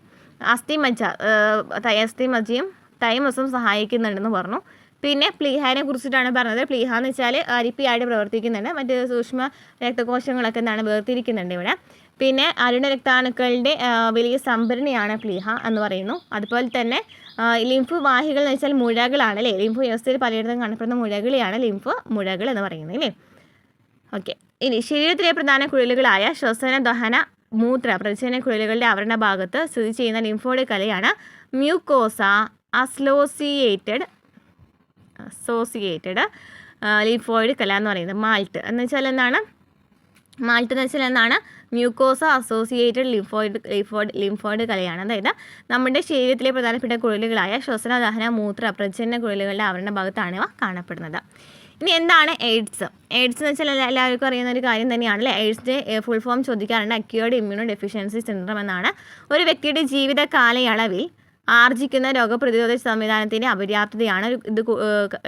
അസ്ഥിമജ്ജയും തൈമസും സഹായിക്കുന്നുണ്ടെന്ന് പറഞ്ഞു. പിന്നെ പ്ലീഹാനെ കുറിച്ചിട്ടാണ് പറഞ്ഞത്. പ്ലീഹ എന്ന് വെച്ചാൽ അരിപ്പയായിട്ട് പ്രവർത്തിക്കുന്നുണ്ട്, മറ്റ് സൂക്ഷ്മ രക്തകോശങ്ങളൊക്കെ എന്താണ് വേർതിരിക്കുന്നുണ്ട് ഇവിടെ. പിന്നെ അരുണ രക്താണുക്കളുടെ വലിയ സംഭരണിയാണ് പ്ലീഹ എന്ന് പറയുന്നു. അതുപോലെ തന്നെ ലിംഫ് വാഹികൾ എന്ന് വെച്ചാൽ മുഴകളാണ് അല്ലേ. ലിംഫ് വ്യവസ്ഥയിൽ പലയിടത്തും കാണപ്പെടുന്ന മുഴകളെയാണ് ലിംഫ് മുഴകൾ എന്ന് പറയുന്നത് അല്ലേ. ഓക്കെ, ഇനി ശരീരത്തിലെ പ്രധാന കുഴലുകളായ ശ്വസന, ദഹന, മൂത്ര, പ്രജനന കുഴലുകളുടെ ആവരണ ഭാഗത്ത് സ്ഥിതി ചെയ്യുന്ന ലിംഫോയിഡ് കലയാണ് മ്യൂക്കോസ അസോസിയേറ്റഡ് ലിംഫോയിഡ് കല എന്ന് പറയുന്നത്. മാൾട്ട് എന്ന് വെച്ചാൽ എന്താണ്? മ്യൂക്കോസ അസോസിയേറ്റഡ് ലിംഫോയിഡ് കലയാണ്. അതായത് നമ്മുടെ ശരീരത്തിലെ പ്രധാനപ്പെട്ട കുഴലുകളായ ശ്വസന, ദഹന, മൂത്ര, പ്രജനന കുഴലുകളുടെ ആവരണ ഭാഗത്താണ് ഇവ കാണപ്പെടുന്നത്. ഇനി എന്താണ് എയ്ഡ്സ്? എയ്ഡ്സ് എന്ന് വെച്ചാൽ എല്ലാവർക്കും അറിയുന്ന ഒരു കാര്യം തന്നെയാണ് അല്ലേ. എയ്ഡ്സിൻ്റെ ഫുൾ ഫോം ചോദിക്കാറുണ്ട്. അക്യൂർഡ് ഇമ്മ്യൂണോ ഡെഫിഷ്യൻസി സിൻഡ്രോം എന്നാണ്. ഒരു വ്യക്തിയുടെ ജീവിത കാലയളവിൽ ആർജിക്കുന്ന രോഗപ്രതിരോധ സംവിധാനത്തിൻ്റെ അപര്യാപ്തതയാണ്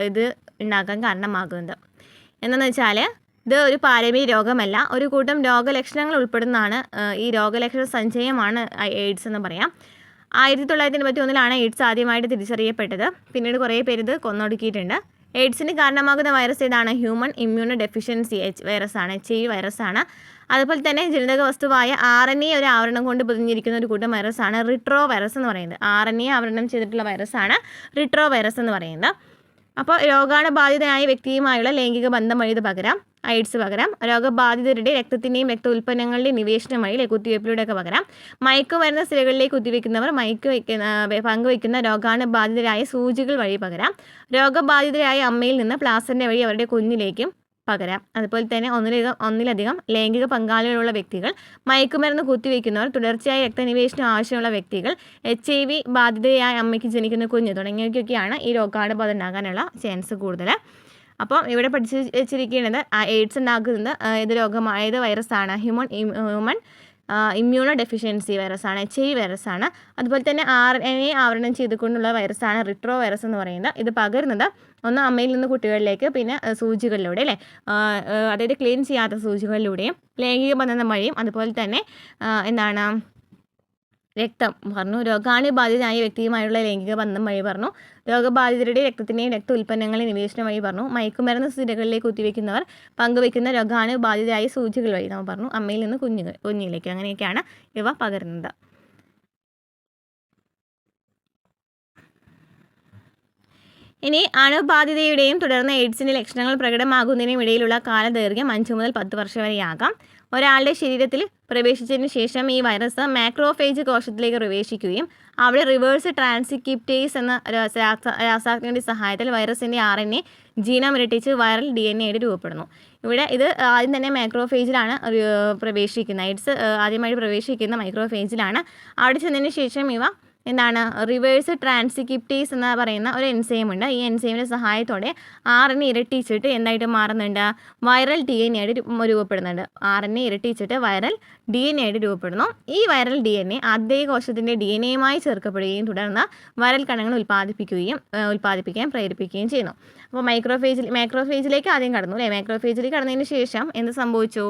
ഇത് ഉണ്ടാക്കാൻ കാരണമാകുന്നത്. എന്താണെന്ന് വെച്ചാൽ ഇത് ഒരു പാരമ്പര്യ രോഗമല്ല, ഒരു കൂട്ടം രോഗലക്ഷണങ്ങൾ ഉൾപ്പെടുന്നതാണ്. ഈ രോഗലക്ഷണ സഞ്ചയമാണ് എയ്ഡ്സ് എന്ന് പറയാം. 1981 എയ്ഡ്സ് ആദ്യമായിട്ട് തിരിച്ചറിയപ്പെട്ടത്. പിന്നീട് കുറേ പേര് ഇത് കൊന്നൊടുക്കിയിട്ടുണ്ട്. എയ്ഡ്സിന് കാരണമാകുന്ന വൈറസ് ഏതാണ്? ഹ്യൂമൻ ഇമ്മ്യൂണോ ഡെഫിഷ്യൻസി വൈറസാണ്, HIV വൈറസാണ്. അതുപോലെ തന്നെ ജനിതക വസ്തുവായ RNA ഒരു ആവരണം കൊണ്ട് പൊതിഞ്ഞിരിക്കുന്ന ഒരു കൂട്ടം വൈറസാണ് റിട്രോ വൈറസ് എന്ന് പറയുന്നത്. RNA ആവരണം ചെയ്തിട്ടുള്ള വൈറസാണ് റിട്രോ വൈറസ് എന്ന് പറയുന്നത്. അപ്പോൾ രോഗാണുബാധിതനായ വ്യക്തിയുമായുള്ള ലൈംഗിക ബന്ധം വഴി ഇത് പകരാം, എയ്ഡ്സ് പകരാം. രോഗബാധിതരുടെ രക്തത്തിൻ്റെയും രക്ത ഉൽപ്പന്നങ്ങളുടെയും നിവേശനം വഴി കുത്തിവയ്പ്പിലൂടെയൊക്കെ പകരാം. മയക്കുമരുന്ന് സ്ഥിരകളിലേക്ക് കുത്തിവയ്ക്കുന്നവർ പങ്കുവയ്ക്കുന്ന രോഗാണുബാധിതരായ സൂചികൾ വഴി പകരാം. രോഗബാധിതരായ അമ്മയിൽ നിന്ന് പ്ലാസൻ്റ വഴി അവരുടെ കുഞ്ഞിലേക്കും പകരാം. അതുപോലെ തന്നെ ഒന്നിലധികം ലൈംഗിക പങ്കാളികളുള്ള വ്യക്തികൾ, മയക്കുമരുന്ന് കുത്തിവയ്ക്കുന്നവർ, തുടർച്ചയായി രക്തനിവേശനം ആവശ്യമുള്ള വ്യക്തികൾ, HIV ബാധിതയായ അമ്മയ്ക്ക് ജനിക്കുന്ന കുഞ്ഞ് തുടങ്ങിയവയ്ക്കൊക്കെയാണ് ഈ രോഗാണുബാധ ഉണ്ടാകാനുള്ള ചാൻസ് കൂടുതൽ. അപ്പോൾ ഇവിടെ പഠിച്ച് വെച്ചിരിക്കുന്നത് എയ്ഡ്സ് ഉണ്ടാക്കുന്നത് ഏത് വൈറസാണ്? ഹ്യൂമൻ ഇമ്മ്യൂണോ ഡെഫിഷ്യൻസി വൈറസാണ്, HIV വൈറസാണ്. അതുപോലെ തന്നെ RNA ആവരണം ചെയ്തുകൊണ്ടുള്ള വൈറസാണ് റിട്രോ വൈറസ് എന്ന് പറയുന്നത്. ഇത് പകരുന്നത് ഒന്ന് അമ്മയിൽ നിന്ന് കുട്ടികളിലേക്ക്, പിന്നെ സൂചികളിലൂടെ അല്ലേ, അതായത് ക്ലീൻ ചെയ്യാത്ത സൂചികളിലൂടെയും ലൈംഗിക ബന്ധം വഴിയും, അതുപോലെ തന്നെ രക്തം പറഞ്ഞു, രോഗാണുബാധിതനായ വ്യക്തിയുമായുള്ള ലൈംഗിക ബന്ധം വഴി പറഞ്ഞു, രോഗബാധിതരുടെ രക്തത്തിൻ്റെയും രക്ത ഉൽപ്പന്നങ്ങളുടെയും നിവേശനം വഴി പറഞ്ഞു, മയക്കുമരുന്ന് സ്ഥിരകളിലേക്ക് കുത്തിവയ്ക്കുന്നവർ പങ്കുവയ്ക്കുന്ന രോഗാണുബാധിതരായ സൂചികൾ വഴി നമ്മൾ പറഞ്ഞു, അമ്മയിൽ നിന്ന് കുഞ്ഞിലേക്ക്, അങ്ങനെയൊക്കെയാണ് ഇവ പകരുന്നത്. ഇനി അണുബാധിതയുടെയും തുടർന്ന് എയ്ഡ്സിൻ്റെ ലക്ഷണങ്ങൾ പ്രകടമാകുന്നതിനും ഇടയിലുള്ള കാലദൈർഘ്യം 5 മുതൽ 10 വർഷം വരെയാകാം. ഒരാളുടെ ശരീരത്തിൽ പ്രവേശിച്ചതിന് ശേഷം ഈ വൈറസ് മാക്രോഫേജ് കോശത്തിലേക്ക് പ്രവേശിക്കുകയും അവിടെ റിവേഴ്സ് ട്രാൻസ്ക്രിപ്റ്റേസ് എന്ന രാസാഗ്നിയുടെ സഹായത്തിൽ വൈറസിൻ്റെ RNA ജീനം ഇരട്ടിച്ച് വൈറൽ DNA രൂപപ്പെടുന്നു. ഇവിടെ ഇത് ആദ്യം തന്നെ മാക്രോഫേജിലാണ് പ്രവേശിക്കുന്നത്. എയ്ഡ്സ് ആദ്യമായി പ്രവേശിക്കുന്ന മൈക്രോഫേജിലാണ്. അവിടെ ചെന്നതിന് ശേഷം ഇവ റിവേഴ്സ് ട്രാൻസ്ക്രിപ്റ്റേസ് എന്ന് പറയുന്ന ഒരു എൻസൈം ഉണ്ട്. ഈ എൻസൈമിൻ്റെ സഹായത്തോടെ RNA ഇരട്ടിച്ചിട്ട് എന്തായിട്ട് മാറുന്നുണ്ട്? വൈറൽ DNA ആയിട്ട് രൂപപ്പെടുന്നുണ്ട്. RNA ഇരട്ടിച്ചിട്ട് വൈറൽ DNA ആയിട്ട് രൂപപ്പെടുന്നു. ഈ വൈറൽ DNA അതേ കോശത്തിൻ്റെ DNAയുമായി ചേർക്കപ്പെടുകയും തുടർന്ന് വൈറൽ കണങ്ങൾ ഉൽപ്പാദിപ്പിക്കാൻ പ്രേരിപ്പിക്കുകയും ചെയ്യുന്നു. അപ്പോൾ മാക്രോഫേജിലേക്ക് ആദ്യം കടന്നു അല്ലേ. മാക്രോഫേജിലേക്ക് കടന്നതിന് ശേഷം എന്ത് സംഭവിച്ചു?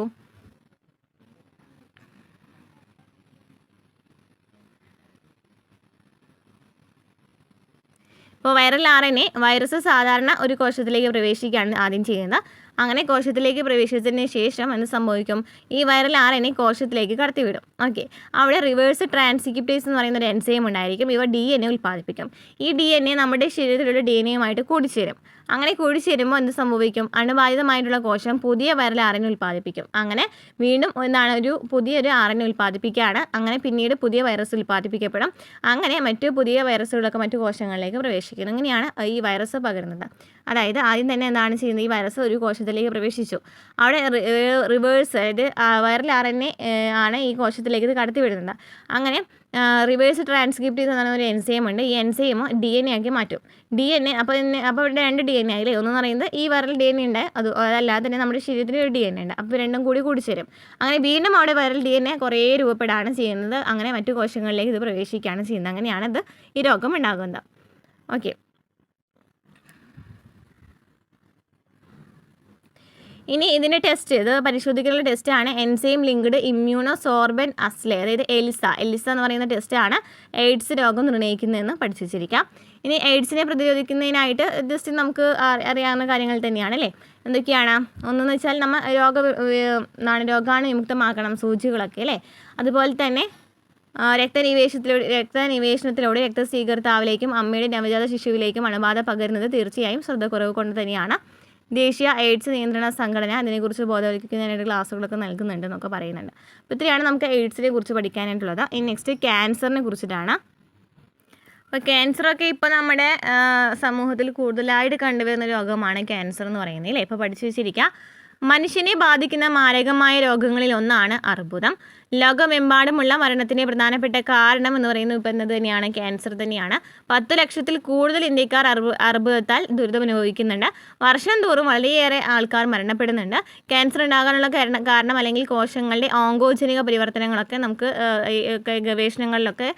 ഇപ്പോൾ വൈറൽ RNA വൈറസ് സാധാരണ ഒരു കോശത്തിലേക്ക് പ്രവേശിക്കുകയാണ് ആദ്യം ചെയ്യുന്നത്. അങ്ങനെ കോശത്തിലേക്ക് പ്രവേശിച്ചതിന് ശേഷം എന്ത് സംഭവിക്കും? ഈ വൈറൽ RNA കോശത്തിലേക്ക് കടത്തിവിടും. ഓക്കെ, അവിടെ റിവേഴ്സ് ട്രാൻസ്ക്രിപ്റ്റേസ് എന്ന് പറയുന്ന ഒരു എൻസൈം ഉണ്ടായിരിക്കും. ഇവ DNA ഉൽപ്പാദിപ്പിക്കും. ഈ DNA നമ്മുടെ ശരീരത്തിലുള്ള DNAയുമായിട്ട് കൂടിച്ചേരും. അങ്ങനെ കൂടിച്ചേരുമ്പോൾ എന്ത് സംഭവിക്കും? അണുബാധിതമായിട്ടുള്ള കോശം പുതിയ വൈറൽ RNA ഉൽപ്പാദിപ്പിക്കും. അങ്ങനെ വീണ്ടും പുതിയൊരു RNA ഉൽപ്പാദിപ്പിക്കുകയാണ്. അങ്ങനെ പിന്നീട് പുതിയ വൈറസ് ഉൽപ്പാദിപ്പിക്കപ്പെടും. അങ്ങനെ മറ്റു പുതിയ വൈറസുകളൊക്കെ മറ്റു കോശങ്ങളിലേക്ക് പ്രവേശിക്കുന്നു. ഇങ്ങനെയാണ് ഈ വൈറസ് പകരുന്നത്. അതായത് ആദ്യം തന്നെ എന്താണ് ചെയ്യുന്നത്? ഈ വൈറസ് ഒരു കോശത്തിലേക്ക് പ്രവേശിച്ചു. അവിടെ റിവേഴ്സ്, അതായത് വൈറൽ RNA ആണ് ഈ കോശത്തിലേക്ക് ഇത് കടത്തിവിടുന്നത്. അങ്ങനെ റിവേഴ്സ് ട്രാൻസ്ക്രിപ്റ്റേസ് എന്ന് പറയുന്ന ഒരു എൻസൈം ഉണ്ട്. ഈ എൻസൈം DNA ആക്കി മാറ്റും. DNA അപ്പോൾ ഇവിടെ 2 DNA ആയില്ലേ. ഒന്നെന്ന് പറയുന്നത് ഈ വൈറൽ DNA ഉണ്ട്, അതല്ലാതെ തന്നെ നമ്മുടെ ശരീരത്തിൽ ഒരു DNA ഉണ്ട്. അപ്പോൾ രണ്ടും കൂടി ചേരും. അങ്ങനെ വീണ്ടും അവിടെ വൈറൽ DNA കുറേ രൂപപ്പെടുകയാണ് ചെയ്യുന്നത്. അങ്ങനെ മറ്റു കോശങ്ങളിലേക്ക് ഇത് പ്രവേശിക്കുകയാണ് ചെയ്യുന്നത്. അങ്ങനെയാണ് ഈ രോഗം ഉണ്ടാകുന്നത്. ഓക്കെ, ഇനി ഇതിൻ്റെ ഇത് പരിശോധിക്കുന്ന ടെസ്റ്റാണ് എൻസൈം ലിങ്ക്ഡ് ഇമ്മ്യൂണോ സോർബൻ അസ്ലേ, അതായത് എലിസ എന്ന് പറയുന്ന ടെസ്റ്റാണ് എയ്ഡ്സ് രോഗം നിർണ്ണയിക്കുന്നതെന്ന് പഠിച്ചു വെച്ചിരിക്കാം. ഇനി എയ്ഡ്സിനെ പ്രതിരോധിക്കുന്നതിനായിട്ട് ജസ്റ്റ് നമുക്ക് അറിയാവുന്ന കാര്യങ്ങൾ തന്നെയാണ് അല്ലേ. എന്തൊക്കെയാണ്? ഒന്നെന്ന് വെച്ചാൽ നമ്മൾ രോഗാണു വിമുക്തമാക്കണം, സൂചികളൊക്കെ അല്ലേ. അതുപോലെ തന്നെ രക്തനിവേശനത്തിലൂടെ രക്തസ്വീകർത്താവിലേക്കും അമ്മയുടെ നവജാത ശിശുവിലേക്കും അണുബാധ പകരുന്നത് തീർച്ചയായും ശ്രദ്ധക്കുറവ് കൊണ്ട് തന്നെയാണ്. ദേശീയ എയ്ഡ്സ് നിയന്ത്രണ സംഘടന അതിനെക്കുറിച്ച് ബോധവൽക്കരിക്കുന്നതിനായിട്ട് ക്ലാസ്സുകളൊക്കെ നൽകുന്നുണ്ട് എന്നൊക്കെ പറയുന്നുണ്ട്. അപ്പോൾ ഇത്രയാണ് നമുക്ക് എയ്ഡ്സിനെ കുറിച്ച് പഠിക്കാനായിട്ടുള്ളത്. ഇനി നെക്സ്റ്റ് ക്യാൻസറിനെ കുറിച്ചിട്ടാണ്. അപ്പോൾ ക്യാൻസറൊക്കെ ഇപ്പോൾ നമ്മുടെ സമൂഹത്തിൽ കൂടുതലായിട്ട് കണ്ടുവരുന്ന രോഗമാണ് ക്യാൻസർ എന്ന് പറയുന്നത് അല്ലേ. ഇപ്പോൾ പഠിച്ചു വെച്ചിരിക്കുക. മനുഷ്യനെ ബാധിക്കുന്ന മാരകമായ രോഗങ്ങളിൽ ഒന്നാണ് അർബുദം. ലോകമെമ്പാടുമുള്ള മരണത്തിൻ്റെ പ്രധാനപ്പെട്ട കാരണം എന്ന് പറയുന്നത് ഇപ്പം എന്നത് തന്നെയാണ്? ക്യാൻസർ തന്നെയാണ്. 10 ലക്ഷത്തിൽ കൂടുതൽ ഇന്ത്യക്കാർ അർബുദത്താൽ ദുരിതം അനുഭവിക്കുന്നുണ്ട്. വർഷം തോറും വളരെയേറെ ആൾക്കാർ മരണപ്പെടുന്നുണ്ട്. ക്യാൻസർ ഉണ്ടാകാനുള്ള കാരണം അല്ലെങ്കിൽ കോശങ്ങളുടെ ഓങ്കോജനിക പരിവർത്തനങ്ങളൊക്കെ നമുക്ക് ഗവേഷണങ്ങളിലൊക്കെ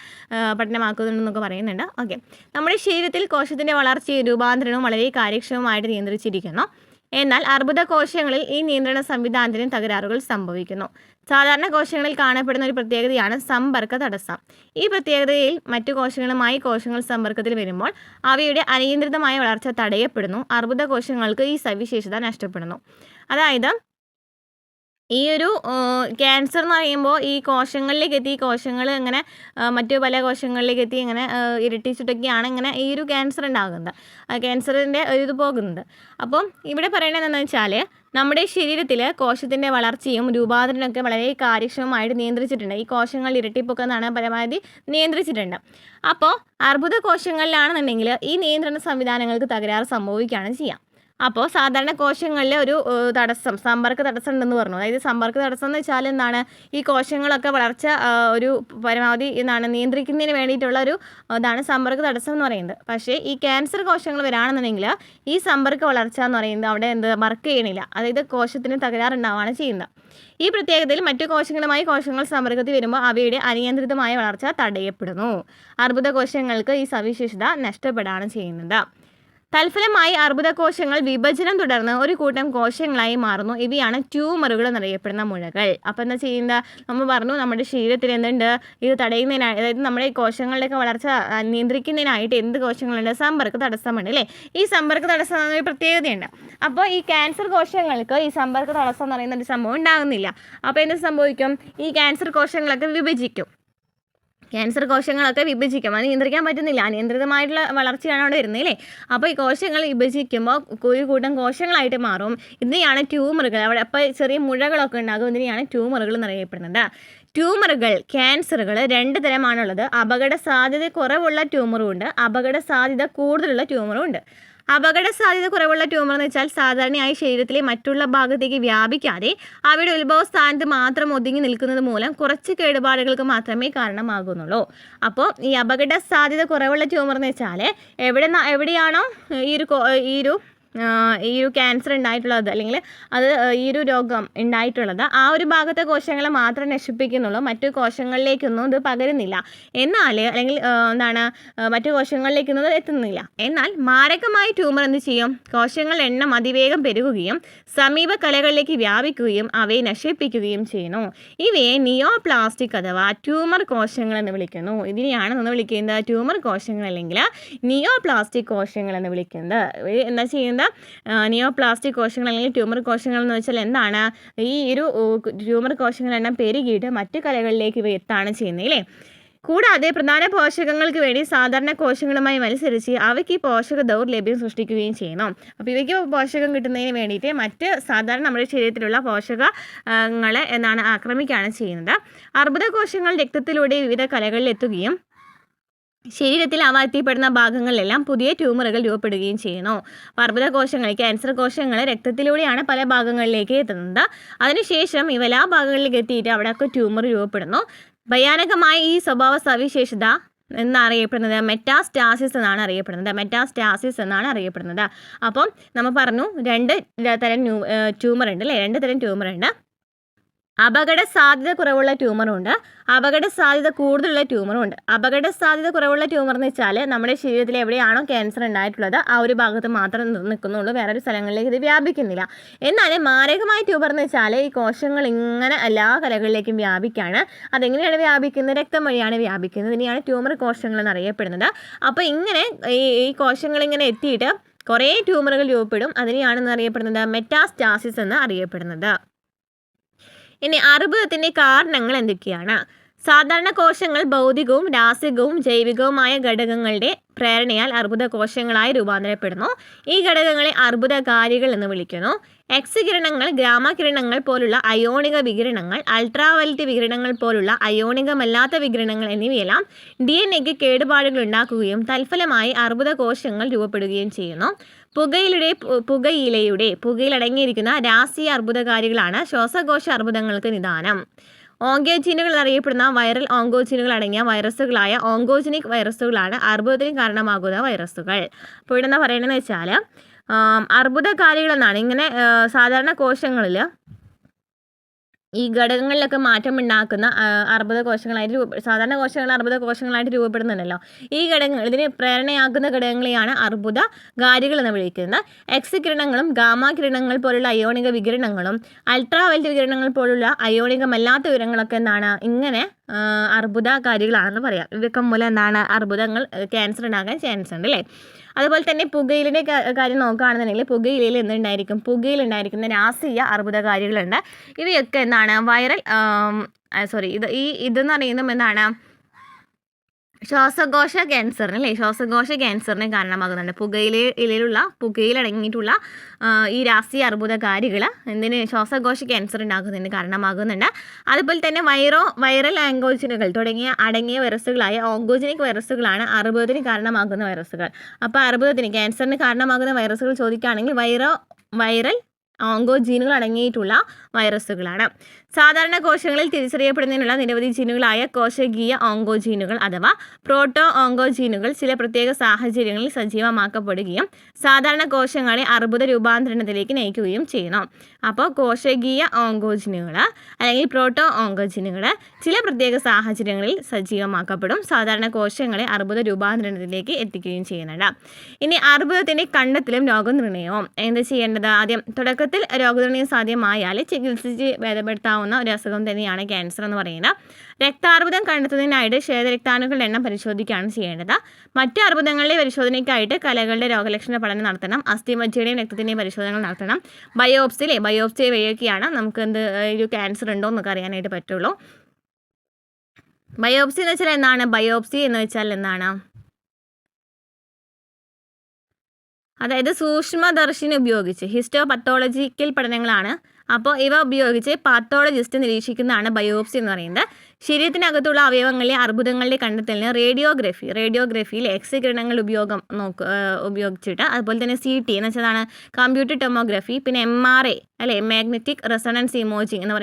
പഠനമാക്കുന്നുണ്ടെന്നൊക്കെ പറയുന്നുണ്ട്. ഓക്കെ, നമ്മുടെ ശരീരത്തിൽ കോശത്തിൻ്റെ വളർച്ചയും രൂപാന്തരവും വളരെ കാര്യക്ഷമമായിട്ട് നിയന്ത്രിച്ചിരിക്കുന്നു. എന്നാൽ അർബുദ കോശങ്ങളിൽ ഈ നിയന്ത്രണ സംവിധാനത്തിന് തകരാറുകൾ സംഭവിക്കുന്നു. സാധാരണ കോശങ്ങളിൽ കാണപ്പെടുന്ന ഒരു പ്രത്യേകതയാണ് സമ്പർക്ക തടസ്സം. ഈ പ്രത്യേകതയിൽ മറ്റു കോശങ്ങളുമായി കോശങ്ങൾ സമ്പർക്കത്തിൽ വരുമ്പോൾ അവയുടെ അനിയന്ത്രിതമായ വളർച്ച തടയപ്പെടുന്നു. അർബുദ കോശങ്ങൾക്ക് ഈ സവിശേഷത നഷ്ടപ്പെടുന്നു. അതായത് ഈ ഒരു ക്യാൻസർ എന്ന് പറയുമ്പോൾ ഈ കോശങ്ങളിലേക്ക് എത്തി, കോശങ്ങൾ ഇങ്ങനെ മറ്റു പല കോശങ്ങളിലേക്ക് എത്തി ഇങ്ങനെ ഇരട്ടിച്ചിട്ടൊക്കെയാണ് ഇങ്ങനെ ഈ ഒരു ക്യാൻസർ ഉണ്ടാകുന്നത്, ക്യാൻസറിൻ്റെ ഒരു ഇത് പോകുന്നത്. അപ്പം ഇവിടെ പറയണത് എന്താണെന്ന് വെച്ചാൽ നമ്മുടെ ശരീരത്തിൽ കോശത്തിൻ്റെ വളർച്ചയും രൂപാന്തരമൊക്കെ വളരെ കാര്യക്ഷമമായിട്ട് നിയന്ത്രിച്ചിട്ടുണ്ട്. ഈ കോശങ്ങൾ ഇരട്ടിപ്പൊക്കെന്നാണ് പരമാവധി നിയന്ത്രിച്ചിട്ടുണ്ട്. അപ്പോൾ അർബുദ കോശങ്ങളിലാണെന്നുണ്ടെങ്കിൽ ഈ നിയന്ത്രണ സംവിധാനങ്ങൾക്ക് തകരാറ് സംഭവിക്കുകയാണ് ചെയ്യുക. അപ്പോൾ സാധാരണ കോശങ്ങളിൽ ഒരു തടസ്സം, സമ്പർക്ക തടസ്സം ഉണ്ടെന്ന് പറഞ്ഞു. അതായത് സമ്പർക്ക തടസ്സം എന്ന് വെച്ചാൽ എന്താണ്, ഈ കോശങ്ങളൊക്കെ വളർച്ച ഒരു പരമാവധി എന്താണ് നിയന്ത്രിക്കുന്നതിന് വേണ്ടിയിട്ടുള്ള ഒരു ഇതാണ് സമ്പർക്ക തടസ്സം എന്ന് പറയുന്നത്. പക്ഷേ ഈ ക്യാൻസർ കോശങ്ങൾ വരാണെന്നുണ്ടെങ്കിൽ ഈ സമ്പർക്ക വളർച്ച എന്ന് പറയുന്നത് അവിടെ വർക്ക് ചെയ്യണില്ല. അതായത് കോശത്തിന് തകരാറുണ്ടാവുകയാണ് ചെയ്യുന്നത്. ഈ പ്രത്യേകതയിൽ മറ്റു കോശങ്ങളുമായി കോശങ്ങൾ സമ്പർക്കത്തിൽ വരുമ്പോൾ അവയുടെ അനിയന്ത്രിതമായ വളർച്ച തടയപ്പെടുന്നു. അർബുദ കോശങ്ങൾക്ക് ഈ സവിശേഷത നഷ്ടപ്പെടുകയാണ് ചെയ്യുന്നത്. തൽഫലമായി അർബുദ കോശങ്ങൾ വിഭജനം തുടർന്ന് ഒരു കൂട്ടം കോശങ്ങളായി മാറുന്നു. ഇവയാണ് ട്യൂമറുകൾ എന്നറിയപ്പെടുന്ന മുഴകൾ. അപ്പോൾ എന്താ ചെയ്യുന്നത്, നമ്മൾ പറഞ്ഞു നമ്മുടെ ശരീരത്തിൽ എന്തുണ്ട്, ഇത് തടയുന്നതിനായി, അതായത് നമ്മുടെ കോശങ്ങളുടെയൊക്കെ വളർച്ച നിയന്ത്രിക്കുന്നതിനായിട്ട് എന്ത് കോശങ്ങളുണ്ട്, സമ്പർക്ക തടസ്സമുണ്ട് അല്ലേ. ഈ സമ്പർക്ക തടസ്സം എന്നൊരു പ്രത്യേകതയുണ്ട്. അപ്പോൾ ഈ ക്യാൻസർ കോശങ്ങൾക്ക് ഈ സമ്പർക്ക തടസ്സം എന്ന് പറയുന്ന ഒരു സംഭവം ഉണ്ടാകുന്നില്ല. അപ്പോൾ എന്ത് സംഭവിക്കും, ഈ ക്യാൻസർ കോശങ്ങളൊക്കെ വിഭജിക്കും. ക്യാൻസർ കോശങ്ങളൊക്കെ വിഭജിക്കും, അത് നിയന്ത്രിക്കാൻ പറ്റുന്നില്ല, അനിയന്ത്രിതമായിട്ടുള്ള വളർച്ചയാണ് അവിടെ വരുന്നത് അല്ലേ. അപ്പോൾ ഈ കോശങ്ങൾ വിഭജിക്കുമ്പോൾ ഒരു കൂട്ടം കോശങ്ങളായിട്ട് മാറും. ഇതിനെയാണ് ട്യൂമറുകൾ. അവിടെ അപ്പോൾ ചെറിയ മുഴകളൊക്കെ ഉണ്ടാകും. ഇതിനെയാണ് ട്യൂമറുകൾ എന്നറിയപ്പെടുന്നത്. ട്യൂമറുകൾ, ക്യാൻസറുകൾ 2 തരമാണുള്ളത്. അപകട സാധ്യത കുറവുള്ള ട്യൂമറും ഉണ്ട്, അപകട സാധ്യത കൂടുതലുള്ള ട്യൂമറും ഉണ്ട്. അപകട സാധ്യത കുറവുള്ള ട്യൂമർ എന്ന് വെച്ചാൽ സാധാരണയായി ശരീരത്തിലെ മറ്റുള്ള ഭാഗത്തേക്ക് വ്യാപിക്കാതെ അവയുടെ ഉത്ഭവസ്ഥാനത്ത് മാത്രം ഒതുങ്ങി നിൽക്കുന്നത് മൂലം കുറച്ച് കേടുപാടുകൾക്ക് മാത്രമേ കാരണമാകുന്നുള്ളൂ. അപ്പോൾ ഈ അപകട സാധ്യത കുറവുള്ള ട്യൂമർ എന്ന് വെച്ചാൽ എവിടെയാണോ ഈ ഒരു ക്യാൻസർ ഉണ്ടായിട്ടുള്ളത്, അല്ലെങ്കിൽ അത് ഈ ഒരു രോഗം ഉണ്ടായിട്ടുള്ളത്, ആ ഒരു ഭാഗത്തെ കോശങ്ങളെ മാത്രം നശിപ്പിക്കുന്നുള്ളൂ, മറ്റു കോശങ്ങളിലേക്കൊന്നും ഇത് പകരുന്നില്ല. അല്ലെങ്കിൽ മറ്റു കോശങ്ങളിലേക്കൊന്നും എത്തുന്നില്ല. എന്നാൽ മാരകമായ ട്യൂമർ എന്ത് ചെയ്യും, കോശങ്ങളുടെ എണ്ണം അതിവേഗം പെരുകുകയും സമീപ കലകളിലേക്ക് വ്യാപിക്കുകയും അവയെ നശിപ്പിക്കുകയും ചെയ്യുന്നു. ഇവയെ നിയോപ്ലാസ്റ്റിക് അഥവാ ട്യൂമർ കോശങ്ങൾ എന്ന് വിളിക്കുന്നു. ഇതിനെയാണ് നമ്മൾ വിളിക്കുന്നത് ട്യൂമർ കോശങ്ങൾ അല്ലെങ്കിൽ നിയോപ്ലാസ്റ്റിക് കോശങ്ങൾ എന്ന് വിളിക്കുന്നത്. എന്താ ചെയ്യുന്നത്, നിയോപ്ലാസ്റ്റിക് കോശങ്ങൾ അല്ലെങ്കിൽ ട്യൂമർ കോശങ്ങൾ എന്ന് വെച്ചാൽ എന്താണ്, ഈ ഒരു ട്യൂമർ കോശങ്ങളെണ്ണം പെരുകിയിട്ട് മറ്റു കലകളിലേക്ക് ഇവ എത്താണ് ചെയ്യുന്നത് അല്ലേ. കൂടാതെ പ്രധാന പോഷകങ്ങൾക്ക് വേണ്ടി സാധാരണ കോശങ്ങളുമായി മത്സരിച്ച് അവയ്ക്ക് പോഷക ദൗർലഭ്യം സൃഷ്ടിക്കുകയും ചെയ്യുന്നു. അപ്പോൾ ഇവയ്ക്ക് പോഷകം കിട്ടുന്നതിന് വേണ്ടിയിട്ട് മറ്റ് സാധാരണ നമ്മുടെ ശരീരത്തിലുള്ള പോഷകങ്ങളെ ആക്രമിക്കുകയാണ് ചെയ്യുന്നത്. അർബുദ കോശങ്ങൾ രക്തത്തിലൂടെ വിവിധ കലകളിൽ എത്തുകയും ശരീരത്തിൽ അവ എത്തിപ്പെടുന്ന ഭാഗങ്ങളിലെല്ലാം പുതിയ ട്യൂമറുകൾ രൂപപ്പെടുകയും ചെയ്യുന്നു. അർബുദ കോശങ്ങൾ, ക്യാൻസർ കോശങ്ങൾ രക്തത്തിലൂടെയാണ് പല ഭാഗങ്ങളിലേക്ക് എത്തുന്നത്. അതിനുശേഷം ഇവ എല്ലാ ഭാഗങ്ങളിലേക്ക് എത്തിയിട്ട് അവിടെയൊക്കെ ട്യൂമർ രൂപപ്പെടുന്നു. ഭയാനകമായ ഈ സ്വഭാവ സവിശേഷത എന്നറിയപ്പെടുന്നത് മെറ്റാസ്റ്റാസിസ് എന്നാണ് അറിയപ്പെടുന്നത്. അപ്പം നമ്മൾ പറഞ്ഞു 2 തരം ട്യൂമർ ഉണ്ട് അല്ലേ, 2 തരം ട്യൂമർ ഉണ്ട്. അപകട സാധ്യത കുറവുള്ള ട്യൂമറുണ്ട്, അപകട സാധ്യത കൂടുതലുള്ള ട്യൂമറുണ്ട്. അപകട സാധ്യത കുറവുള്ള ട്യൂമർ എന്ന് വെച്ചാൽ നമ്മുടെ ശരീരത്തിൽ എവിടെയാണോ ക്യാൻസർ ഉണ്ടായിട്ടുള്ളത് ആ ഒരു ഭാഗത്ത് മാത്രം നിൽക്കുന്നുള്ളൂ, വേറൊരു സ്ഥലങ്ങളിലേക്ക് ഇത് വ്യാപിക്കുന്നില്ല. എന്നാൽ മാരകമായ ട്യൂമർ എന്ന് വെച്ചാൽ ഈ കോശങ്ങൾ ഇങ്ങനെ എല്ലാ കലകളിലേക്കും വ്യാപിക്കുകയാണ്. അതെങ്ങനെയാണ് വ്യാപിക്കുന്നത്, രക്തം വഴിയാണ് വ്യാപിക്കുന്നത്. ഇതിനെയാണ് ട്യൂമർ കോശങ്ങൾ എന്നറിയപ്പെടുന്നത്. അപ്പോൾ ഇങ്ങനെ ഈ കോശങ്ങൾ ഇങ്ങനെ എത്തിയിട്ട് കുറേ ട്യൂമറുകൾ രൂപപ്പെടും. അതിനെയാണെന്ന് അറിയപ്പെടുന്നത് മെറ്റാസ്റ്റാസിസ് എന്ന് അറിയപ്പെടുന്നത്. ഇനി അർബുദത്തിൻ്റെ കാരണങ്ങൾ എന്തൊക്കെയാണ്? സാധാരണ കോശങ്ങൾ ഭൗതികവും രാസികവും ജൈവികവുമായ ഘടകങ്ങളുടെ പ്രേരണയാൽ അർബുദ കോശങ്ങളായി രൂപാന്തരപ്പെടുന്നു. ഈ ഘടകങ്ങളെ അർബുദകാരികൾ എന്ന് വിളിക്കുന്നു. എക്സ് കിരണങ്ങൾ, ഗാമ കിരണങ്ങൾ പോലുള്ള അയോണിക വികിരണങ്ങൾ, അൾട്രാവയലറ്റ് വികിരണങ്ങൾ പോലുള്ള അയോണികമല്ലാത്ത വികിരണങ്ങൾ എന്നിവയെല്ലാം DNA-ക്ക് കേടുപാടുകൾ ഉണ്ടാക്കുകയും തൽഫലമായി അർബുദ കോശങ്ങൾ രൂപപ്പെടുകയും ചെയ്യുന്നു. പുകയിലടങ്ങിയിരിക്കുന്ന രാസീയ അർബുദകാരികളാണ് ശ്വാസകോശ അർബുദങ്ങൾക്ക് നിദാനം. ഓങ്കോജീനുകൾ എന്നറിയപ്പെടുന്ന വൈറൽ ഓങ്കോജീനുകൾ അടങ്ങിയ വൈറസുകളായ ഓങ്കോജനിക് വൈറസുകളാണ് അർബുദത്തിന് കാരണമാകുന്ന വൈറസുകൾ. അപ്പോൾ ഇവിടെ എന്താ പറയുന്നതെന്ന് വെച്ചാൽ അർബുദകാരികൾ എന്നാണ്. ഇങ്ങനെ സാധാരണ കോശങ്ങളിൽ ഈ ഘടകങ്ങളിലൊക്കെ മാറ്റമുണ്ടാക്കുന്ന അർബുദ കോശങ്ങളായിട്ട് സാധാരണ കോശങ്ങൾ അർബുദ കോശങ്ങളായിട്ട് രൂപപ്പെടുന്നുണ്ടല്ലോ. ഈ ഘടകങ്ങൾ ഇതിന് പ്രേരണയാക്കുന്ന ഘടകങ്ങളെയാണ് അർബുദകാരികൾ എന്ന് വിളിക്കുന്നത്. എക്സ് കിരണങ്ങളും ഗാമ കിരണങ്ങൾ പോലുള്ള അയോണിക വികിരണങ്ങളും അൾട്രാവയലറ്റ് വികിരണങ്ങൾ പോലുള്ള അയോണികമല്ലാത്ത വികിരണങ്ങളൊക്കെ എന്താണ് ഇങ്ങനെ അർബുദകാരികളാണെന്ന് പറയാം. ഇതൊക്കെ മൂലം എന്താണ് അർബുദങ്ങൾ ക്യാൻസർ ഉണ്ടാകാൻ ചാൻസ് ഉണ്ട് അല്ലേ. അതുപോലെ തന്നെ പുകയിലിൻ്റെ കാര്യം നോക്കുകയാണെന്നുണ്ടെങ്കിൽ പുകയിലയിൽ എന്തുണ്ടായിരിക്കും, പുകയിലുണ്ടായിരിക്കുന്ന രാസീയ അർബുദകാരികളുണ്ട്. ഇവയൊക്കെ എന്താണ് വൈറൽ ഇതെന്ന് പറയുന്നത് എന്താണ് ശ്വാസകോശ ക്യാൻസറിന് അല്ലേ, ശ്വാസകോശ ക്യാൻസറിന് കാരണമാകുന്നുണ്ട്. പുകയിലടങ്ങിയിട്ടുള്ള ഈ രാസീയ അർബുദകാരികൾ ശ്വാസകോശ ക്യാൻസർ ഉണ്ടാക്കുന്നതിന് കാരണമാകുന്നുണ്ട്. അതുപോലെ തന്നെ വൈറൽ ആങ്കോജിനുകൾ അടങ്ങിയ വൈറസുകളായ ഓങ്കോജനിക് വൈറസുകളാണ് അർബുദത്തിന് കാരണമാകുന്ന വൈറസുകൾ. അപ്പോൾ ക്യാൻസറിന് കാരണമാകുന്ന വൈറസുകൾ ചോദിക്കുകയാണെങ്കിൽ വൈറൽ ഓങ്കോജീനുകൾ അടങ്ങിയിട്ടുള്ള വൈറസുകളാണ്. സാധാരണ കോശങ്ങളിൽ തിരിച്ചറിയപ്പെടുന്നതിനുള്ള നിരവധി ജീനുകളായ കോശകീയ ഓങ്കോജീനുകൾ അഥവാ പ്രോട്ടോ ഓങ്കോജീനുകൾ ചില പ്രത്യേക സാഹചര്യങ്ങളിൽ സജീവമാക്കപ്പെടുകയും സാധാരണ കോശങ്ങളെ അർബുദ രൂപാന്തരണത്തിലേക്ക് നയിക്കുകയും ചെയ്യുന്നു. അപ്പോൾ കോശകീയ ഓങ്കോജീനുകൾ അല്ലെങ്കിൽ പ്രോട്ടോ ഓങ്കോജീനുകൾ ചില പ്രത്യേക സാഹചര്യങ്ങളിൽ സജീവമാക്കപ്പെടും, സാധാരണ കോശങ്ങളെ അർബുദ രൂപാന്തരണത്തിലേക്ക് എത്തിക്കുകയും ചെയ്യുന്നുണ്ട്. ഇനി അർബുദത്തിൻ്റെ കണ്ടെത്തലും രോഗനിർണയവും എന്ത് ചെയ്യേണ്ടത്? ആദ്യം തുടക്കത്തിൽ രോഗനിർണയം സാധ്യമായാൽ ചികിത്സിച്ച് ഭേദപ്പെടുത്താവുന്ന ഒരു അസുഖം തന്നെയാണ് ക്യാൻസർ എന്ന് പറയുന്നത്. രക്താർബുദം കണ്ടെത്തുന്നതിനായിട്ട് ശ്വേതരക്താണുക്കളുടെ എണ്ണം പരിശോധിക്കുകയാണ് ചെയ്യേണ്ടത്. മറ്റ് അർബുദങ്ങളുടെ പരിശോധനയ്ക്കായിട്ട് കലകളുടെ രോഗലക്ഷണ പഠനം നടത്തണം. അസ്ഥിമജ്ജയുടെയും രക്തത്തിൻ്റെയും പരിശോധനകൾ നടത്തണം. ബയോപ്സി വഴിയൊക്കെയാണ് നമുക്ക് ഒരു ക്യാൻസർ ഉണ്ടോ എന്നൊക്കെ അറിയാനായിട്ട് പറ്റുള്ളൂ. ബയോപ്സി എന്ന് വെച്ചാൽ എന്താണ്? ബയോപ്സി എന്ന് വെച്ചാൽ എന്താണ്? അതായത് സൂക്ഷ്മദർശിനി ഉപയോഗിച്ച് ഹിസ്റ്റോപത്തോളജിക്കൽ പഠനങ്ങളാണ്. അപ്പോൾ ഇവ ഉപയോഗിച്ച് പാത്തോളജിസ്റ്റ് നിരീക്ഷിക്കുന്നതാണ് ബയോപ്സി എന്ന് പറയുന്നത്. ശരീരത്തിനകത്തുള്ള അവയവങ്ങളിലെ അർബുദങ്ങളുടെ കണ്ടെത്തലിന് റേഡിയോഗ്രഫിയിൽ എക്സ് കിരണങ്ങൾ ഉപയോഗിച്ചിട്ട് അതുപോലെ തന്നെ CT എന്ന് വെച്ചതാണ് കമ്പ്യൂട്ടർ ടൊമോഗ്രഫി, പിന്നെ MRI അല്ലെ മാഗ്നറ്റിക് റെസൊണൻസ് ഇമേജിംഗ് എന്ന്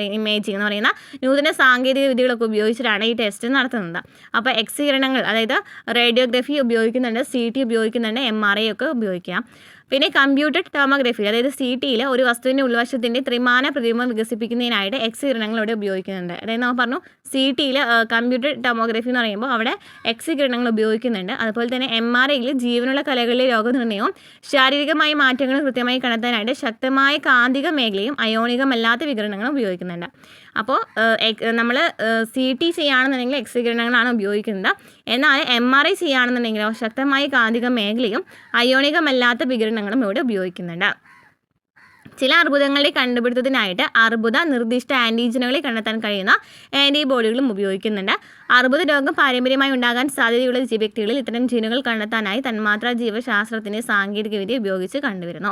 പറയുന്ന നൂതന സാങ്കേതിക വിദ്യകളൊക്കെ ഉപയോഗിച്ചിട്ടാണ് ഈ ടെസ്റ്റ് നടത്തുന്നത്. അപ്പോൾ എക്സ് കിരണങ്ങൾ അതായത് റേഡിയോഗ്രഫി ഉപയോഗിക്കുന്നുണ്ട്, CT ഉപയോഗിക്കുന്നുണ്ട്, MRI ഒക്കെ ഉപയോഗിക്കാം. പിന്നെ കമ്പ്യൂട്ടർ ടോമോഗ്രഫി അതായത് CTയിൽ ഒരു വസ്തുവിൻ്റെ ഉൾവശത്തിൻ്റെ ത്രിമാന പ്രതിബിംബം വികസിപ്പിക്കുന്നതിനായിട്ട് എക്സ് കിരണങ്ങൾ ഇവിടെ ഉപയോഗിക്കുന്നുണ്ട്. അതായത് നമ്മൾ പറഞ്ഞു CTയിൽ കമ്പ്യൂട്ടർ ടോമോഗ്രഫി എന്ന് പറയുമ്പോൾ അവിടെ എക്സ് കിരണങ്ങൾ ഉപയോഗിക്കുന്നുണ്ട്. അതുപോലെ തന്നെ MRIയിൽ ജീവനുള്ള കലകളിലെ രോഗനിർണയവും ശാരീരികമായ മാറ്റങ്ങളും കൃത്യമായി കണ്ടെത്താനായിട്ട് ശക്തമായ കാന്തിക മേഖലയും അയോണികമല്ലാത്ത വികിരണങ്ങളും ഉപയോഗിക്കുന്നുണ്ട്. അപ്പോൾ നമ്മൾ CT ചെയ്യുകയാണെന്നുണ്ടെങ്കിൽ എക്സ് കിരണങ്ങളാണ് ഉപയോഗിക്കുന്നത്. എന്നാൽ MRI ചെയ്യുകയാണെന്നുണ്ടെങ്കിലോ ശക്തമായ കാന്തിക മേഖലയും അയോണികമല്ലാത്ത വികിരണങ്ങളും ഇവിടെ ഉപയോഗിക്കുന്നുണ്ട്. ചില അർബുദങ്ങളുടെ കണ്ടുപിടുത്തത്തിനായിട്ട് അർബുദ നിർദ്ദിഷ്ട ആൻറ്റിജനുകളെ കണ്ടെത്താൻ കഴിയുന്ന ആൻറ്റിബോഡികളും ഉപയോഗിക്കുന്നുണ്ട്. അർബുദ രോഗം പാരമ്പര്യമായി ഉണ്ടാകാൻ സാധ്യതയുള്ള വ്യക്തികളിൽ ഇത്തരം ജീനുകൾ കണ്ടെത്താനായി തന്മാത്രാ ജീവശാസ്ത്രത്തിൻ്റെ സാങ്കേതികവിദ്യ ഉപയോഗിച്ച് കണ്ടുവരുന്നു.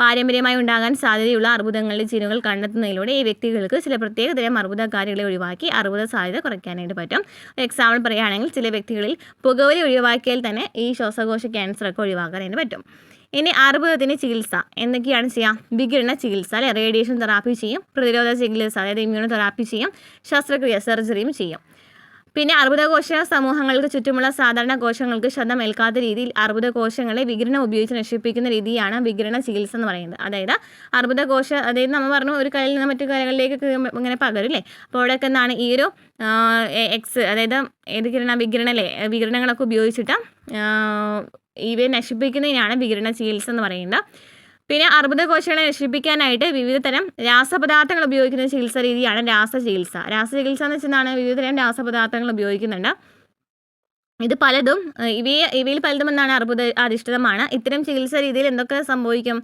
പാരമ്പര്യമായി ഉണ്ടാകാൻ സാധ്യതയുള്ള അർബുദങ്ങളുടെ ജീനുകൾ കണ്ടെത്തുന്നതിലൂടെ ഈ വ്യക്തികൾക്ക് ചില പ്രത്യേക തരം അർബുദകാരികളെ ഒഴിവാക്കി അർബുദ സാധ്യത കുറയ്ക്കാനായിട്ട് പറ്റും. എക്സാമ്പിൾ പറയുകയാണെങ്കിൽ ചില വ്യക്തികളിൽ പുകവലി ഒഴിവാക്കിയാൽ തന്നെ ഈ ശ്വാസകോശ ക്യാൻസറൊക്കെ ഒഴിവാക്കാനായിട്ട് പറ്റും. ഇനി അർബുദത്തിന് ചികിത്സ എന്തൊക്കെയാണ് ചെയ്യുക? വികിരണ ചികിത്സ അല്ലെ, റേഡിയേഷൻ തെറാപ്പി ചെയ്യും, പ്രതിരോധ ചികിത്സ അതായത് ഇമ്മ്യൂണോ തെറാപ്പി ചെയ്യും, ശസ്ത്രക്രിയ സർജറിയും ചെയ്യും. പിന്നെ അർബുദകോശ സമൂഹങ്ങൾക്ക് ചുറ്റുമുള്ള സാധാരണ കോശങ്ങൾക്ക് ക്ഷതം ഏൽക്കാത്ത രീതിയിൽ അർബുദകോശങ്ങളെ വികിരണം ഉപയോഗിച്ച് നശിപ്പിക്കുന്ന രീതിയാണ് വികിരണ ചികിത്സ എന്ന് പറയുന്നത്. അതായത് അർബുദകോശ അതായത് നമ്മൾ പറഞ്ഞു ഒരു കലയിൽ നിന്ന് മറ്റു കലകളിലേക്ക് ഇങ്ങനെ പകരില്ലേ. അപ്പോൾ അവിടെയൊക്കെ എന്താണ് ഈ ഒരു അതായത് ഏത് വികിരണങ്ങളൊക്കെ ഉപയോഗിച്ചിട്ട് ഇവയെ നശിപ്പിക്കുന്നതിനാണ് വികിരണ ചികിത്സ എന്ന് പറയുന്നത്. പിന്നെ അർബുദകോശങ്ങളെ നശിപ്പിക്കാനായിട്ട് വിവിധ തരം രാസപദാർത്ഥങ്ങൾ ഉപയോഗിക്കുന്ന ചികിത്സാ രീതിയാണ് രാസചികിത്സ. രാസചികിത്സ എന്ന് വെച്ചാൽ വിവിധ തരം രാസപദാർത്ഥങ്ങൾ ഉപയോഗിക്കുന്നുണ്ട്. ഇത് പലതും ഇവയിൽ പലതും എന്താണ് അർബുദ അധിഷ്ഠിതമാണ്. ഇത്തരം ചികിത്സാ രീതിയിൽ എന്തൊക്കെ സംഭവിക്കും?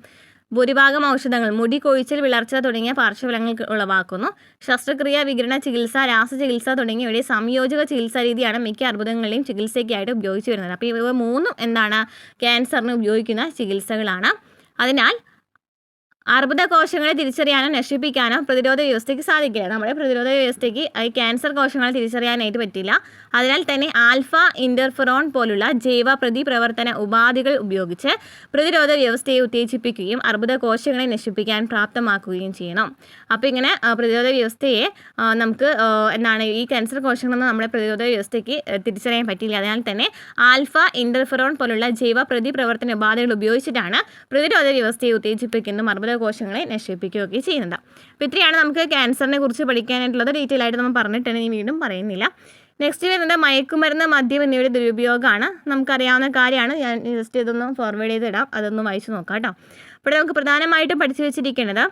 ഭൂരിഭാഗം ഔഷധങ്ങൾ മുടി കൊഴിച്ചിൽ, വിളർച്ച തുടങ്ങിയ പാർശ്വഫലങ്ങൾ ഉളവാക്കുന്നു. ശസ്ത്രക്രിയ, വികിരണ ചികിത്സ, രാസചികിത്സ തുടങ്ങിയവയുടെ സംയോജക ചികിത്സാ രീതിയാണ് മിക്ക അർബുദങ്ങളെയും ചികിത്സയ്ക്കായിട്ട് ഉപയോഗിച്ച് വരുന്നത്. അപ്പോൾ ഇവ മൂന്നും എന്താണ് ക്യാൻസറിന് ഉപയോഗിക്കുന്ന ചികിത്സകളാണ്. അതിനാൽ അർബുദകോശങ്ങളെ തിരിച്ചറിയാനോ നശിപ്പിക്കാനോ പ്രതിരോധ വ്യവസ്ഥയ്ക്ക് സാധിക്കില്ല. നമ്മുടെ പ്രതിരോധ വ്യവസ്ഥയ്ക്ക് ക്യാൻസർ കോശങ്ങളെ തിരിച്ചറിയാനായിട്ട് പറ്റില്ല. അതിനാൽ തന്നെ ആൽഫ ഇൻ്റർഫെറോൺ പോലുള്ള ജൈവ പ്രതിപ്രവർത്തന ഉപാധികൾ ഉപയോഗിച്ച് പ്രതിരോധ വ്യവസ്ഥയെ ഉത്തേജിപ്പിക്കുകയും അർബുദകോശങ്ങളെ നശിപ്പിക്കാൻ പ്രാപ്തമാക്കുകയും ചെയ്യണം. അപ്പോൾ ഇങ്ങനെ പ്രതിരോധ വ്യവസ്ഥയെ നമുക്ക് ഈ ക്യാൻസർ കോശങ്ങളൊന്നും നമ്മുടെ പ്രതിരോധ വ്യവസ്ഥയ്ക്ക് തിരിച്ചറിയാൻ പറ്റില്ല. അതിനാൽ തന്നെ ആൽഫ ഇൻ്റർഫെറോൺ പോലുള്ള ജൈവ പ്രതിപ്രവർത്തന ഉപാധികൾ ഉപയോഗിച്ചിട്ടാണ് പ്രതിരോധ വ്യവസ്ഥയെ ഉത്തേജിപ്പിക്കുന്നതും അർബുദ ജനിതക കോശങ്ങളെ നശിപ്പിക്കുകയൊക്കെ ചെയ്യുന്നത്. അപ്പോൾ ഇത്രയാണ് നമുക്ക് ക്യാൻസറിനെ കുറിച്ച് പഠിക്കാനായിട്ടുള്ളത്. ഡീറ്റെയിൽ ആയിട്ട് നമ്മൾ പറഞ്ഞിട്ടാണ് ഇനി വീണ്ടും പറയുന്നില്ല. നെക്സ്റ്റ് വരുന്നത് മയക്കുമരുന്ന്, മദ്യം എന്നിവയുടെ ദുരുപയോഗമാണ്. നമുക്കറിയാവുന്ന കാര്യമാണ്. ഞാൻ ജസ്റ്റ് ഇതൊന്ന് ഫോർവേഡ് ചെയ്തിടാം, അതൊന്ന് വായിച്ച് നോക്കാം കേട്ടോ. അപ്പോൾ നമുക്ക് പ്രധാനമായിട്ടും പഠിച്ചു വെച്ചിരിക്കുന്നത്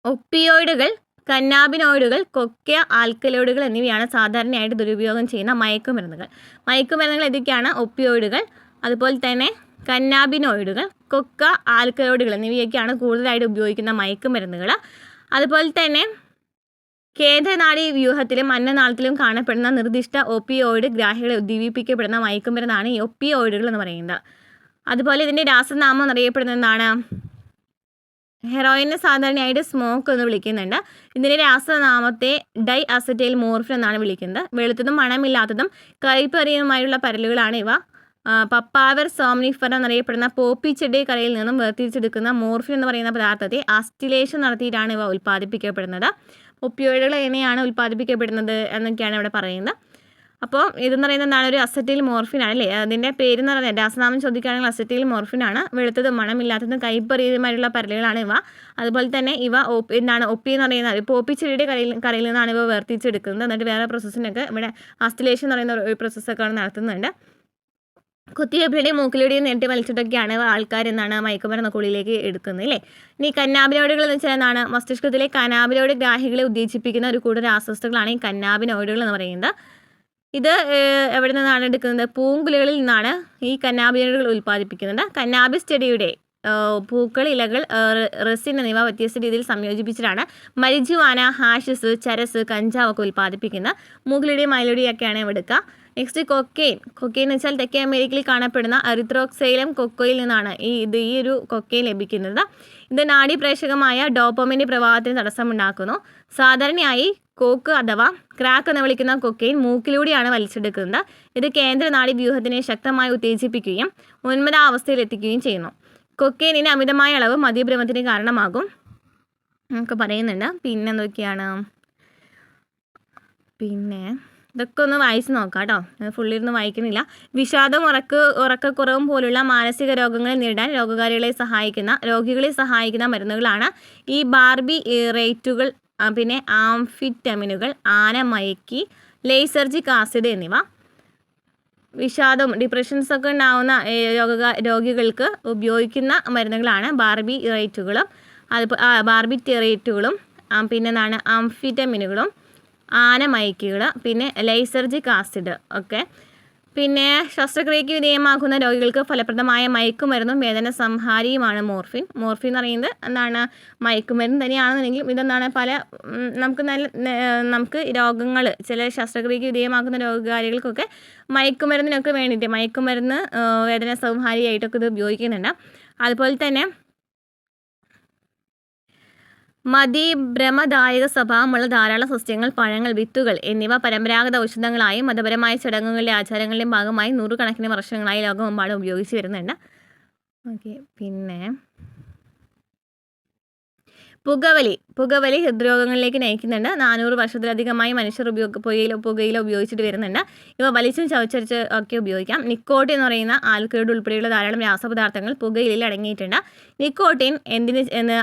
ഒപ്പിയോയിഡുകൾ, കന്നാബിനോയിഡുകൾ, കൊക്ക, ആൽക്കലോയിഡുകൾ എന്നിവയാണ് സാധാരണയായിട്ട് ദുരുപയോഗം ചെയ്യുന്ന മയക്കുമരുന്നുകൾ. മയക്കുമരുന്നുകൾ ഏതൊക്കെയാണ്? ഒപ്പിയോയിഡുകൾ, അതുപോലെ തന്നെ കന്നാബിനോയിഡുകൾ, കൊക്ക, ആൽക്കലോയിഡുകൾ എന്നിവയൊക്കെയാണ് കൂടുതലായിട്ട് ഉപയോഗിക്കുന്ന മയക്കുമരുന്നുകൾ. അതുപോലെ തന്നെ കേന്ദ്രനാഡി വ്യൂഹത്തിലും അന്നനാളത്തിലും കാണപ്പെടുന്ന നിർദ്ദിഷ്ട ഒപ്പിയോയിഡ് ഗ്രാഹികളെ ഉദ്ദീപിപ്പിക്കപ്പെടുന്ന മയക്കുമരുന്നാണ് ഈ ഒപ്പിയോയിഡുകൾ എന്ന് പറയുന്നത്. അതുപോലെ ഇതിൻ്റെ രാസനാമം എന്നറിയപ്പെടുന്നത് എന്താണ്? ഹെറോയിനെ സാധാരണയായിട്ട് സ്മോക്ക് എന്ന് വിളിക്കുന്നുണ്ട്. ഇതിൻ്റെ രാസനാമത്തെ ഡൈ അസറ്റൈൽ മോർഫിൻ എന്നാണ് വിളിക്കുന്നത്. വെളുത്തതും മണമില്ലാത്തതും കയ്പേറിയതുമായുള്ള പരലുകളാണ് ഇവ. പപ്പാവർ സോംനിഫർ എന്നറിയപ്പെടുന്ന പോപ്പി ചെടി കരയിൽ നിന്നും വേർതിരിച്ചെടുക്കുന്ന മോർഫിൻ എന്ന് പറയുന്ന പദാർത്ഥത്തെ അസ്റ്റിലേഷൻ നടത്തിയിട്ടാണ് ഇവ ഉൽപ്പാദിപ്പിക്കപ്പെടുന്നത്. ഒപ്പിയോയിഡുകൾ എങ്ങനെയാണ് ഉൽപ്പാദിപ്പിക്കപ്പെടുന്നത് എന്നൊക്കെയാണ് ഇവിടെ പറയുന്നത്. അപ്പോൾ ഇതെന്ന് പറയുന്നത് എന്താണ്? ഒരു അസറ്റൈൽ മോർഫിനാണ് അല്ലേ? അതിൻ്റെ പേരെന്ന് പറയുന്നത് രാസനാമം ചോദിക്കുകയാണെങ്കിൽ അസറ്റൈൽ മോർഫിനാണ്. വെളുത്തതും മണമില്ലാത്തതും കയ്പേറിയതുമായിട്ടുള്ള പരലുകളാണ് ഇവ. അതുപോലെ തന്നെ ഇവ എന്താണ്? ഒപ്പി എന്ന് പറയുന്നത് പോപ്പി ചെടിയുടെ കരയിൽ നിന്നാണ് ഇവ വേർതിരിച്ചെടുക്കുന്നത്. എന്നിട്ട് വേറെ പ്രോസസ്സിനൊക്കെ ഇവിടെ അസ്റ്റിലേഷൻ എന്ന് പറയുന്ന ഒരു പ്രോസസ്സൊക്കെ നടത്തുന്നുണ്ട്. കുത്തിവയ്പ്പിലൂടെയും മൂക്കിലൂടെയും നേരിട്ട് വലിച്ചിട്ടൊക്കെയാണ് ആൾക്കാർ എന്താണ് മയക്കുമരുന്ന് കുളിയിലേക്ക് എടുക്കുന്നത് അല്ലേ. ഇനി കന്നാബിനോയിഡുകൾ എന്ന് വെച്ചാൽ എന്താണ്? മസ്തിഷ്കത്തിലെ കന്നാബിനോയിഡ് ഗ്രാഹികളെ ഉത്തേജിപ്പിക്കുന്ന ഒരു കൂട്ടം രാസവസ്തുക്കളാണ് ഈ കന്നാബിനോയിഡുകൾ എന്ന് പറയുന്നത്. ഇത് എവിടെ നിന്നാണ് എടുക്കുന്നത്? പൂങ്കുലകളിൽ നിന്നാണ് ഈ കന്നാബിനോയിഡുകൾ ഉൽപ്പാദിപ്പിക്കുന്നത്. കന്നാബിസ് ചെടിയുടെ പൂക്കൾ, ഇലകൾ, റെസിൻ എന്നിവ വ്യത്യസ്ത രീതിയിൽ സംയോജിപ്പിച്ചിട്ടാണ് മരിജുവാന, ഹാഷിസ്, ചരസ്, കഞ്ചാവ് ഒക്കെ ഉൽപ്പാദിപ്പിക്കുന്നത്. മൂക്കിലൂടെയും മയിലൂടെയൊക്കെയാണ് എടുക്കുക. Next cocaine. കൊക്കെയിൻ എന്ന് വെച്ചാൽ തെക്കേ അമേരിക്കയിൽ കാണപ്പെടുന്ന എറിത്രോക്സൈലം കൊക്കോയിൽ നിന്നാണ് ഈ ഒരു കൊക്കെയിൻ ലഭിക്കുന്നത്. ഇത് നാഡീപ്രേഷകമായ ഡോപ്പമിൻ്റെ പ്രവാഹത്തിന് തടസ്സമുണ്ടാക്കുന്നു. സാധാരണയായി കോക്ക് അഥവാ ക്രാക്ക് എന്ന് വിളിക്കുന്ന കൊക്കെയിൻ മൂക്കിലൂടെയാണ് വലിച്ചെടുക്കുന്നത്. ഇത് കേന്ദ്ര നാഡി വ്യൂഹത്തിനെ ശക്തമായി ഉത്തേജിപ്പിക്കുകയും ഉന്മദാവസ്ഥയിൽ എത്തിക്കുകയും ചെയ്യുന്നു. കൊക്കെയിനിന് അമിതമായ അളവ് മദ്യഭ്രമത്തിന് കാരണമാകും നമുക്ക് പറയുന്നുണ്ട്. പിന്നെ എന്തൊക്കെയാണ്? ഇതൊക്കെ ഒന്ന് വായിച്ച് നോക്കാം കേട്ടോ. ഫുള്ളിരുന്ന് വായിക്കുന്നില്ല. വിഷാദവും ഉറക്കക്കുറവും പോലുള്ള മാനസിക രോഗങ്ങളെ നേരിടാൻ രോഗികളെ സഹായിക്കുന്ന മരുന്നുകളാണ് ഈ ബാർബിറേറ്റുകൾ, പിന്നെ ആംഫിറ്റമിനുകൾ, ആനമയക്കി, ലൈസർജിക് ആസിഡ് എന്നിവ. വിഷാദവും ഡിപ്രഷൻസൊക്കെ ഉണ്ടാകുന്ന രോഗികൾക്ക് ഉപയോഗിക്കുന്ന മരുന്നുകളാണ് ബാർബിറ്ററേറ്റുകളും പിന്നെന്താണ് ആംഫിറ്റമിനുകളും, ആനമയക്കികൾ, പിന്നെ ലൈസർജിക് ആസിഡ് ഒക്കെ. പിന്നെ ശസ്ത്രക്രിയയ്ക്ക് വിധേയമാക്കുന്ന രോഗികൾക്ക് ഫലപ്രദമായ മയക്കുമരുന്നും വേദന സംഹാരിയുമാണ് മോർഫിൻ. മോർഫിൻ എന്ന് പറയുന്നത് എന്താണ്? മയക്കുമരുന്ന് തന്നെയാണെന്നുണ്ടെങ്കിലും ഇതെന്താണ് നമുക്ക് രോഗങ്ങൾ, ചില ശസ്ത്രക്രിയയ്ക്ക് വിധേയമാക്കുന്ന രോഗകാരികൾക്കൊക്കെ മയക്കുമരുന്നിനൊക്കെ വേണ്ടിയിട്ട് മയക്കുമരുന്ന് വേദന സംഹാരിയായിട്ടൊക്കെ ഇത് ഉപയോഗിക്കുന്നുണ്ട്. അതുപോലെ തന്നെ മതിഭ്രമദായക സ്വഭാവമുള്ള ധാരാളം സസ്യങ്ങൾ, പഴങ്ങൾ, വിത്തുകൾ എന്നിവ പരമ്പരാഗത ഔഷധങ്ങളായും മതപരമായ ചടങ്ങുകളിലെ ആചാരങ്ങളുടെയും ഭാഗമായി നൂറുകണക്കിന് വർഷങ്ങളായി ലോകമെമ്പാടും ഉപയോഗിച്ച് വരുന്നുണ്ട്. പിന്നെ പുകവലി ഹൃദ്രോഗങ്ങളിലേക്ക് നയിക്കുന്നുണ്ട്. 400 വർഷത്തിലധികമായി മനുഷ്യർ പുകയില ഉപയോഗിച്ചിട്ട് വരുന്നുണ്ട്. ഇവ വലിച്ചും ചവച്ചരച്ച് ഒക്കെ ഉപയോഗിക്കാം. നിക്കോട്ടിൻ എന്ന് പറയുന്ന ആൽക്കലോയിഡ് ഉൾപ്പെടെയുള്ള ധാരാളം രാസപദാർത്ഥങ്ങൾ പുകയിലയിൽ അടങ്ങിയിട്ടുണ്ട്. നിക്കോട്ടിൻ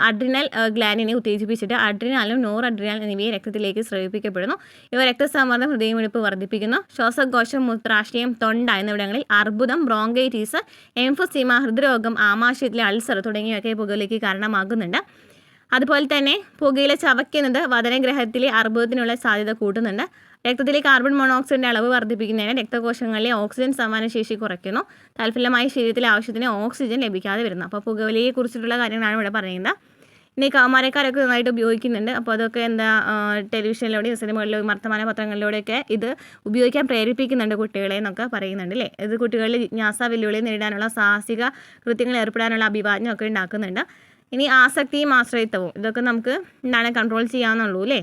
അഡ്രിനൽ ഗ്ലാൻഡിനെ ഉത്തേജിപ്പിച്ചിട്ട് അഡ്രിനാലും നോർ അഡ്രിനാൽ എന്നിവയെ രക്തത്തിലേക്ക് സ്രവിപ്പിക്കപ്പെടുന്നു. ഇവ രക്തസമ്മർദ്ദം, ഹൃദയമിടിപ്പ് വർദ്ധിപ്പിക്കുന്നു. ശ്വാസകോശം, മൂത്രാശയം, തൊണ്ട എന്നിവിടങ്ങളിൽ അർബുദം, ബ്രോങ്കൈറ്റിസ്, എംഫോസീമ, ഹൃദ്രോഗം, ആമാശയത്തിലെ അൾസർ തുടങ്ങിയവയൊക്കെ പുകയിലേക്ക് കാരണമാകുന്നുണ്ട്. അതുപോലെ തന്നെ പുകയില ചവയ്ക്കുന്നത് വദനഗ്രഹത്തിലെ അർബുദത്തിനുള്ള സാധ്യത കൂട്ടുന്നുണ്ട്. രക്തത്തിലെ കാർബൺ മോണോക്സൈഡിൻ്റെ അളവ് വർദ്ധിപ്പിക്കുന്നതിന് രക്തകോശങ്ങളിലെ ഓക്സിജൻ സംവഹനശേഷി കുറയ്ക്കുന്നു. തൽഫലമായി ശരീരത്തിലെ ആവശ്യത്തിന് ഓക്സിജൻ ലഭിക്കാതെ വരുന്നു. അപ്പോൾ പുകവലിയെക്കുറിച്ചിട്ടുള്ള കാര്യങ്ങളാണ് ഇവിടെ പറയുന്നത്. ഇനി കൗമാരക്കാരൊക്കെ നന്നായിട്ട് ഉപയോഗിക്കുന്നുണ്ട്. അപ്പോൾ അതൊക്കെ ടെലിവിഷനിലൂടെയും സിനിമകളിലും വർത്തമാന പത്രങ്ങളിലൂടെയൊക്കെ ഇത് ഉപയോഗിക്കാൻ പ്രേരിപ്പിക്കുന്നുണ്ട് കുട്ടികളെ എന്നൊക്കെ പറയുന്നുണ്ട് അല്ലേ. ഇത് കുട്ടികളിൽ ജിജ്ഞാസ, വെല്ലുവിളി നേരിടാനുള്ള സാഹസിക കൃത്യങ്ങൾ ഏർപ്പെടാനുള്ള അഭിവാജ്ഞമൊക്കെ ഉണ്ടാക്കുന്നുണ്ട്. ഇനി ആസക്തിയും ആശ്രയിത്വവും ഇതൊക്കെ നമുക്ക് കൺട്രോൾ ചെയ്യാവുന്നുള്ളൂ അല്ലേ.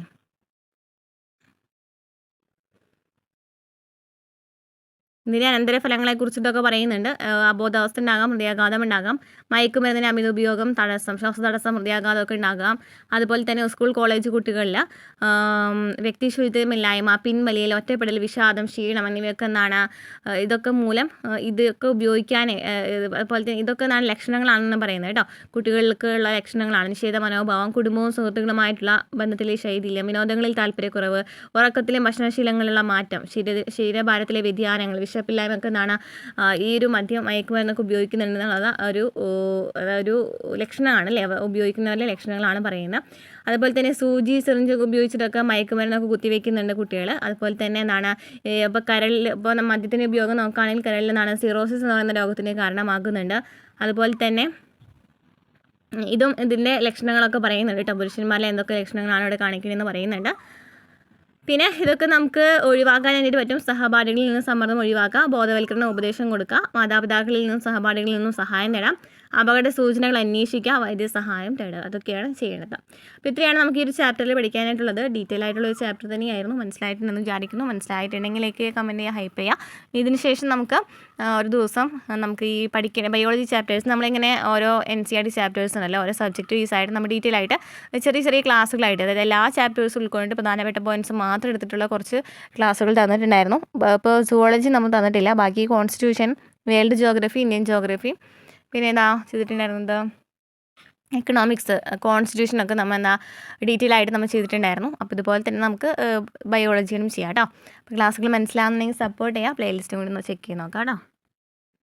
ഇതിൻ്റെ അനന്തരഫലങ്ങളെക്കുറിച്ചിട്ടൊക്കെ പറയുന്നുണ്ട്. അബോധാവസ്ഥ ഉണ്ടാകാം, ഹൃദയാഘാതം ഉണ്ടാകാം, മയക്കുമരുന്നിന് അമിത ഉപയോഗം, തടസ്സം, ശ്വാസതടസ്സം, ഹൃദയാഘാതമൊക്കെ ഉണ്ടാകാം. അതുപോലെ തന്നെ സ്കൂൾ കോളേജ് കുട്ടികളിൽ വ്യക്തിശുചിത്വമില്ലായ്മ, പിൻവലിയൽ, ഒറ്റപ്പെടൽ, വിഷാദം, ക്ഷീണം എന്നിവയൊക്കെ എന്താണ് ഇതൊക്കെ മൂലം ഇതൊക്കെ ഉപയോഗിക്കാൻ അതുപോലെ തന്നെ ഇതൊക്കെ എന്താണ് ലക്ഷണങ്ങളാണെന്ന് പറയുന്നത് കേട്ടോ. കുട്ടികൾക്ക് ഉള്ള ലക്ഷണങ്ങളാണ്. നിഷേധ മനോഭാവം, കുടുംബവും സുഹൃത്തുക്കളുമായിട്ടുള്ള ബന്ധത്തിലെ ശൈഥില്യം, വിനോദങ്ങളിൽ താല്പര്യക്കുറവ്, ഉറക്കത്തിലെ ഭക്ഷണശീലങ്ങളിലുള്ള മാറ്റം, ശരീരഭാരത്തിലെ വ്യതിയാനങ്ങൾ, വിശപ്പില്ലായ്മയൊക്കെ എന്താണ് ഈ ഒരു മയക്കുമരുന്നൊക്കെ ഉപയോഗിക്കുന്നുണ്ടെന്നുള്ളത് ഒരു ലക്ഷണമാണ് അല്ലേ, ഉപയോഗിക്കുന്നവരുടെ ലക്ഷണങ്ങളാണ് പറയുന്നത്. അതുപോലെ തന്നെ സൂചി സിറിഞ്ച് ഉപയോഗിച്ചിട്ടൊക്കെ മയക്കുമരുന്നൊക്കെ കുത്തിവെക്കുന്നുണ്ട് കുട്ടികൾ. അതുപോലെ തന്നെ എന്താണ് ഇപ്പോൾ മദ്യത്തിൻ്റെ ഉപയോഗം നോക്കുകയാണെങ്കിൽ കരളിൽ എന്താണ് സിറോസിസ് എന്ന് പറയുന്ന രോഗത്തിന് കാരണമാകുന്നുണ്ട്. അതുപോലെ തന്നെ ഇതിൻ്റെ ലക്ഷണങ്ങളൊക്കെ പറയുന്നുണ്ട് കേട്ടോ. പുരുഷന്മാരിലെ എന്തൊക്കെ ലക്ഷണങ്ങളാണ് ഇവിടെ കാണിക്കുന്നതെന്ന് പറയുന്നുണ്ട്. പിന്നെ ഇതൊക്കെ നമുക്ക് ഒഴിവാക്കാൻ വേണ്ടിയിട്ട് പറ്റും. സഹപാഠികളിൽ നിന്ന് സമ്മർദ്ദം ഒഴിവാക്കുക, ബോധവൽക്കരണ ഉപദേശം കൊടുക്കുക, മാതാപിതാക്കളിൽ നിന്നും സഹപാഠികളിൽ നിന്നും സഹായം തേടാം, അപകട സൂചനകൾ അന്വേഷിക്കുക, വൈദ്യസഹായം തേടുക. അതൊക്കെയാണ് ചെയ്യേണ്ടത്. അപ്പോൾ ഇത്രയാണ് നമുക്ക് ഈ ഒരു ചാപ്റ്ററിൽ പഠിക്കാനായിട്ടുള്ളത്. ഡീറ്റെയിൽ ആയിട്ടുള്ള ഒരു ചാപ്റ്റർ തന്നെയായിരുന്നു. മനസ്സിലായിട്ടുണ്ടെന്ന് വിചാരിക്കുന്നു. മനസ്സിലായിട്ടുണ്ടെങ്കിലേക്ക് കമൻറ്റ് ചെയ്യുക, ഹൈപ്പ് ചെയ്യുക. ഇതിന് ശേഷം നമുക്ക് ഒരു ദിവസം നമുക്ക് ഈ പഠിക്കുന്ന ബയോളജി ചാപ്റ്റേഴ്സ് നമ്മളിങ്ങനെ ഓരോ NCERT ചാപ്റ്റേഴ്സ് ഉണ്ടല്ലോ, ഓരോ സബ്ജക്റ്റ് വൈസ് ആയിട്ട് നമ്മൾ ഡീറ്റെയിൽ ആയിട്ട് ചെറിയ ചെറിയ ക്ലാസ്സുകളായിട്ട്, അതായത് എല്ലാ ചാപ്റ്റേഴ്സും ഉൾക്കൊണ്ട് പ്രധാനപ്പെട്ട പോയിൻറ്റ്സ് മാത്രം എടുത്തിട്ടുള്ള കുറച്ച് ക്ലാസ്സുകൾ തന്നിട്ടുണ്ടായിരുന്നു. ഇപ്പോൾ സുവോളജി നമ്മൾ തന്നിട്ടില്ല. ബാക്കി constitution, world geography, Indian geography, പിന്നെ എന്താ ചെയ്തിട്ടുണ്ടായിരുന്നത്, എക്കണോമിക്സ്, കോൺസ്റ്റിറ്റ്യൂഷനൊക്കെ നമ്മൾ ഡീറ്റെയിൽ ആയിട്ട് നമ്മൾ ചെയ്തിട്ടുണ്ടായിരുന്നു. അപ്പോൾ ഇതുപോലെ തന്നെ നമുക്ക് ബയോളജിയും ചെയ്യാം കേട്ടോ. അപ്പോൾ ക്ലാസ്സുകൾ മനസ്സിലാകുന്നുണ്ടെങ്കിൽ സപ്പോർട്ട് ചെയ്യുക. പ്ലേലിസ്റ്റും കൂടി ഒന്ന് ചെക്ക് ചെയ്ത് നോക്കാം കേട്ടോ.